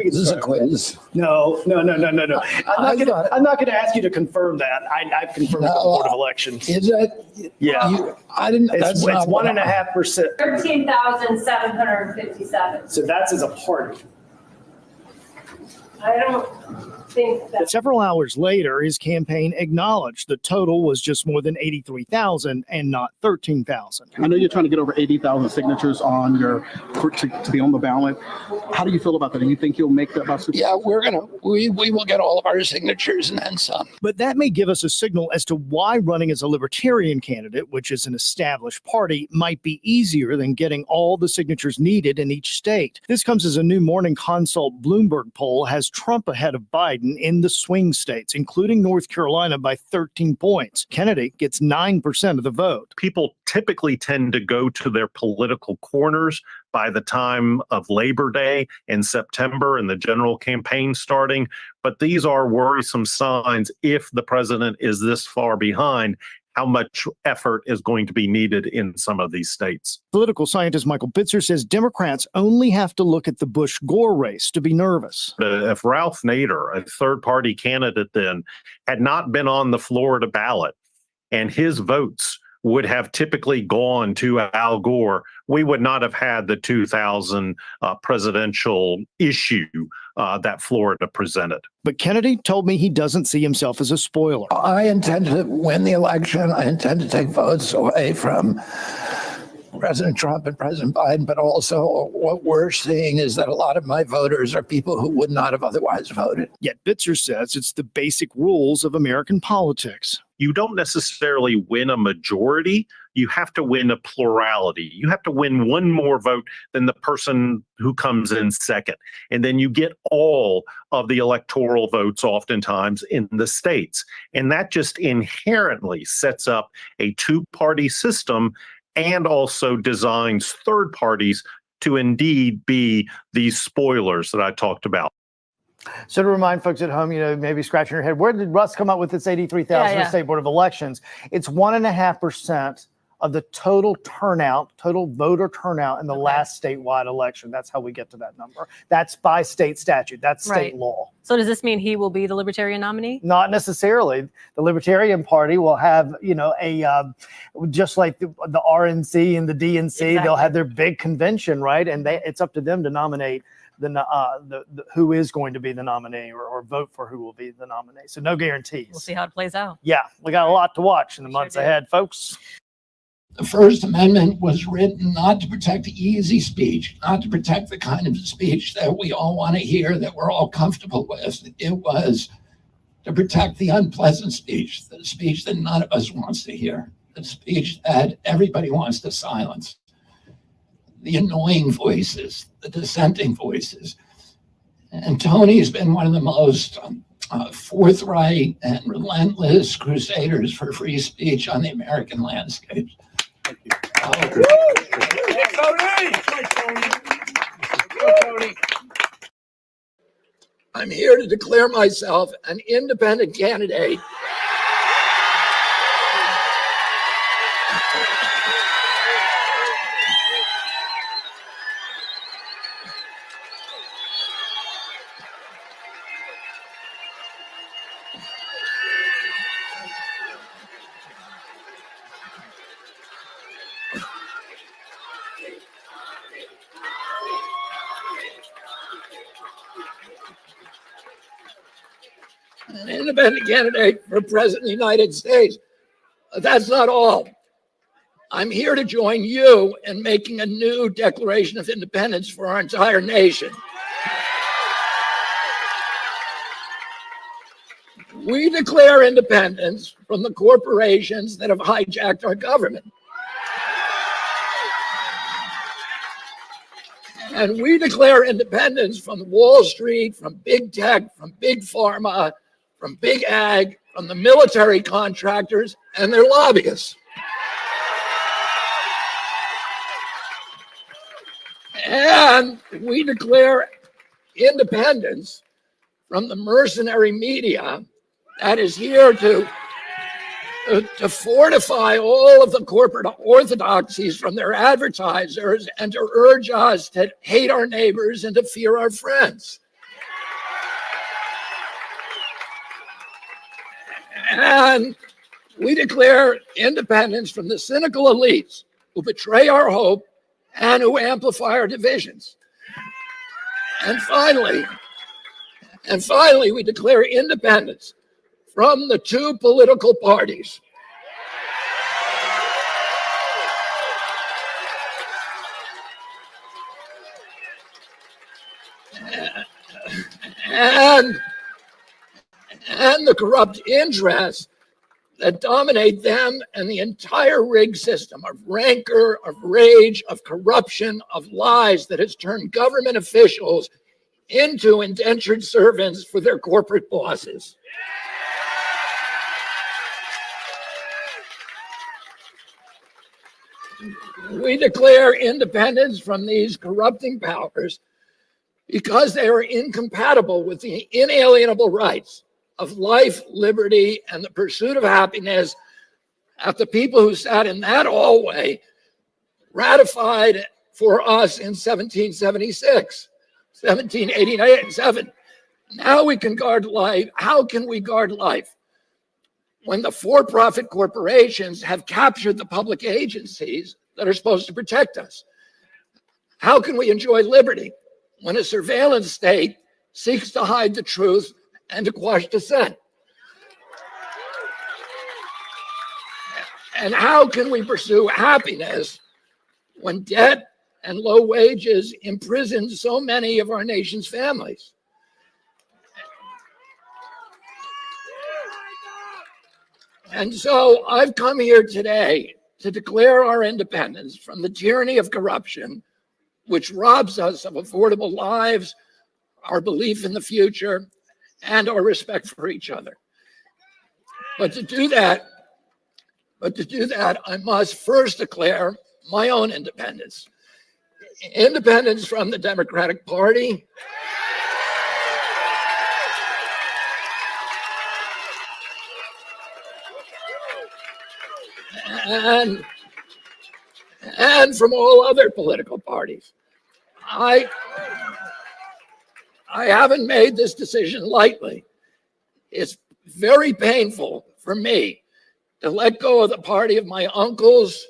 This is a quiz. No. I'm not going to ask you to confirm that. I've confirmed with the Board of Elections. Is it? Yeah. I didn't. It's 1.5%. 13,757. So that's as a party. I don't. think that Several hours later, his campaign acknowledged the total was just more than 83,000 and not 13,000. I know you're trying to get over 80,000 signatures on your to be on the ballot. How do you feel about that? Do you think you'll make that by Super? Yeah, we will get all of our signatures and then some. But that may give us a signal as to why running as a Libertarian candidate, which is an established party, might be easier than getting all the signatures needed in each state. This comes as a new Morning Consult Bloomberg poll has Trump ahead of Biden in the swing states, including North Carolina, by 13 points. Kennedy gets 9% of the vote. People typically tend to go to their political corners by the time of Labor Day in September and the general campaign starting. But these are worrisome signs if the president is this far behind. How much effort is going to be needed in some of these states. Political scientist Michael Bitzer says Democrats only have to look at the Bush-Gore race to be nervous. If Ralph Nader, a third-party candidate then, had not been on the Florida ballot and his votes would have typically gone to Al Gore, we would not have had the 2000 presidential issue that Florida presented. But Kennedy told me he doesn't see himself as a spoiler. I intend to win the election. I intend to take votes away from President Trump and President Biden, but also what we're seeing is that a lot of my voters are people who would not have otherwise voted. Yet Bitzer says it's the basic rules of American politics. You don't necessarily win a majority. You have to win a plurality. You have to win one more vote than the person who comes in second. And then you get all of the electoral votes oftentimes in the states. And that just inherently sets up a two-party system and also designs third parties to indeed be these spoilers that I talked about. So to remind folks at home, maybe scratching your head, where did Russ come up with this 83,000 Yeah. State Board of Elections? It's 1.5% of the total voter turnout in the last statewide election. That's how we get to that number. That's by state statute. That's state Right. law. So does this mean he will be the Libertarian nominee? Not necessarily. The Libertarian Party will have, just like the RNC and the DNC, they'll have their big convention, right? And it's up to them to nominate the who is going to be the nominee or vote for who will be the nominee. So no guarantees. We'll see how it plays out. Yeah, we got a lot to watch in the months ahead, folks. The First Amendment was written not to protect easy speech, not to protect the kind of speech that we all want to hear, that we're all comfortable with. It was to protect the unpleasant speech, the speech that none of us wants to hear, the speech that everybody wants to silence, the annoying voices, the dissenting voices. And Tony's been one of the most forthright and relentless crusaders for free speech on the American landscape. I'm here to declare myself an independent candidate. An independent candidate for president of the United States. But that's not all. I'm here to join you in making a new Declaration of Independence for our entire nation. We declare independence from the corporations that have hijacked our government. And we declare independence from Wall Street, from big tech, from big pharma, from big ag, from the military contractors and their lobbyists. And we declare independence from the mercenary media that is here to fortify all of the corporate orthodoxies from their advertisers and to urge us to hate our neighbors and to fear our friends. And we declare independence from the cynical elites who betray our hope and who amplify our divisions. And finally, And finally, we declare independence from the two political parties. And the corrupt interests that dominate them and the entire rigged system of rancor, of rage, of corruption, of lies that has turned government officials into indentured servants for their corporate bosses. We declare independence from these corrupting powers because they are incompatible with the inalienable rights of life, liberty, and the pursuit of happiness that the people who sat in that hallway ratified for us in 1776, 1787. Now we can guard life. How can we guard life when the for-profit corporations have captured the public agencies that are supposed to protect us? How can we enjoy liberty when a surveillance state seeks to hide the truth and to quash dissent? And how can we pursue happiness when debt and low wages imprison so many of our nation's families? And so I've come here today to declare our independence from the tyranny of corruption, which robs us of affordable lives, our belief in the future, and our respect for each other. But to do that, I must first declare my own independence. Independence from the Democratic Party, and from all other political parties. I haven't made this decision lightly. It's very painful for me to let go of the party of my uncles,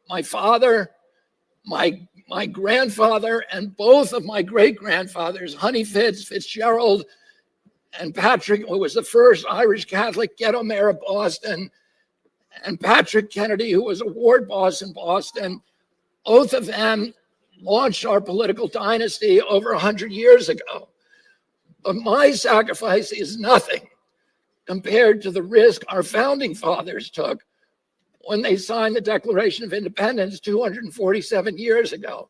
my father, my grandfather, and both of my great-grandfathers, Honey Fitzgerald, and Patrick, who was the first Irish Catholic ghetto mayor of Boston, and Patrick Kennedy, who was a ward boss in Boston. Both of them launched our political dynasty over 100 years ago. But my sacrifice is nothing compared to the risk our founding fathers took when they signed the Declaration of Independence 247 years ago.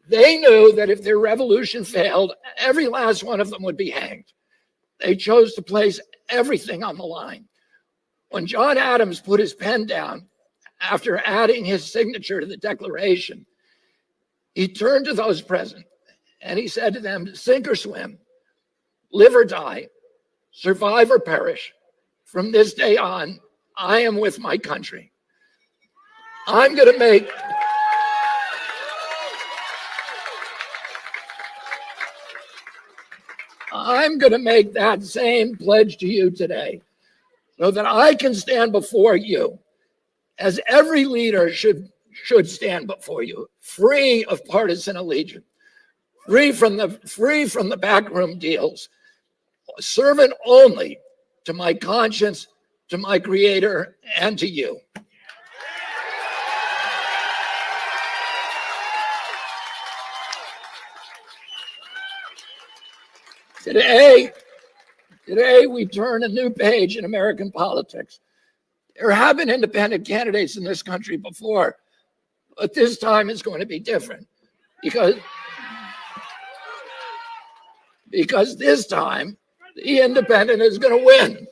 They knew that if their revolution failed, every last one of them would be hanged. They chose to place everything on the line. When John Adams put his pen down after adding his signature to the Declaration, he turned to those present and he said to them, sink or swim, live or die, survive or perish. From this day on, I am with my country. I'm going to make that same pledge to you today, so that I can stand before you, as every leader should stand before you, free of partisan allegiance, free from the backroom deals, servant only to my conscience, to my Creator, and to you. Today we turn a new page in American politics. There have been independent candidates in this country before, but this time it's going to be different because this time the independent is going to win.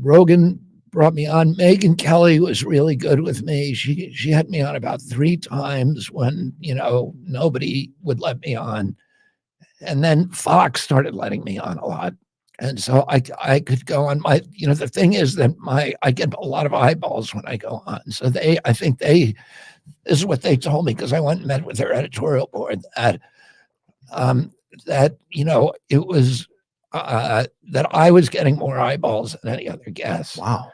Rogan brought me on. Megyn Kelly was really good with me. She had me on about 3 times when, nobody would let me on. And then Fox started letting me on a lot. And so I could go on my, the thing is that I get a lot of eyeballs when I go on. So this is what they told me, because I went and met with their editorial board, that it was that I was getting more eyeballs than any other guest. Wow.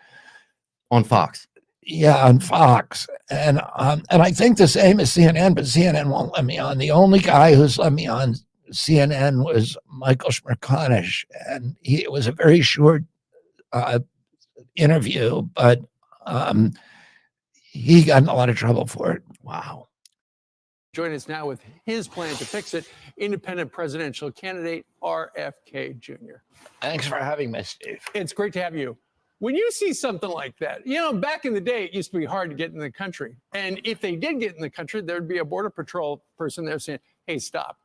On Fox. Yeah, on Fox. And I think the same as CNN, but CNN won't let me on. The only guy who's let me on CNN was Michael Smerconish, and it was a very short interview, but he got in a lot of trouble for it. Wow. Join us now with his plan to fix it, independent presidential candidate RFK Jr. Thanks for having me, Steve. It's great to have you. When you see something like that, you know, back in the day, it used to be hard to get in the country. And if they did get in the country, there'd be a Border Patrol person there saying, hey, stop,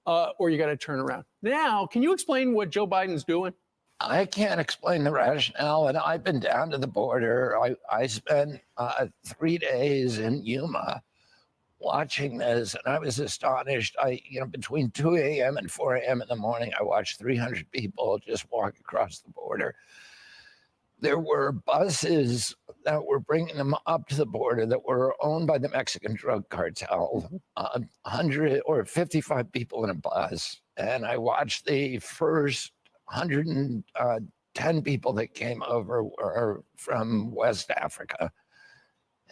or you got to turn around. Now, can you explain what Joe Biden's doing? I can't explain the rationale, and I've been down to the border. I spent 3 days in Yuma watching this, and I was astonished. Between 2 a.m. and 4 a.m. in the morning, I watched 300 people just walk across the border. There were buses that were bringing them up to the border that were owned by the Mexican drug cartel, 100 or 55 people in a bus. And I watched the first 110 people that came over were from West Africa.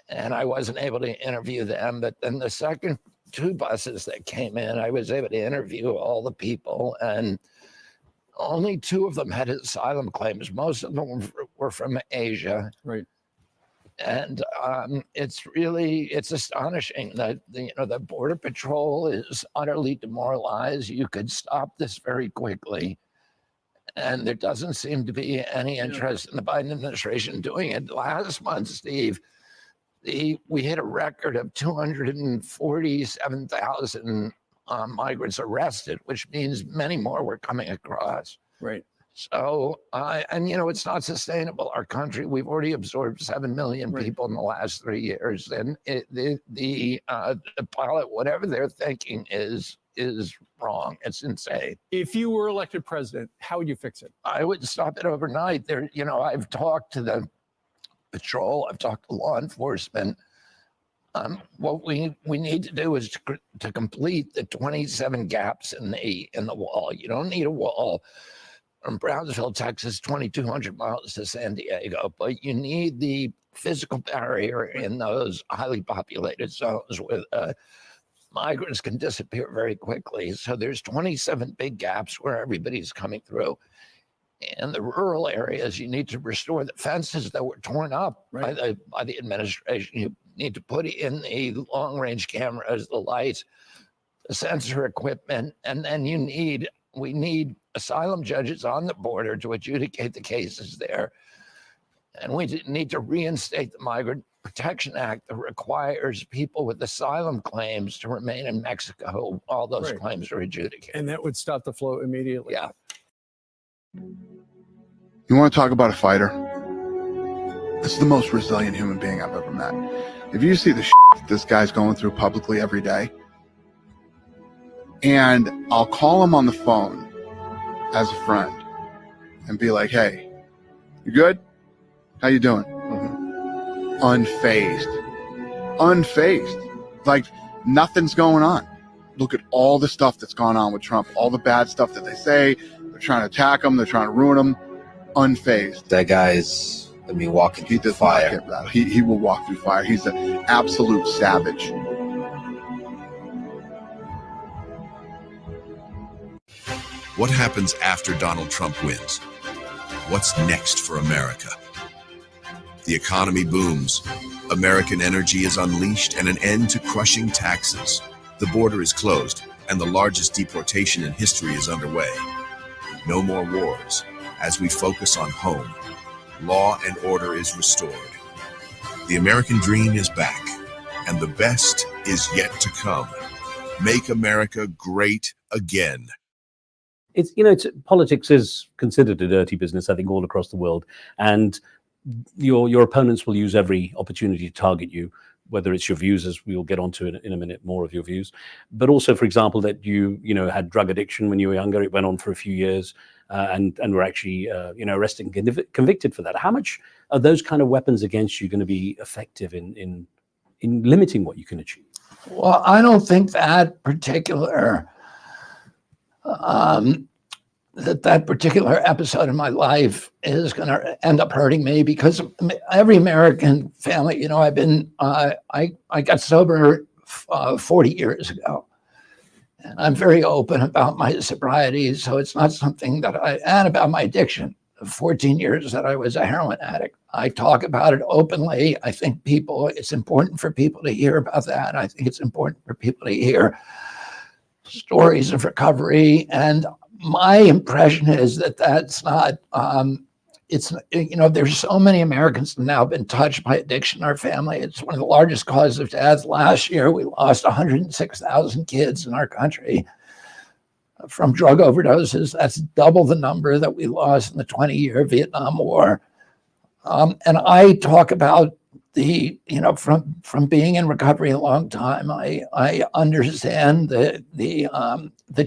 And I wasn't able to interview them. But then the second 2 buses that came in, I was able to interview all the people. And only 2 of them had asylum claims. Most of them were from Asia. Right. And it's astonishing that the Border Patrol is utterly demoralized. You could stop this very quickly. And there doesn't seem to be any interest in the Biden administration doing it. Last month, Steve, we hit a record of 247,000 migrants arrested, which means many more were coming across. Right. So, it's not sustainable. Our country, we've already absorbed 7 million people in the last 3 years, and the pilot, whatever they're thinking, is wrong. It's insane. If you were elected president, how would you fix it? I would stop it overnight. I've talked to the patrol. I've talked to law enforcement. What we need to do is to complete the 27 gaps in the wall. You don't need a wall from Brownsville, Texas, 2,200 miles to San Diego, but you need the physical barrier in those highly populated zones where migrants can disappear very quickly. So there's 27 big gaps where everybody's coming through. In the rural areas, you need to restore the fences that were torn up by the administration. You need to put in the long-range cameras, the lights, the sensor equipment, and then we need asylum judges on the border to adjudicate the cases there. And we need to reinstate the Migrant Protection Act that requires people with asylum claims to remain in Mexico while those claims are adjudicated. And that would stop the flow immediately. Yeah. You want to talk about a fighter? This is the most resilient human being I've ever met. If you see the shit that this guy's going through publicly every day, and I'll call him on the phone as a friend and be like, hey, you good? How you doing? Unfazed. Like nothing's going on. Look at all the stuff that's gone on with Trump, all the bad stuff that they say. They're trying to attack him. They're trying to ruin him. Unfazed. That guy's, walking through fire. He will walk through fire. He's an absolute savage. What happens after Donald Trump wins? What's next for America? The economy booms. American energy is unleashed and an end to crushing taxes. The border is closed and the largest deportation in history is underway. No more wars as we focus on home. Law and order is restored. The American dream is back and the best is yet to come. Make America great again. Politics is considered a dirty business, I think, all across the world. And your opponents will use every opportunity to target you, whether it's your views, as we'll get onto in a minute, more of your views, but also, for example, that you had drug addiction when you were younger. It went on for a few years, and were actually arrested and convicted for that. How much are those kind of weapons against you going to be effective in limiting what you can achieve? Well, I don't think that particular that particular episode in my life is going to end up hurting me, because every American family, I've been, I got sober 40 years ago, and I'm very open about my sobriety. So it's not something that and about my addiction, 14 years that I was a heroin addict. I talk about it openly. I think it's important for people to hear about that. I think it's important for people to hear stories of recovery. And my impression is that that's not, there's so many Americans have now been touched by addiction in our family. It's one of the largest causes of death. Last year, we lost 106,000 kids in our country from drug overdoses. That's double the number that we lost in the 20-year Vietnam War. And I talk about from being in recovery a long time, I understand the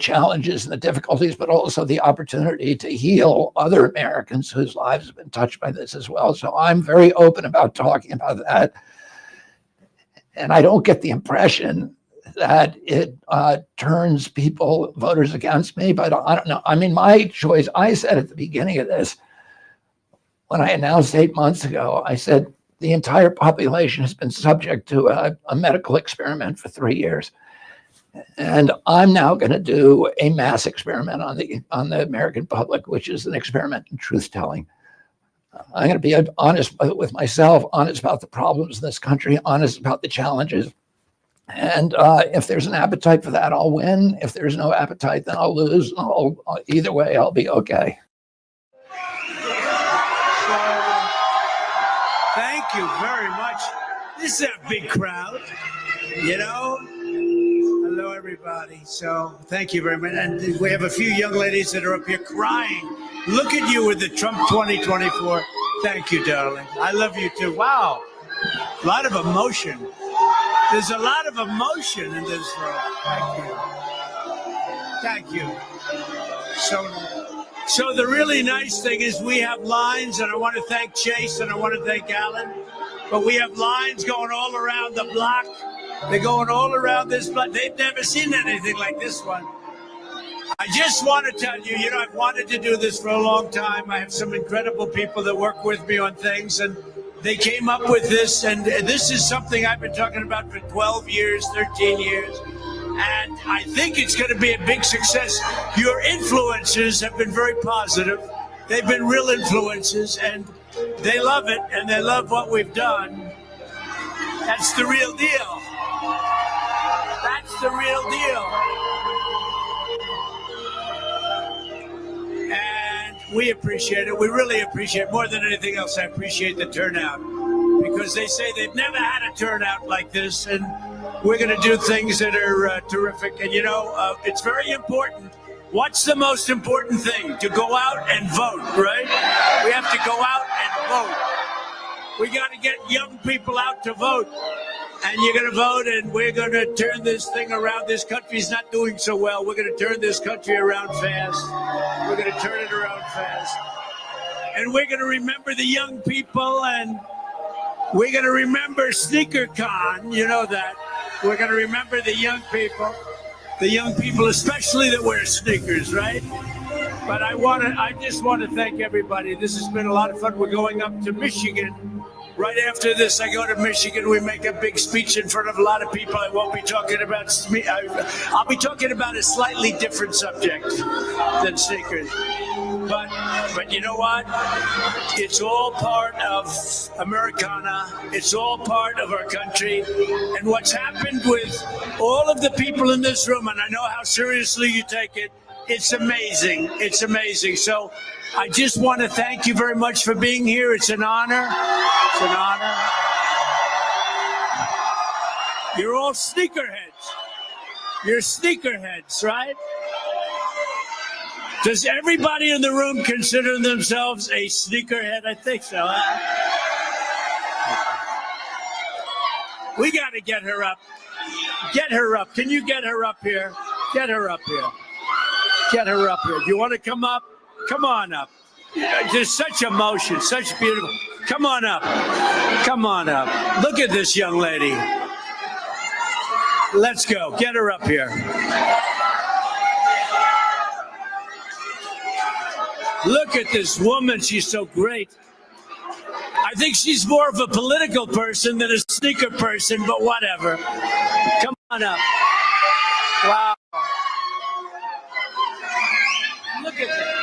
challenges and the difficulties, but also the opportunity to heal other Americans whose lives have been touched by this as well. So I'm very open about talking about that. And I don't get the impression that it turns voters against me, but I don't know. I mean, my choice, I said at the beginning of this, when I announced 8 months ago, I said, the entire population has been subject to a medical experiment for 3 years. And I'm now going to do a mass experiment on the American public, which is an experiment in truth-telling. I'm going to be honest with myself, honest about the problems in this country, honest about the challenges. And if there's an appetite for that, I'll win. If there's no appetite, then I'll lose. Either way, I'll be okay. Thank you very much. This is a big crowd, Hello, everybody. So thank you very much. And we have a few young ladies that are up here crying. Look at you with the Trump 2024. Thank you, darling. I love you too. Wow. A lot of emotion. There's a lot of emotion in this room. Thank you. So the really nice thing is we have lines, and I want to thank Chase and I want to thank Alan, but we have lines going all around the block. They're going all around this block. They've never seen anything like this one. I just want to tell you, I've wanted to do this for a long time. I have some incredible people that work with me on things, and they came up with this, and this is something I've been talking about for 12 years, 13 years. And I think it's going to be a big success. Your influences have been very positive. They've been real influences, and they love it, and they love what we've done. That's the real deal. That's the real deal. And we appreciate it. We really appreciate it. More than anything else, I appreciate the turnout, because they say they've never had a turnout like this, and we're going to do things that are terrific. And, it's very important. What's the most important thing? To go out and vote, right? We have to go out and vote. We got to get young people out to vote. And you're going to vote, and we're going to turn this thing around. This country's not doing so well. We're going to turn this country around fast. We're going to turn it around fast. And we're going to remember the young people, and we're going to remember SneakerCon. You know that. We're going to remember the young people especially that wear sneakers, right? But I just want to thank everybody. This has been a lot of fun. We're going up to Michigan. Right after this, I go to Michigan. We make a big speech in front of a lot of people. I won't be talking about I'll be talking about a slightly different subject than sneakers. But you know what? It's all part of Americana. It's all part of our country. And what's happened with all of the people in this room, and I know how seriously you take it, it's amazing. It's amazing. So I just want to thank you very much for being here. It's an honor. It's an honor. You're all sneakerheads. You're sneakerheads, right? Does everybody in the room consider themselves a sneakerhead? I think so. We got to get her up. Get her up. Can you get her up here? Get her up here. Get her up here. Do you want to come up? Come on up. There's such emotion, such beautiful. Come on up. Come on up. Look at this young lady. Let's go. Get her up here. Look at this woman. She's so great. I think she's more of a political person than a sneaker person, but whatever. Come on up. Wow. Look at that.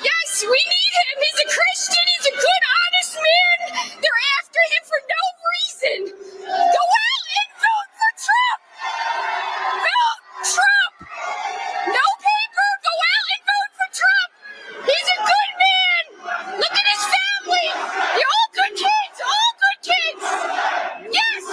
Yes, we need him. He's a Christian. He's a good, honest man. They're after him for no reason. Go out and vote for Trump. Vote Trump. No paper. Go out and vote for Trump. He's a good man. Look at his family. They're all good kids. All good kids. Yes.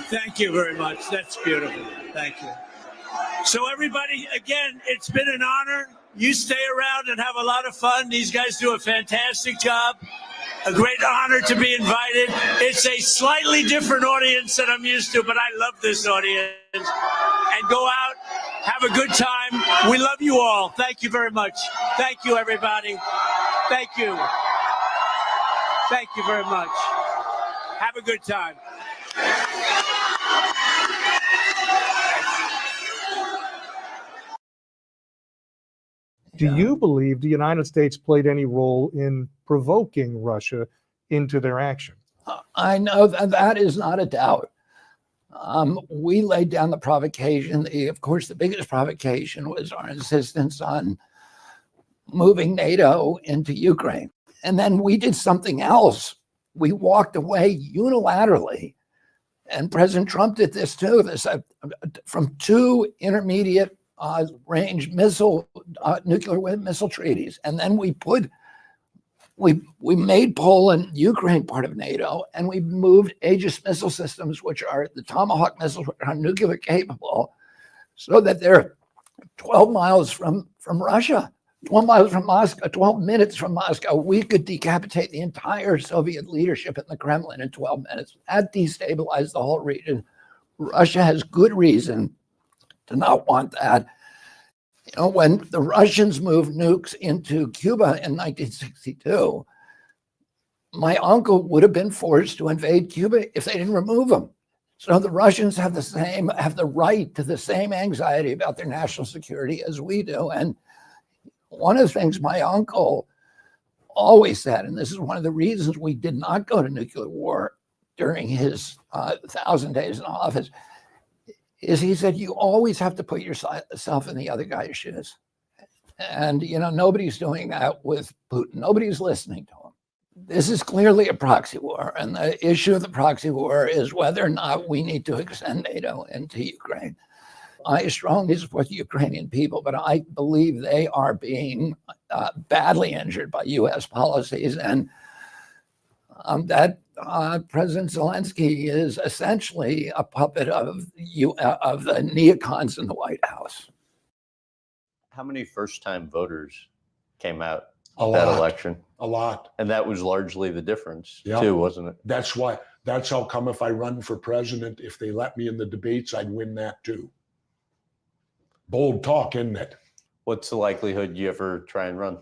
Thank you very much. That's beautiful. Thank you. So everybody, again, it's been an honor. You stay around and have a lot of fun. These guys do a fantastic job. A great honor to be invited. It's a slightly different audience than I'm used to, but I love this audience. And go out, have a good time. We love you all. Thank you very much. Thank you, everybody. Thank you. Thank you very much. Have a good time. Do you believe the United States played any role in provoking Russia into their action? I know that is not a doubt. We laid down the provocation. Of course, the biggest provocation was our insistence on moving NATO into Ukraine. And then we did something else. We walked away unilaterally. And President Trump did this too. From two intermediate range nuclear missile treaties. And then we made Poland, Ukraine part of NATO, and we moved Aegis missile systems, which are the Tomahawk missiles, which are nuclear capable, so that they're 12 miles from Russia, 12 miles from Moscow, 12 minutes from Moscow. We could decapitate the entire Soviet leadership in the Kremlin in 12 minutes. That destabilized the whole region. Russia has good reason to not want that. You know, when the Russians moved nukes into Cuba in 1962, my uncle would have been forced to invade Cuba if they didn't remove them. So the Russians have the right to the same anxiety about their national security as we do. And one of the things my uncle always said, and this is one of the reasons we did not go to nuclear war during his 1,000 days in office, is he said, you always have to put yourself in the other guy's shoes. And, you know, nobody's doing that with Putin. Nobody's listening to him. This is clearly a proxy war. And the issue of the proxy war is whether or not we need to extend NATO into Ukraine. I strongly support the Ukrainian people, but I believe they are being badly injured by U.S. policies. And that President Zelensky is essentially a puppet of the neocons in the White House. How many first-time voters came out A that lot. election? A lot. And that was largely the difference, Yeah. too, wasn't it? That's how come if I run for president, if they let me in the debates, I'd win that too. Bold talk, isn't it? What's the likelihood you ever try and run?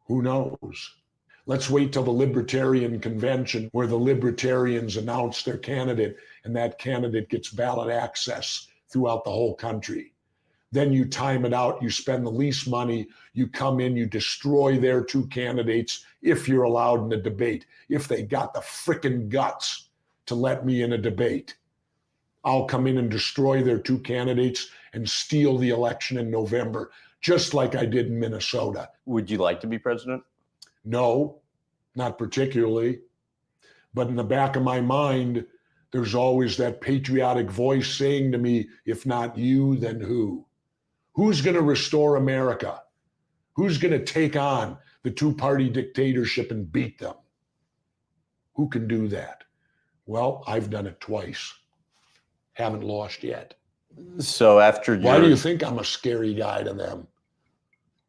Who knows? Let's wait till the Libertarian Convention where the Libertarians announce their candidate and that candidate gets ballot access throughout the whole country. Then you time it out, you spend the least money, you come in, you destroy their two candidates if you're allowed in the debate, if they got the frickin' guts to let me in a debate. I'll come in and destroy their two candidates and steal the election in November, just like I did in Minnesota. Would you like to be president? No, not particularly. But in the back of my mind, there's always that patriotic voice saying to me, if not you, then who? Who's going to restore America? Who's going to take on the two-party dictatorship and beat them? Who can do that? Well, I've done it twice. Haven't lost yet. So after Why do you think I'm a scary guy to them?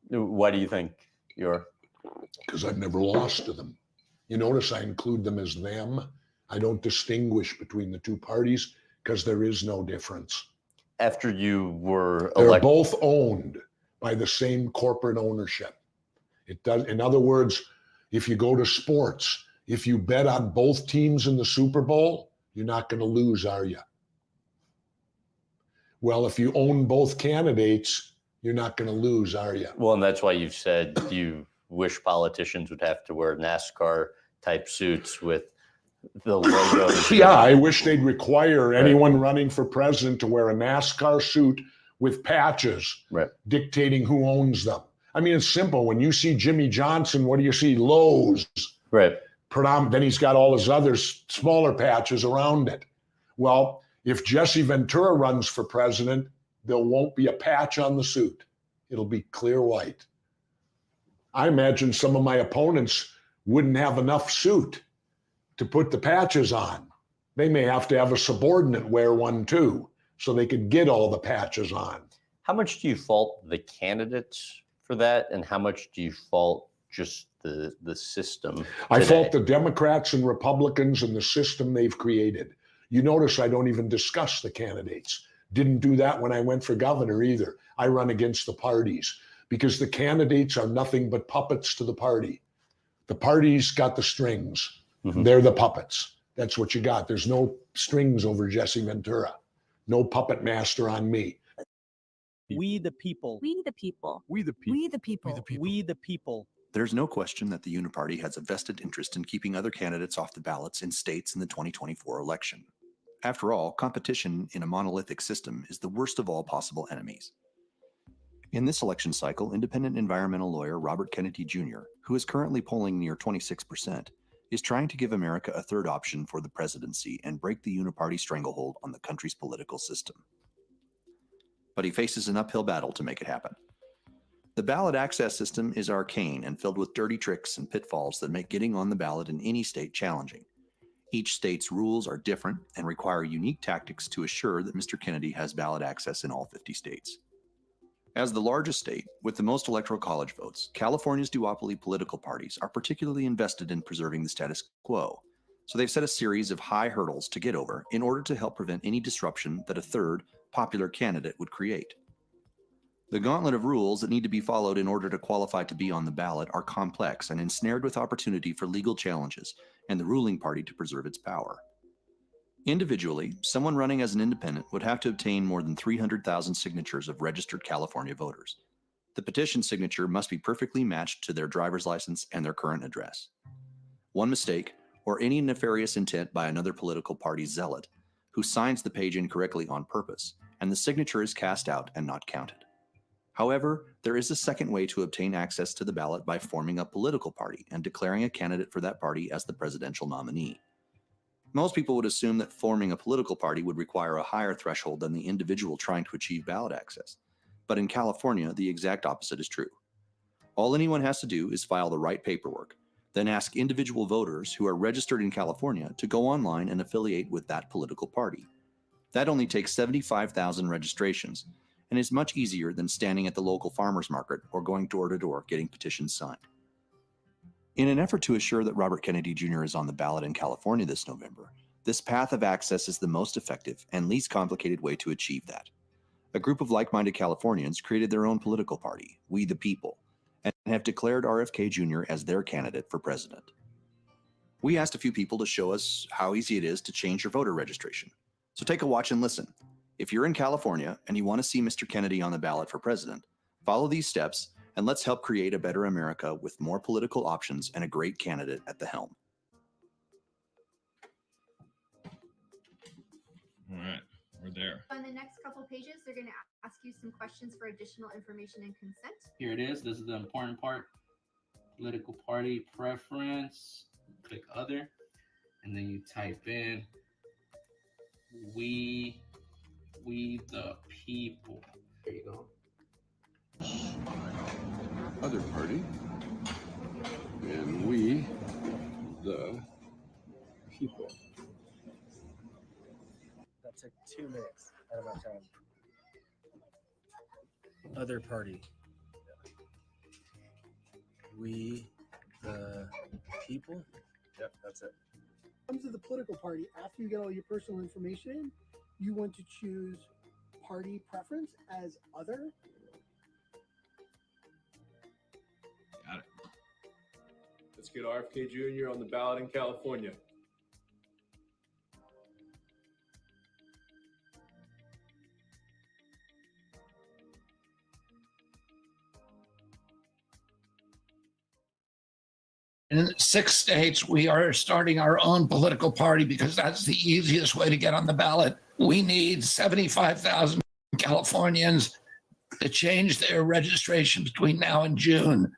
Why do you think you're? Because I've never lost to them. You notice I include them as them. I don't distinguish between the two parties because there is no difference. After you were They're elected, both owned by the same corporate ownership. It does. In other words, if you go to sports, if you bet on both teams in the Super Bowl, you're not going to lose, are you? Well, if you own both candidates, you're not going to lose, are you? well, and that's why you've said you wish politicians would have to wear NASCAR type suits with the logo. Yeah, I wish they'd require anyone running for president to wear a NASCAR suit with patches dictating who owns them. I mean, it's simple. When you see Jimmy Johnson, what do you see? Lowe's. Right. Then he's got all his other smaller patches around it. Well, if Jesse Ventura runs for president, there won't be a patch on the suit. It'll be clear white. I imagine some of my opponents wouldn't have enough suit to put the patches on. They may have to have a subordinate wear one too, so they could get all the patches on. How much do you fault the candidates for that, and how much do you fault just the system? I today? fault the Democrats and Republicans and the system they've created. You notice I don't even discuss the candidates. Didn't do that when I went for governor either. I run against the parties because the candidates are nothing but puppets to the party. The party's got the strings. They're the puppets. That's what you got. There's no strings over Jesse Ventura. No puppet master on me. We the people. We the people. We the people. We the people. We the people. There's no question that the Uniparty has a vested interest in keeping other candidates off the ballots in states in the 2024 election. After all, competition in a monolithic system is the worst of all possible enemies. In this election cycle, independent environmental lawyer Robert Kennedy Jr., who is currently polling near 26%, is trying to give America a third option for the presidency and break the Uniparty stranglehold on the country's political system. But he faces an uphill battle to make it happen. The ballot access system is arcane and filled with dirty tricks and pitfalls that make getting on the ballot in any state challenging. Each state's rules are different and require unique tactics to assure that Mr. Kennedy has ballot access in all 50 states. As the largest state, with the most electoral college votes, California's duopoly political parties are particularly invested in preserving the status quo, so they've set a series of high hurdles to get over in order to help prevent any disruption that a third, popular candidate would create. The gauntlet of rules that need to be followed in order to qualify to be on the ballot are complex and ensnared with opportunity for legal challenges and the ruling party to preserve its power. Individually, someone running as an independent would have to obtain more than 300,000 signatures of registered California voters. The petition signature must be perfectly matched to their driver's license and their current address. One mistake, or any nefarious intent by another political party zealot, who signs the page incorrectly on purpose, and the signature is cast out and not counted. However, there is a second way to obtain access to the ballot by forming a political party and declaring a candidate for that party as the presidential nominee. Most people would assume that forming a political party would require a higher threshold than the individual trying to achieve ballot access. But in California, the exact opposite is true. All anyone has to do is file the right paperwork, then ask individual voters who are registered in California to go online and affiliate with that political party. That only takes 75,000 registrations and is much easier than standing at the local farmer's market or going door to door getting petitions signed. In an effort to assure that Robert Kennedy Jr. is on the ballot in California this November, this path of access is the most effective and least complicated way to achieve that. A group of like-minded Californians created their own political party, We the People, and have declared RFK Jr. as their candidate for president. We asked a few people to show us how easy it is to change your voter registration. So take a watch and listen. If you're in California and you want to see Mr. Kennedy on the ballot for president, follow these steps and let's help create a better America with more political options and a great candidate at the helm. All right. We're there. On the next couple pages, they're going to ask you some questions for additional information and consent. Here it is. This is the important part. Political party preference. Click other. And then you type in we the people. There you go. Other party. And we the people. That took 2 minutes out of my time. Other party. We the people. Yep, that's it. When it comes to the political party, after you get all your personal information in, you want to choose party preference as other. Got it. Let's get RFK Jr. on the ballot in California. In 6 states, we are starting our own political party because that's the easiest way to get on the ballot. We need 75,000 Californians to change their registration between now and June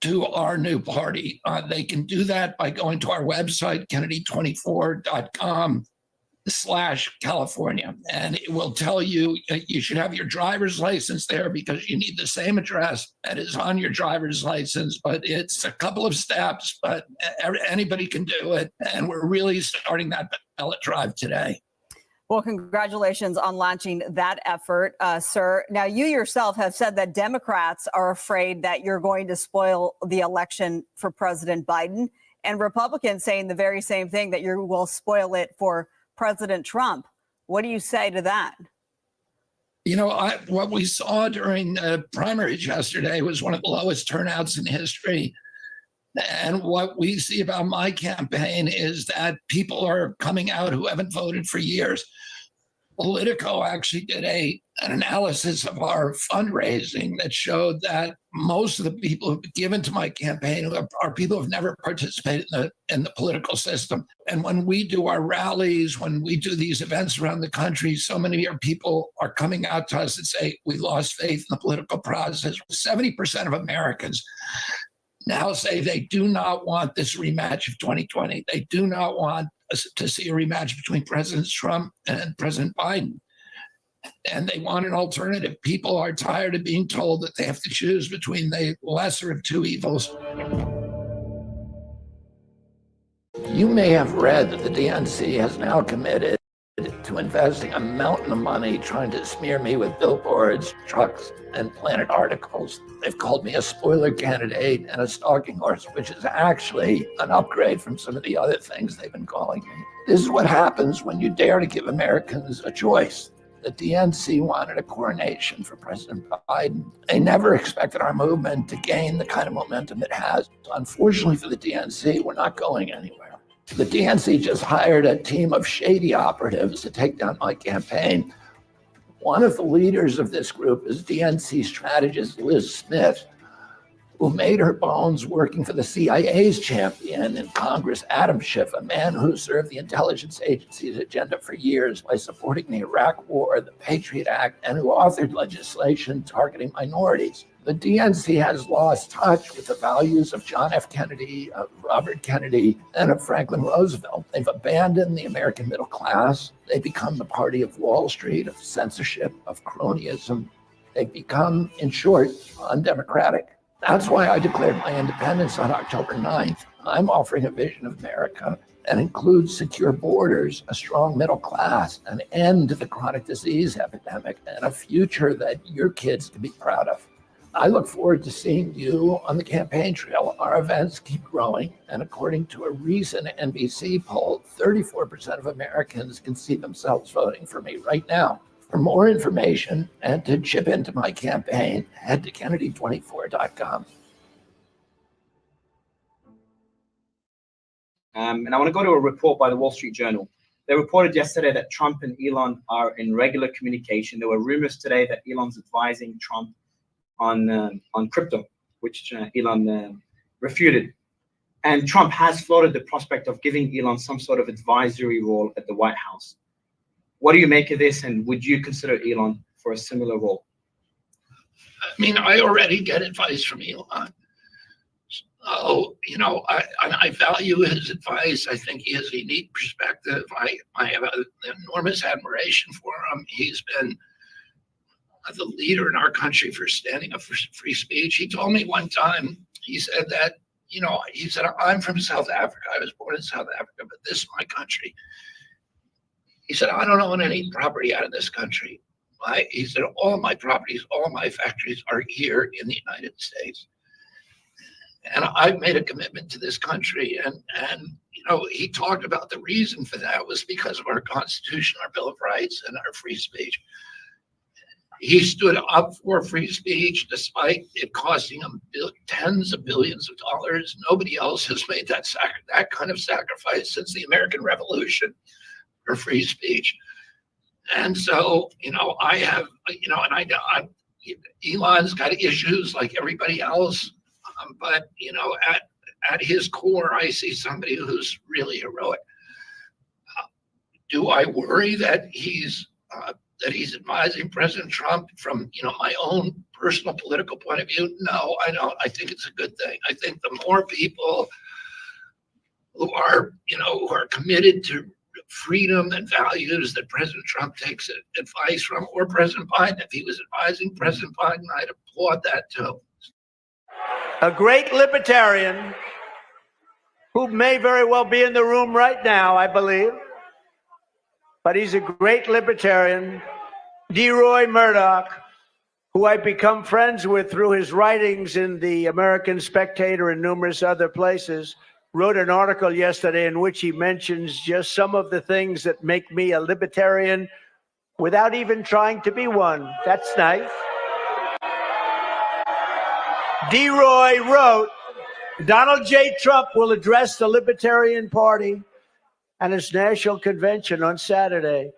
to our new party. They can do that by going to our website, kennedy24.com/California. And it will tell you you should have your driver's license there because you need the same address that is on your driver's license. But it's a couple of steps, but anybody can do it. And we're really starting that ballot drive today. Well, congratulations on launching that effort, sir. Now, you yourself have said that Democrats are afraid that you're going to spoil the election for President Biden, and Republicans saying the very same thing, that you will spoil it for President Trump. What do you say to that? You know, what we saw during primaries yesterday was one of the lowest turnouts in history. And what we see about my campaign is that people are coming out who haven't voted for years. Politico actually did an analysis of our fundraising that showed that most of the people who've given to my campaign are people who've never participated in the political system. And when we do our rallies, when we do these events around the country, so many of our people are coming out to us and say, we lost faith in the political process. 70% of Americans now say they do not want this rematch of 2020. They do not want us to see a rematch between President Trump and President Biden. And they want an alternative. People are tired of being told that they have to choose between the lesser of two evils. You may have read that the DNC has now committed to investing a mountain of money trying to smear me with billboards, trucks, and Planet articles. They've called me a spoiler candidate and a stalking horse, which is actually an upgrade from some of the other things they've been calling me. This is what happens when you dare to give Americans a choice. The DNC wanted a coronation for President Biden. They never expected our movement to gain the kind of momentum it has. Unfortunately for the DNC, we're not going anywhere. The DNC just hired a team of shady operatives to take down my campaign. One of the leaders of this group is DNC strategist Liz Smith, who made her bones working for the CIA's champion in Congress, Adam Schiff, a man who served the intelligence agency's agenda for years by supporting the Iraq War, the Patriot Act, and who authored legislation targeting minorities. The DNC has lost touch with the values of John F. Kennedy, of Robert Kennedy, and of Franklin Roosevelt. They've abandoned the American middle class. They've become the party of Wall Street, of censorship, of cronyism. They've become, in short, undemocratic. That's why I declared my independence on October 9th. I'm offering a vision of America that includes secure borders, a strong middle class, an end to the chronic disease epidemic, and a future that your kids can be proud of. I look forward to seeing you on the campaign trail. Our events keep growing, and according to a recent NBC poll, 34% of Americans can see themselves voting for me right now. For more information and to chip into my campaign, head to Kennedy24.com. And I want to go to a report by the Wall Street Journal. They reported yesterday that Trump and Elon are in regular communication. There were rumors today that Elon's advising Trump on crypto, which Elon refuted. And Trump has floated the prospect of giving Elon some sort of advisory role at the White House. What do you make of this, and would you consider Elon for a similar role? I mean, I already get advice from Elon. Oh, you know, I value his advice. I think he has a unique perspective. I have an enormous admiration for him. He's been the leader in our country for standing up for free speech. He told me one time, he said that, you know, he said, I'm from South Africa. I was born in South Africa, but this is my country. He said, I don't own any property out of this country. He said, all my properties, all my factories are here in the United States. And I've made a commitment to this country. And you know, he talked about the reason for that was because of our Constitution, our Bill of Rights, and our free speech. He stood up for free speech despite it costing him tens of billions of dollars. Nobody else has made that kind of sacrifice since the American Revolution for free speech. And so, you know, I have, you know, and Elon's got issues like everybody else. But, you know, at his core, I see somebody who's really heroic. Do I worry that he's advising President Trump from, you know, my own personal political point of view? No, I don't. I think it's a good thing. I think the more people who are, you know, who are committed to freedom and values that President Trump takes advice from, or President Biden, if he was advising President Biden, I'd applaud that too. A great libertarian who may very well be in the room right now, I believe, but he's a great libertarian, DeRoy Murdoch, who I've become friends with through his writings in the American Spectator and numerous other places, wrote an article yesterday in which he mentions just some of the things that make me a libertarian without even trying to be one. That's nice. DeRoy wrote, Donald J. Trump will address the Libertarian Party and its national convention on Saturday.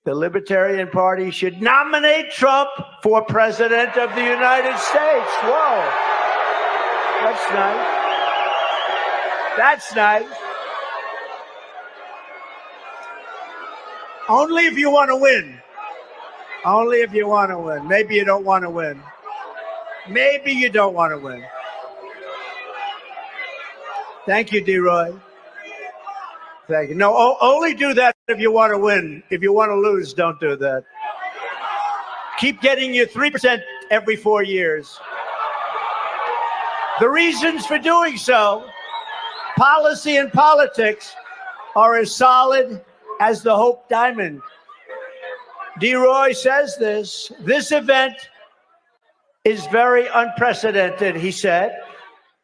The Libertarian Party should nominate Trump for president of the United States. Whoa. That's nice. That's nice. Only if you want to win. Only if you want to win. Maybe you don't want to win. Maybe you don't want to win. Thank you, DeRoy. Thank you. No, only do that if you want to win. If you want to lose, don't do that. Keep getting your 3% every 4 years. The reasons for doing so, policy and politics, are as solid as the Hope Diamond. DeRoy says this event is very unprecedented, he said.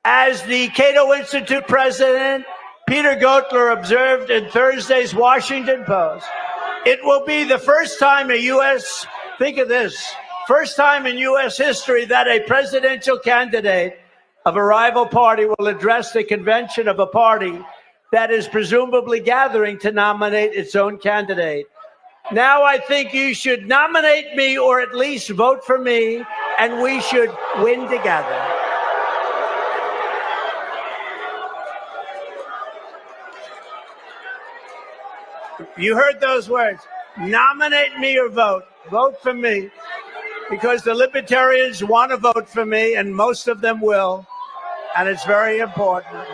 As the Cato Institute president, Peter Gotler, observed in Thursday's Washington Post, it will be the first time think of this, first time in U.S. history that a presidential candidate of a rival party will address the convention of a party that is presumably gathering to nominate its own candidate. Now I think you should nominate me, or at least vote for me, and we should win together. You heard those words. Nominate me or vote. Vote for me. Because the libertarians want to vote for me, and most of them will. And it's very important.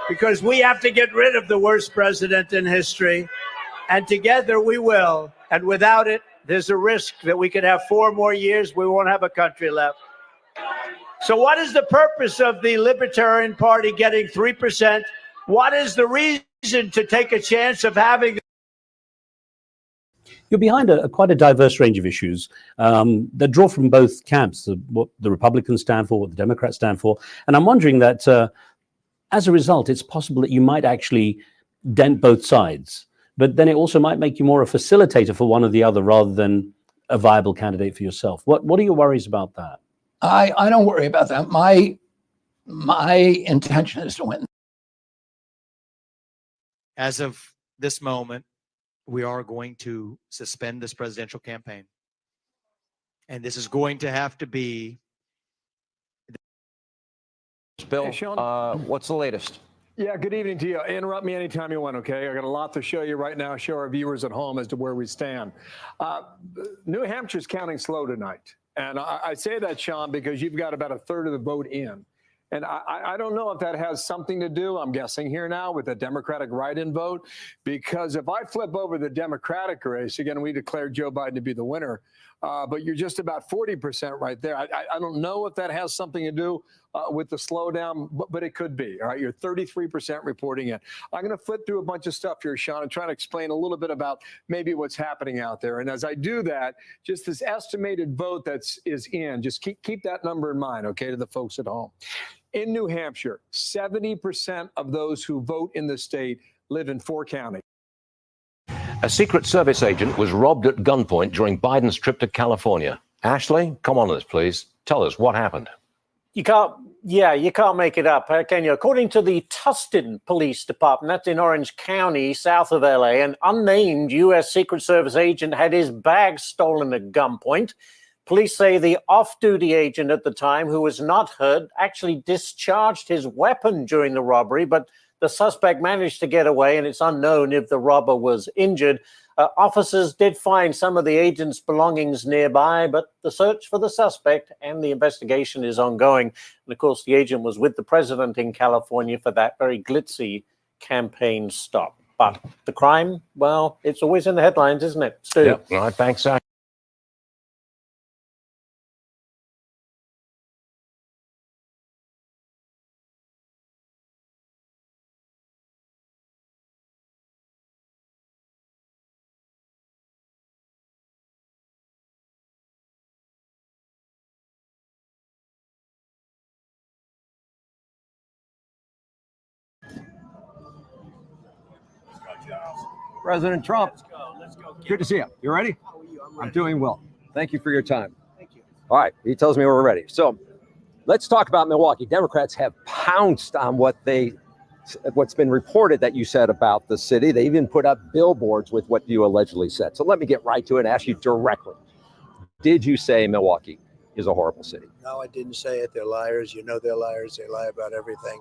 Because we have to get rid of the worst president in history. And together we will. And without it, there's a risk that we could have 4 more years. We won't have a country left. So what is the purpose of the Libertarian Party getting 3%? What is the reason to take a chance of having? You're behind quite a diverse range of issues that draw from both camps, what the Republicans stand for, what the Democrats stand for. And I'm wondering that as a result, it's possible that you might actually dent both sides. But then it also might make you more a facilitator for one or the other rather than a viable candidate for yourself. What are your worries about that? I don't worry about that. My intention is to win. As of this moment, we are going to suspend this presidential campaign. And this is going to have to be. Bill, what's the latest? Yeah, good evening to you. Interrupt me anytime you want, okay? I got a lot to show you right now, show our viewers at home as to where we stand. New Hampshire's counting slow tonight. And I say that, Sean, because you've got about a third of the vote in. And I don't know if that has something to do, I'm guessing here now, with the Democratic write-in vote. Because if I flip over the Democratic race, again, we declared Joe Biden to be the winner. But you're just about 40% right there. I don't know if that has something to do with the slowdown, but it could be. All right, you're 33% reporting in. I'm going to flip through a bunch of stuff here, Sean, and try to explain a little bit about maybe what's happening out there. And as I do that, just this estimated vote is in, just keep that number in mind, okay, to the folks at home. In New Hampshire, 70% of those who vote in the state live in 4 counties. A Secret Service agent was robbed at gunpoint during Biden's trip to California. Ashley, come on with us, please. Tell us what happened. You can't make it up, can you? According to the Tustin Police Department, that's in Orange County, south of LA, an unnamed U.S. Secret Service agent had his bag stolen at gunpoint. Police say the off-duty agent at the time, who was not hurt, actually discharged his weapon during the robbery, but the suspect managed to get away, and it's unknown if the robber was injured. Officers did find some of the agent's belongings nearby, but the search for the suspect and the investigation is ongoing. And of course, the agent was with the president in California for that very glitzy campaign stop. But the crime, well, it's always in the headlines, isn't it, Stu? Yep. All right, thanks, Zach. President Trump. Good to see you. You ready? How are you? I'm doing well. Thank you for your time. Thank you. All right. He tells me we're ready. So let's talk about Milwaukee. Democrats have pounced on what's been reported that you said about the city. They even put up billboards with what you allegedly said. So let me get right to it and ask you directly. Did you say Milwaukee is a horrible city? No, I didn't say it. They're liars. You know they're liars. They lie about everything.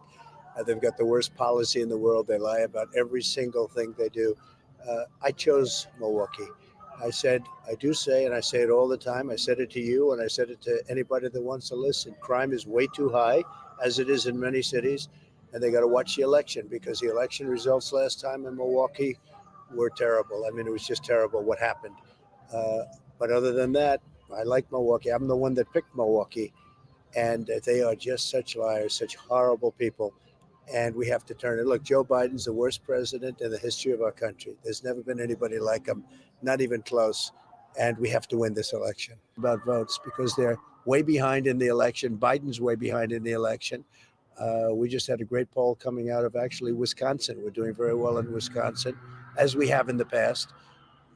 They've got the worst policy in the world. They lie about every single thing they do. I chose Milwaukee. I said, I do say, and I say it all the time, I said it to you and I said it to anybody that wants to listen. Crime is way too high, as it is in many cities, and they got to watch the election because the election results last time in Milwaukee were terrible. I mean, it was just terrible what happened. But other than that, I like Milwaukee. I'm the one that picked Milwaukee, and they are just such liars, such horrible people. And we have to turn it. Look, Joe Biden's the worst president in the history of our country. There's never been anybody like him, not even close. And we have to win this election. About votes, because they're way behind in the election. Biden's way behind in the election. We just had a great poll coming out of actually Wisconsin. We're doing very well in Wisconsin, as we have in the past.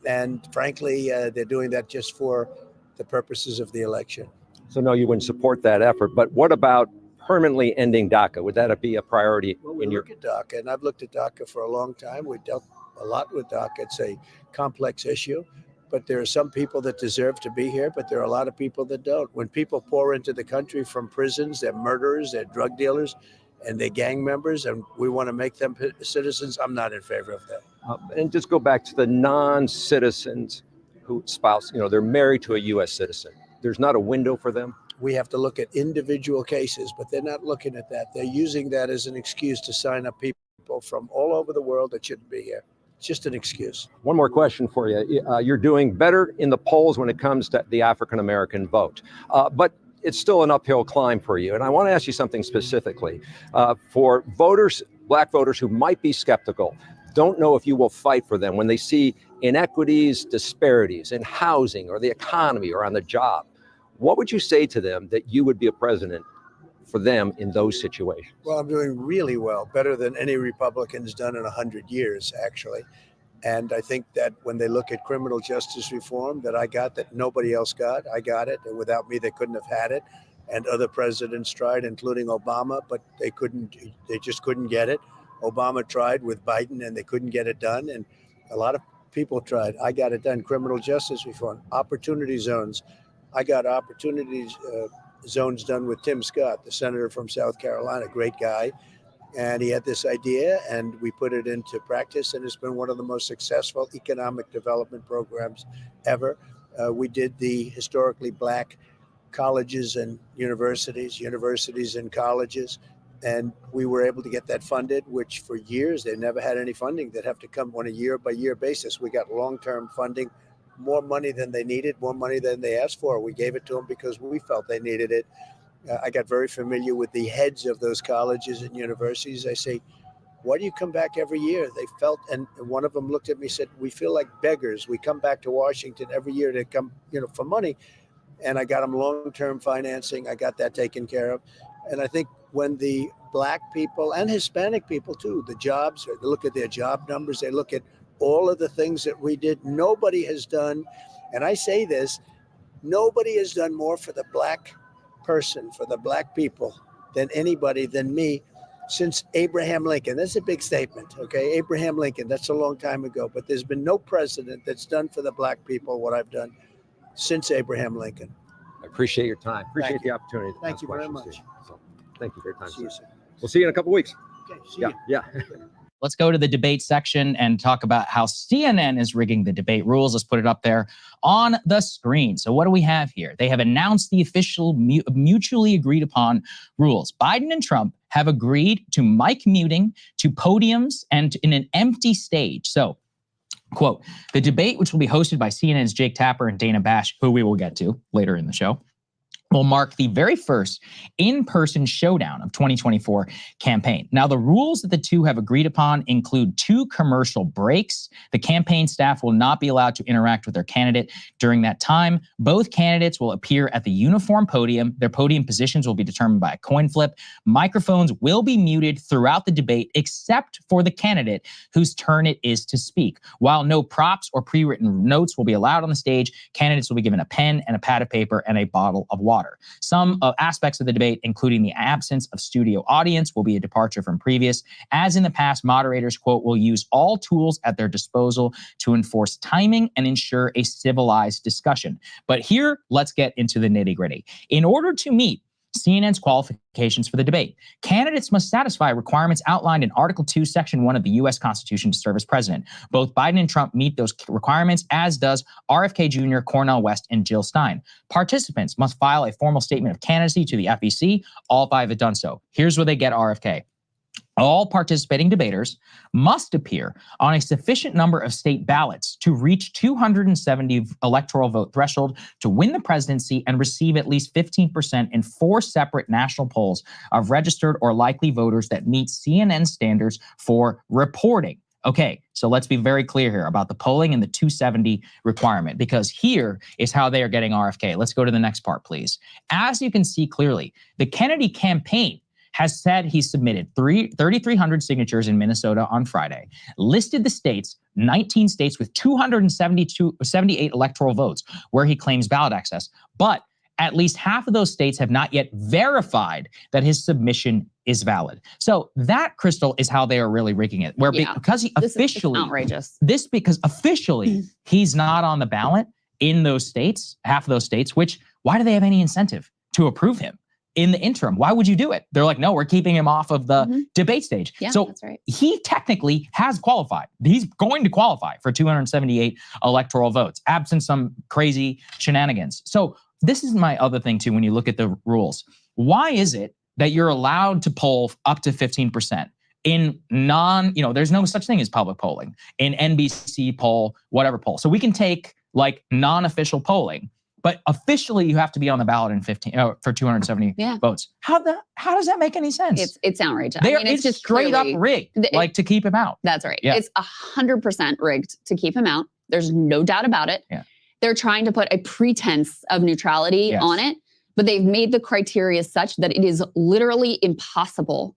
And frankly, they're doing that just for the purposes of the election. So no, you wouldn't support that effort. But what about permanently ending DACA? Would that be a priority in your? Look at DACA, and I've looked at DACA for a long time. We dealt a lot with DACA. It's a complex issue, but there are some people that deserve to be here, but there are a lot of people that don't. When people pour into the country from prisons, they're murderers, they're drug dealers, and they're gang members, and we want to make them citizens. I'm not in favor of that. And just go back to the non-citizens who spouse, they're married to a U.S. citizen. There's not a window for them. We have to look at individual cases, but they're not looking at that. They're using that as an excuse to sign up people from all over the world that shouldn't be here. It's just an excuse. One more question for you. You're doing better in the polls when it comes to the African-American vote, but it's still an uphill climb for you. And I want to ask you something specifically. For voters, black voters who might be skeptical, don't know if you will fight for them when they see inequities, disparities in housing or the economy or on the job. What would you say to them that you would be a president for them in those situations? Well, I'm doing really well, better than any Republican's done in 100 years, actually. And I think that when they look at criminal justice reform that I got, that nobody else got, I got it. And without me, they couldn't have had it. And other presidents tried, including Obama, but they just couldn't get it. Obama tried with Biden and they couldn't get it done. And a lot of people tried. I got it done. Criminal justice reform, opportunity zones. I got opportunities zones done with Tim Scott, the senator from South Carolina, great guy. And he had this idea, and we put it into practice, and it's been one of the most successful economic development programs ever. We did the historically black colleges and universities and colleges, and we were able to get that funded, which for years they never had any funding. They'd have to come on a year-by-year basis. We got long-term funding, more money than they needed, more money than they asked for. We gave it to them because we felt they needed it. I got very familiar with the heads of those colleges and universities. I say, why do you come back every year? They felt, and one of them looked at me and said, we feel like beggars. We come back to Washington every year to come, for money. And I got them long-term financing. I got that taken care of. And I think when the black people and Hispanic people too, the jobs, they look at their job numbers, they look at all of the things that we did. Nobody has done, and I say this, nobody has done more for the black person, for the black people, than anybody, than me, since Abraham Lincoln. That's a big statement, okay? Abraham Lincoln, that's a long time ago, but there's been no president that's done for the black people what I've done since Abraham Lincoln. I appreciate your time. Appreciate the opportunity. to Thank ask you very questions much. to you. So, thank you for your time. See you sir. soon. We'll see you in a couple weeks. Okay, see Yeah, you. yeah. Let's go to the debate section and talk about how CNN is rigging the debate rules. Let's put it up there on the screen. So what do we have here? They have announced the official mutually agreed upon rules. Biden and Trump have agreed to mic muting, to podiums, and in an empty stage. So, quote, the debate, which will be hosted by CNN's Jake Tapper and Dana Bash, who we will get to later in the show, will mark the very first in-person showdown of 2024 campaign. Now, the rules that the two have agreed upon include 2 commercial breaks. The campaign staff will not be allowed to interact with their candidate during that time. Both candidates will appear at the uniform podium. Their podium positions will be determined by a coin flip. Microphones will be muted throughout the debate, except for the candidate whose turn it is to speak. While no props or pre-written notes will be allowed on the stage, candidates will be given a pen and a pad of paper and a bottle of water. Some aspects of the debate, including the absence of studio audience, will be a departure from previous. As in the past, moderators, quote, will use all tools at their disposal to enforce timing and ensure a civilized discussion. But here, let's get into the nitty-gritty. In order to meet CNN's qualifications for the debate, candidates must satisfy requirements outlined in Article 2, Section 1 of the U.S. Constitution to serve as president. Both Biden and Trump meet those requirements, as does RFK Jr., Cornel West, and Jill Stein. Participants must file a formal statement of candidacy to the FEC. All 5 have done so. Here's where they get RFK. All participating debaters must appear on a sufficient number of state ballots to reach 270 electoral vote threshold to win the presidency and receive at least 15% in 4 separate national polls of registered or likely voters that meet CNN standards for reporting. Okay, so let's be very clear here about the polling and the 270 requirement, because here is how they are getting RFK. Let's go to the next part, please. As you can see clearly, the Kennedy campaign has said he submitted 3,300 signatures in Minnesota on Friday, listed the states, 19 states with 278 electoral votes where he claims ballot access, but at least half of those states have not yet verified that his submission is valid. So that, Crystal, is how they are really rigging it. Where because he officially, outrageous. Because officially he's not on the ballot in those states, half of those states, which why do they have any incentive to approve him? In the interim, why would you do it? They're like, no, we're keeping him off of the debate stage. Yeah, so that's right. He technically has qualified. He's going to qualify for 278 electoral votes, absent some crazy shenanigans. So this is my other thing too, when you look at the rules. Why is it that you're allowed to poll up to 15%? In there's no such thing as public polling, in NBC poll, whatever poll. So we can take like non-official polling, but officially you have to be on the ballot in for 270 votes. How does that make any sense? It's outrageous. It's just straight up rigged, to keep him out. That's right. Yeah. It's 100% rigged to keep him out. There's no doubt about it. Yeah. They're trying to put a pretense of neutrality on it, but they've made the criteria such that it is literally impossible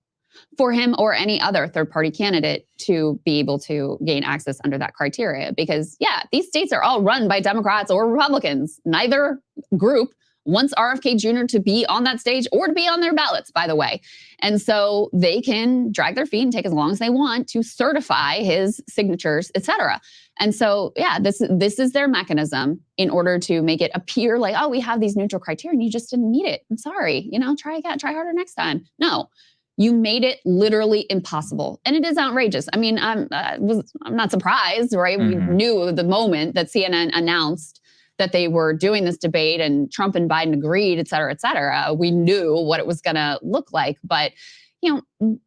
for him or any other third-party candidate to be able to gain access under that criteria. Because, these states are all run by Democrats or Republicans. Neither group wants RFK Jr. to be on that stage or to be on their ballots, by the way. And so they can drag their feet and take as long as they want to certify his signatures, et cetera. And so, this is their mechanism in order to make it appear like, oh, we have these neutral criteria and you just didn't meet it. I'm sorry, try again, try harder next time. No. You made it literally impossible. And it is outrageous. I mean, I'm not surprised, right? We knew the moment that CNN announced that they were doing this debate and Trump and Biden agreed, et cetera, et cetera. We knew what it was going to look like. But,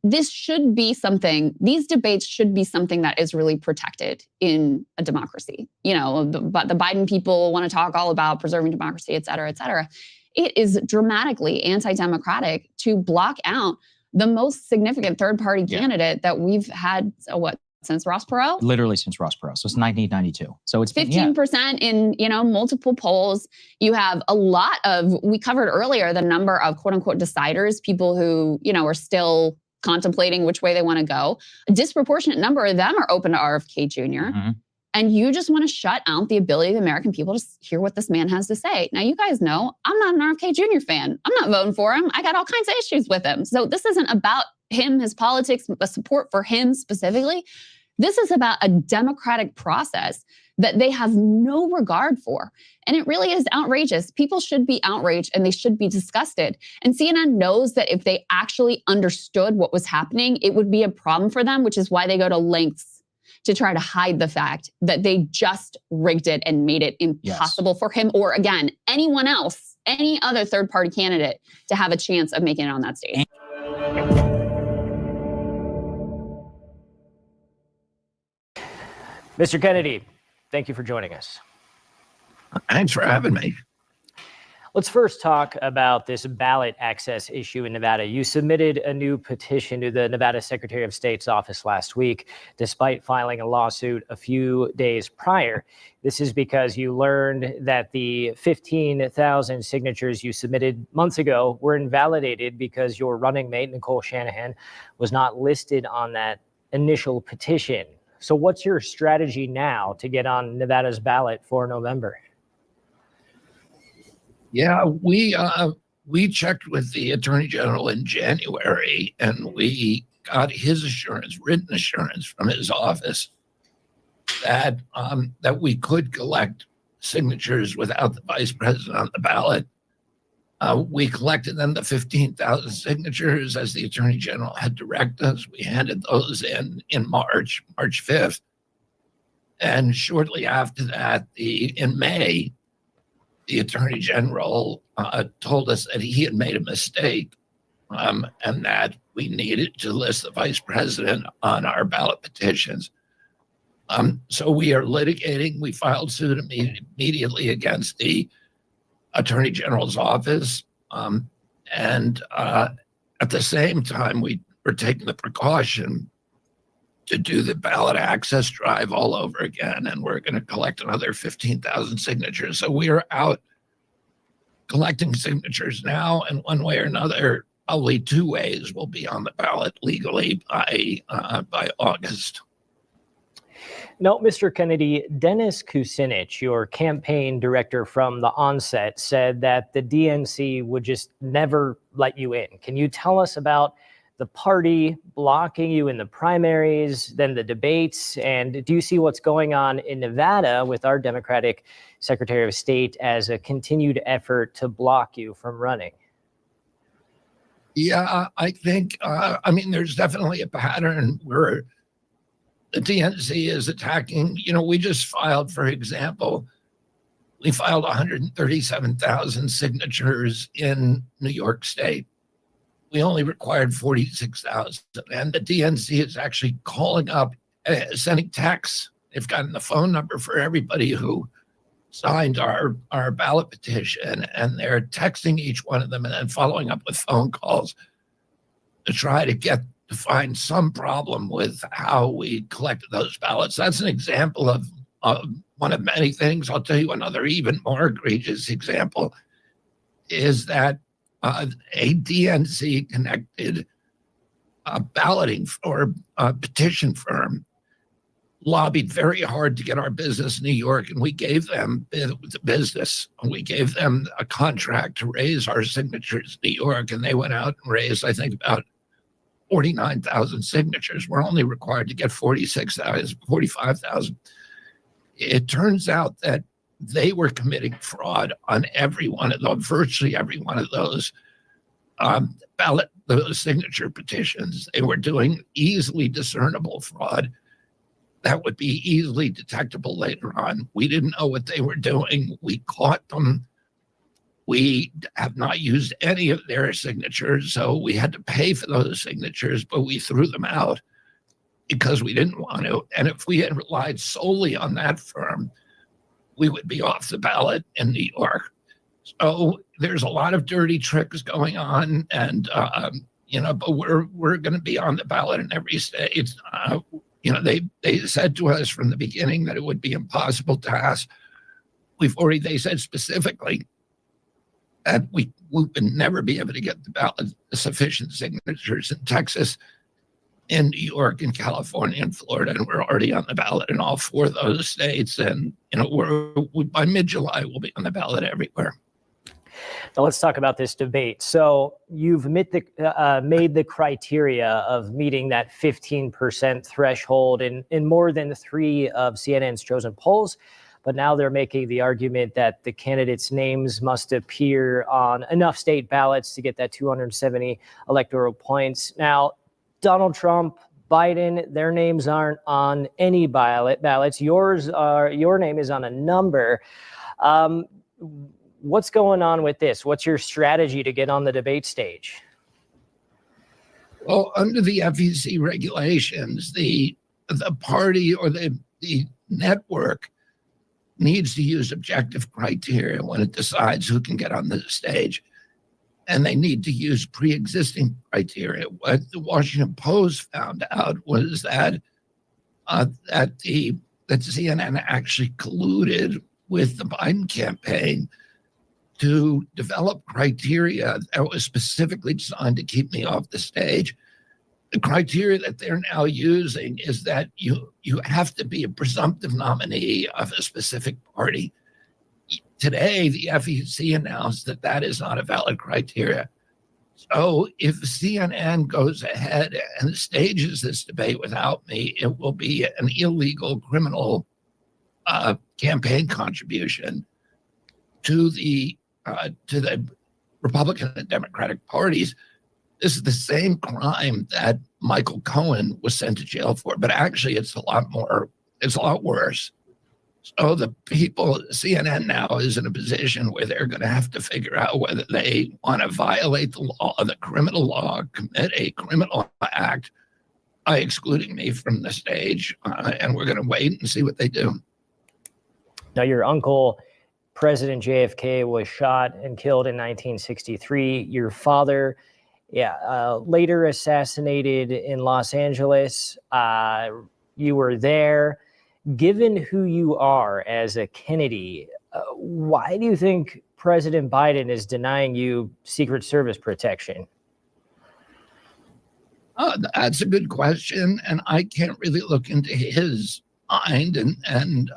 this should be something, these debates should be something that is really protected in a democracy. The Biden people want to talk all about preserving democracy, et cetera, et cetera. It is dramatically anti-democratic to block out the most significant third-party candidate that we've had, since Ross Perot? Literally since Ross Perot. So it's 1992. So it's 15% in, multiple polls. You have a lot of, we covered earlier, the number of quote unquote deciders, people who, are still contemplating which way they want to go. A disproportionate number of them are open to RFK Jr. And you just want to shut out the ability of the American people to hear what this man has to say. Now, you guys know I'm not an RFK Jr. fan. I'm not voting for him. I got all kinds of issues with him. So this isn't about him, his politics, the support for him specifically. This is about a democratic process that they have no regard for. And it really is outrageous. People should be outraged and they should be disgusted. And CNN knows that if they actually understood what was happening, it would be a problem for them, which is why they go to lengths to try to hide the fact that they just rigged it and made it impossible for him or, again, anyone else, any other third-party candidate to have a chance of making it on that stage. Mr. Kennedy, thank you for joining us. Thanks for having me. Let's first talk about this ballot access issue in Nevada. You submitted a new petition to the Nevada Secretary of State's office last week, despite filing a lawsuit a few days prior. This is because you learned that the 15,000 signatures you submitted months ago were invalidated because your running mate, Nicole Shanahan, was not listed on that initial petition. So what's your strategy now to get on Nevada's ballot for November? Yeah, we checked with the Attorney General in January, and we got his assurance, written assurance from his office that we could collect signatures without the vice president on the ballot. We collected then the 15,000 signatures as the Attorney General had directed us. We handed those in March 5th. And shortly after that, in May, the Attorney General told us that he had made a mistake and that we needed to list the vice president on our ballot petitions. So we are litigating. We filed suit immediately against the Attorney General's office. And at the same time, we were taking the precaution to do the ballot access drive all over again. And we're going to collect another 15,000 signatures. So we are out collecting signatures now, and one way or another, probably two ways, will be on the ballot legally by August. No, Mr. Kennedy, Dennis Kucinich, your campaign director from the onset, said that the DNC would just never let you in. Can you tell us about the party blocking you in the primaries, then the debates, and do you see what's going on in Nevada with our Democratic Secretary of State as a continued effort to block you from running? Yeah, I think, there's definitely a pattern where the DNC is attacking. We just filed, for example, we filed 137,000 signatures in New York State. We only required 46,000. And the DNC is actually calling up, sending texts. They've gotten the phone number for everybody who signed our ballot petition, and they're texting each one of them and then following up with phone calls to try to find some problem with how we collected those ballots. That's an example of one of many things. I'll tell you another even more egregious example is that a DNC connected balloting or petition firm lobbied very hard to get our business in New York, and we gave them the business. We gave them a contract to raise our signatures in New York, and they went out and raised, I think, about 49,000 signatures. We're only required to get 45,000. It turns out that they were committing fraud on every one of them, virtually every one of those those signature petitions. They were doing easily discernible fraud that would be easily detectable later on. We didn't know what they were doing. We caught them. We have not used any of their signatures, so we had to pay for those signatures, but we threw them out because we didn't want to. And if we had relied solely on that firm, we would be off the ballot in New York. So there's a lot of dirty tricks going on, and but we're going to be on the ballot in every state. They said to us from the beginning that it would be impossible to pass. They said specifically that we would never be able to get the ballot sufficient signatures in Texas, in New York, in California, and Florida, and we're already on the ballot in all 4 of those states. And by mid-July we'll be on the ballot everywhere. Now let's talk about this debate. So you've made the criteria of meeting that 15% threshold in more than 3 of CNN's chosen polls, but now they're making the argument that the candidates' names must appear on enough state ballots to get that 270 electoral points. Now, Donald Trump, Biden, their names aren't on any ballots. Your name is on a number. What's going on with this? What's your strategy to get on the debate stage? Well, under the FEC regulations, the party or the network needs to use objective criteria when it decides who can get on the stage. And they need to use pre-existing criteria. What the Washington Post found out was that that CNN actually colluded with the Biden campaign to develop criteria that was specifically designed to keep me off the stage. The criteria that they're now using is that you have to be a presumptive nominee of a specific party. Today, the FEC announced that that is not a valid criteria. So if CNN goes ahead and stages this debate without me, it will be an illegal criminal campaign contribution to the Republican and Democratic parties. This is the same crime that Michael Cohen was sent to jail for, but actually it's a lot worse. So the people, CNN now is in a position where they're going to have to figure out whether they want to violate the law, the criminal law, commit a criminal act by excluding me from the stage. And we're going to wait and see what they do. Now, your uncle, President JFK, was shot and killed in 1963. Your father, later assassinated in Los Angeles. You were there. Given who you are as a Kennedy, why do you think President Biden is denying you Secret Service protection? That's a good question, and I can't really look into his mind and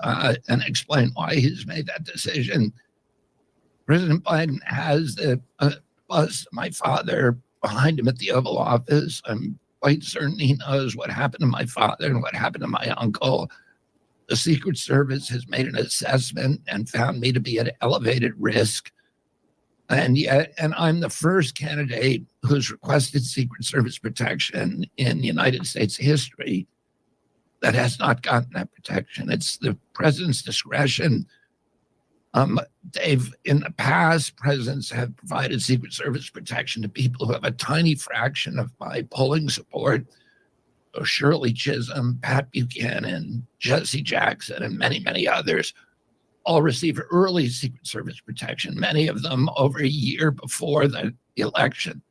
explain why he's made that decision. President Biden has the bust of my father behind him at the Oval Office. I'm quite certain he knows what happened to my father and what happened to my uncle. The Secret Service has made an assessment and found me to be at elevated risk. And I'm the first candidate who's requested Secret Service protection in United States history that has not gotten that protection. It's the president's discretion. In the past, presidents have provided Secret Service protection to people who have a tiny fraction of my polling support. So Shirley Chisholm, Pat Buchanan, Jesse Jackson, and many, many others all received early Secret Service protection, many of them over a year before the election.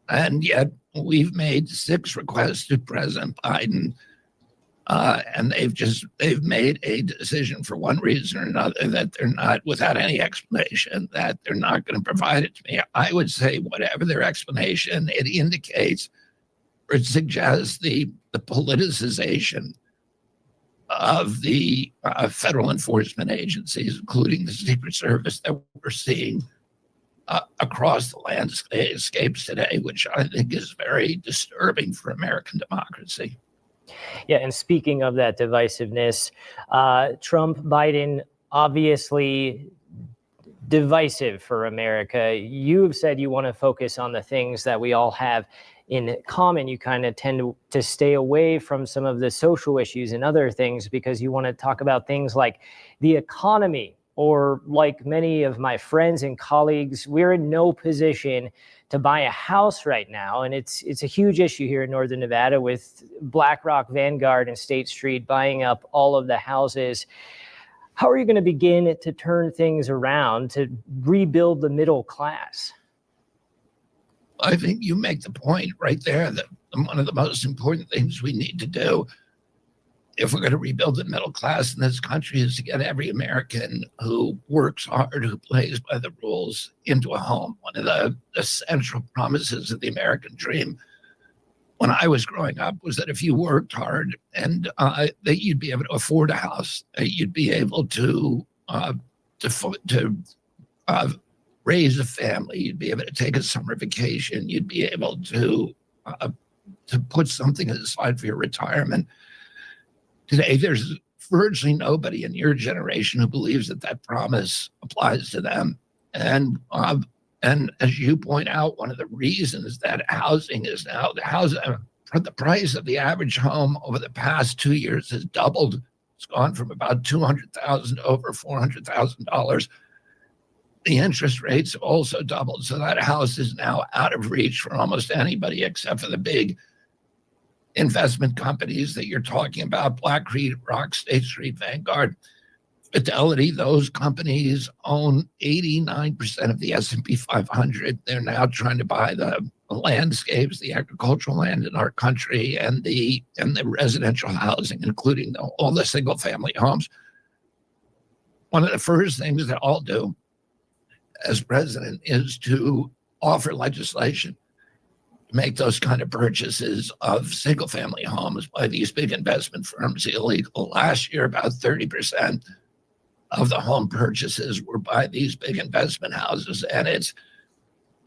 And yet we've made 6 requests to President Biden, and they've made a decision for one reason or another that they're not, without any explanation, that they're not going to provide it to me. I would say whatever their explanation, it indicates or it suggests the politicization of the federal enforcement agencies, including the Secret Service, that we're seeing across the landscapes today, which I think is very disturbing for American democracy. Yeah, and speaking of that divisiveness, Trump, Biden, obviously divisive for America. You have said you want to focus on the things that we all have in common. You kind of tend to stay away from some of the social issues and other things because you want to talk about things like the economy, or like many of my friends and colleagues, we're in no position to buy a house right now. And it's a huge issue here in Northern Nevada with BlackRock, Vanguard, and State Street buying up all of the houses. How are you going to begin to turn things around to rebuild the middle class? I think you make the point right there that one of the most important things we need to do if we're going to rebuild the middle class in this country is to get every American who works hard, who plays by the rules, into a home. One of the central promises of the American dream when I was growing up was that if you worked hard and that you'd be able to afford a house, you'd be able to raise a family, you'd be able to take a summer vacation, you'd be able to put something aside for your retirement. Today, there's virtually nobody in your generation who believes that that promise applies to them. And as you point out, one of the reasons that housing is now, the price of the average home over the past 2 years has doubled. It's gone from about $200,000 to over $400,000. The interest rates have also doubled. So that house is now out of reach for almost anybody except for the big investment companies that you're talking about, BlackRock, State Street, Vanguard, Fidelity. Those companies own 89% of the S&P 500. They're now trying to buy the landscapes, the agricultural land in our country, and the residential housing, including all the single-family homes. One of the first things that I'll do as president is to offer legislation make those kind of purchases of single-family homes by these big investment firms illegal. Last year, about 30% of the home purchases were by these big investment houses, and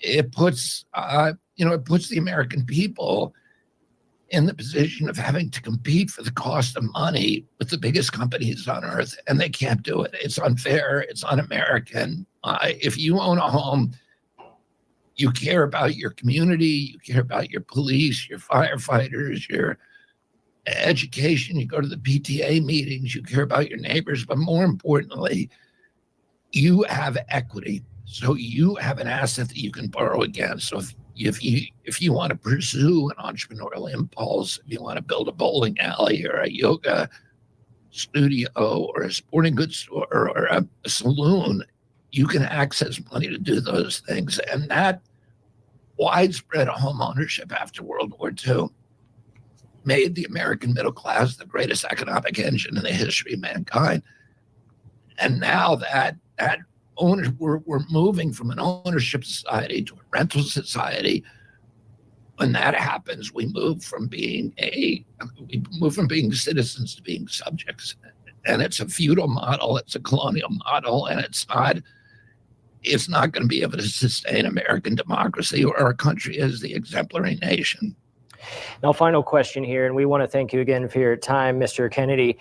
it puts the American people in the position of having to compete for the cost of money with the biggest companies on earth, and they can't do it. It's unfair. It's un-American. If you own a home, you care about your community, you care about your police, your firefighters, your education, you go to the PTA meetings, you care about your neighbors, but more importantly, you have equity. So you have an asset that you can borrow against. So if you want to pursue an entrepreneurial impulse, if you want to build a bowling alley or a yoga studio or a sporting goods store or a saloon, you can access money to do those things. And that widespread home ownership after World War II made the American middle class the greatest economic engine in the history of mankind. And now that we're moving from an ownership society to a rental society. When that happens, we move from being citizens to being subjects. And it's a feudal model, it's a colonial model, and it's not going to be able to sustain American democracy or our country as the exemplary nation. Now, final question here, and we want to thank you again for your time, Mr. Kennedy.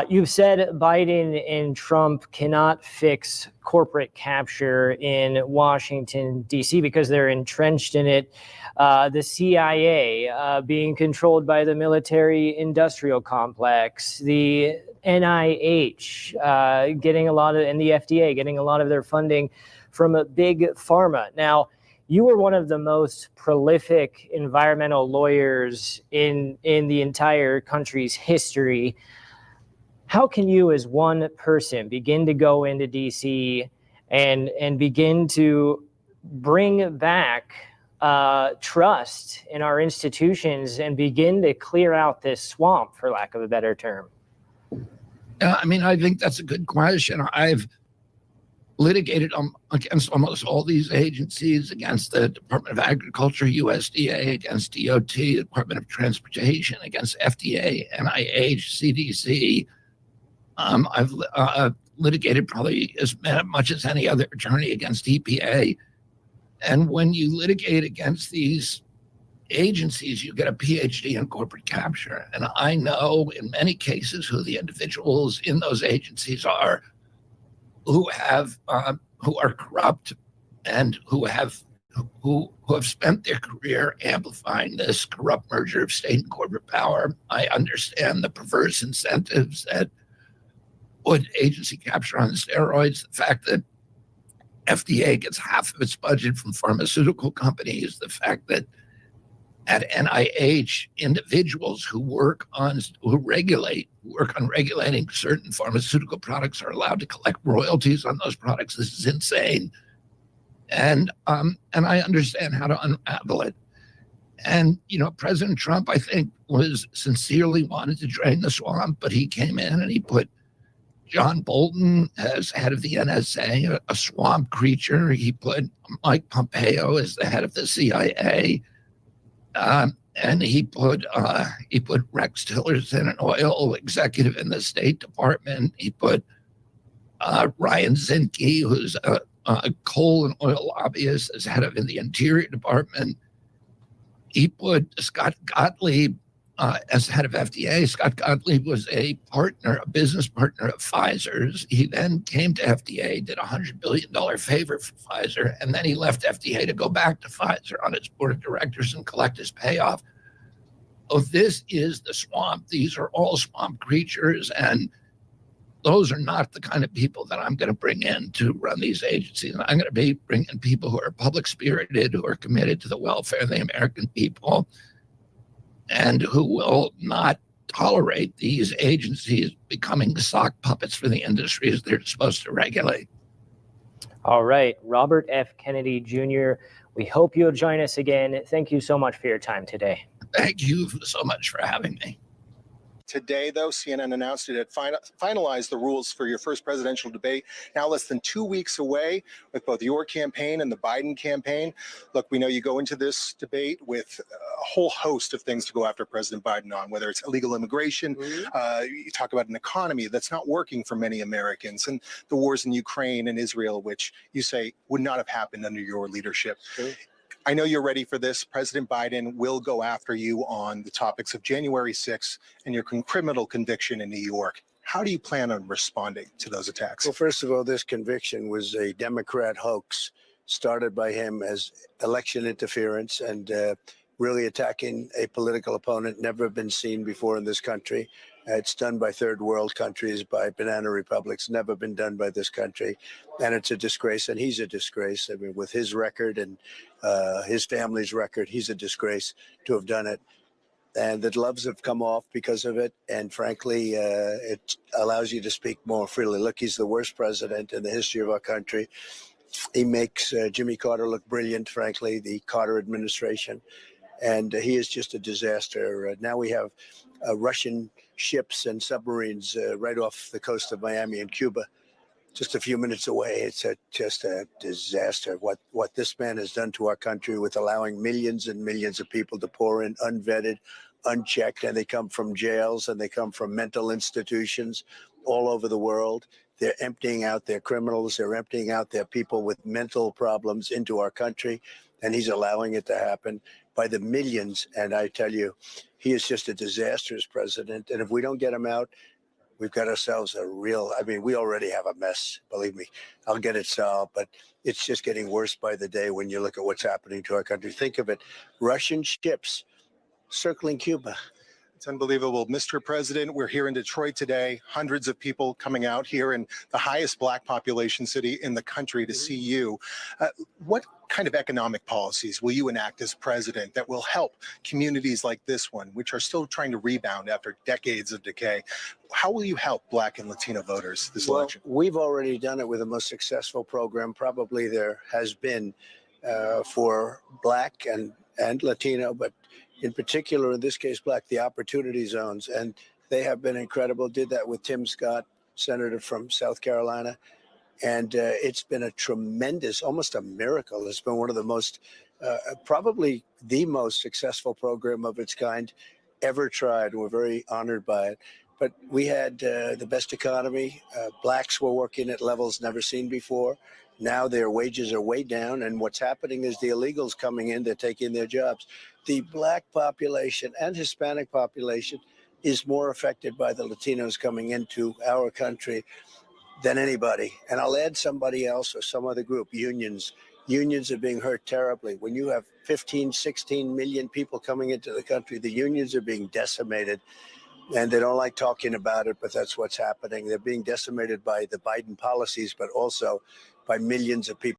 You've said Biden and Trump cannot fix corporate capture in Washington, D.C. because they're entrenched in it. The CIA being controlled by the military-industrial complex, the NIH getting a lot of, and the FDA getting a lot of their funding from a big pharma. Now, you were one of the most prolific environmental lawyers in the entire country's history. How can you, as one person, begin to go into DC and begin to bring back trust in our institutions and begin to clear out this swamp, for lack of a better term? I think that's a good question. I've litigated against almost all these agencies, against the Department of Agriculture, USDA, against DOT, Department of Transportation, against FDA, NIH, CDC. I've litigated probably as much as any other attorney against EPA. And when you litigate against these agencies, you get a PhD in corporate capture. And I know in many cases who the individuals in those agencies are who who are corrupt and who have spent their career amplifying this corrupt merger of state and corporate power. I understand the perverse incentives that would agency capture on steroids, the fact that FDA gets half of its budget from pharmaceutical companies, the fact that at NIH, individuals who work on regulating certain pharmaceutical products are allowed to collect royalties on those products. This is insane. And I understand how to unravel it. And, President Trump, I think, was sincerely wanted to drain the swamp, but he came in and he put John Bolton as head of the NSA, a swamp creature. He put Mike Pompeo as the head of the CIA. And he put Rex Tillerson, an oil executive in the State Department. He put Ryan Zinke, who's a coal and oil lobbyist, as head of the Interior Department. He put Scott Gottlieb as head of FDA. Scott Gottlieb was a business partner of Pfizer's. He then came to FDA, did a $100 billion favor for Pfizer, and then he left FDA to go back to Pfizer on its board of directors and collect his payoff. Oh, this is the swamp. These are all swamp creatures, and those are not the kind of people that I'm going to bring in to run these agencies. I'm going to be bringing people who are public-spirited, who are committed to the welfare of the American people, and who will not tolerate these agencies becoming sock puppets for the industries they're supposed to regulate. All right, Robert F. Kennedy Jr., we hope you'll join us again. Thank you so much for your time today. Thank you so much for having me. Today, though, CNN announced it had finalized the rules for your first presidential debate, now less than 2 weeks away, with both your campaign and the Biden campaign. Look, we know you go into this debate with a whole host of things to go after President Biden on, whether it's illegal immigration, you talk about an economy that's not working for many Americans, and the wars in Ukraine and Israel, which you say would not have happened under your leadership. I know you're ready for this. President Biden will go after you on the topics of January 6th and your criminal conviction in New York. How do you plan on responding to those attacks? Well, first of all, this conviction was a Democrat hoax started by him as election interference and really attacking a political opponent never been seen before in this country. It's done by third world countries, by banana republics, never been done by this country. And it's a disgrace, and he's a disgrace. I mean, with his record and his family's record, he's a disgrace to have done it. And the gloves have come off because of it. And frankly, it allows you to speak more freely. Look, he's the worst president in the history of our country. He makes Jimmy Carter look brilliant, frankly, the Carter administration. And he is just a disaster. Now we have Russian ships and submarines right off the coast of Miami and Cuba, just a few minutes away. It's just a disaster. What this man has done to our country with allowing millions and millions of people to pour in unvetted, unchecked, and they come from jails and they come from mental institutions all over the world. They're emptying out their criminals. They're emptying out their people with mental problems into our country, and he's allowing it to happen by the millions. And I tell you, he is just a disastrous president. And if we don't get him out, we've got ourselves we already have a mess, believe me. I'll get it solved, but it's just getting worse by the day when you look at what's happening to our country. Think of it, Russian ships circling Cuba. It's unbelievable. Mr. President, we're here in Detroit today. Hundreds of people coming out here in the highest Black population city in the country to see you. What kind of economic policies will you enact as president that will help communities like this one, which are still trying to rebound after decades of decay? How will you help Black and Latino voters this election? We've already done it with the most successful program probably there has been for Black and Latino, but in particular, in this case, Black, the opportunity zones. And they have been incredible. Did that with Tim Scott, senator from South Carolina. And it's been a tremendous, almost a miracle. It's been one of the most, probably the most successful program of its kind ever tried. We're very honored by it. But we had the best economy. Blacks were working at levels never seen before. Now their wages are way down, and what's happening is the illegals coming in, they're taking their jobs. The Black population and Hispanic population is more affected by the Latinos coming into our country than anybody. And I'll add somebody else or some other group, unions. Unions are being hurt terribly. When you have 15, 16 million people coming into the country, the unions are being decimated. And they don't like talking about it, but that's what's happening. They're being decimated by the Biden policies, but also by millions of people.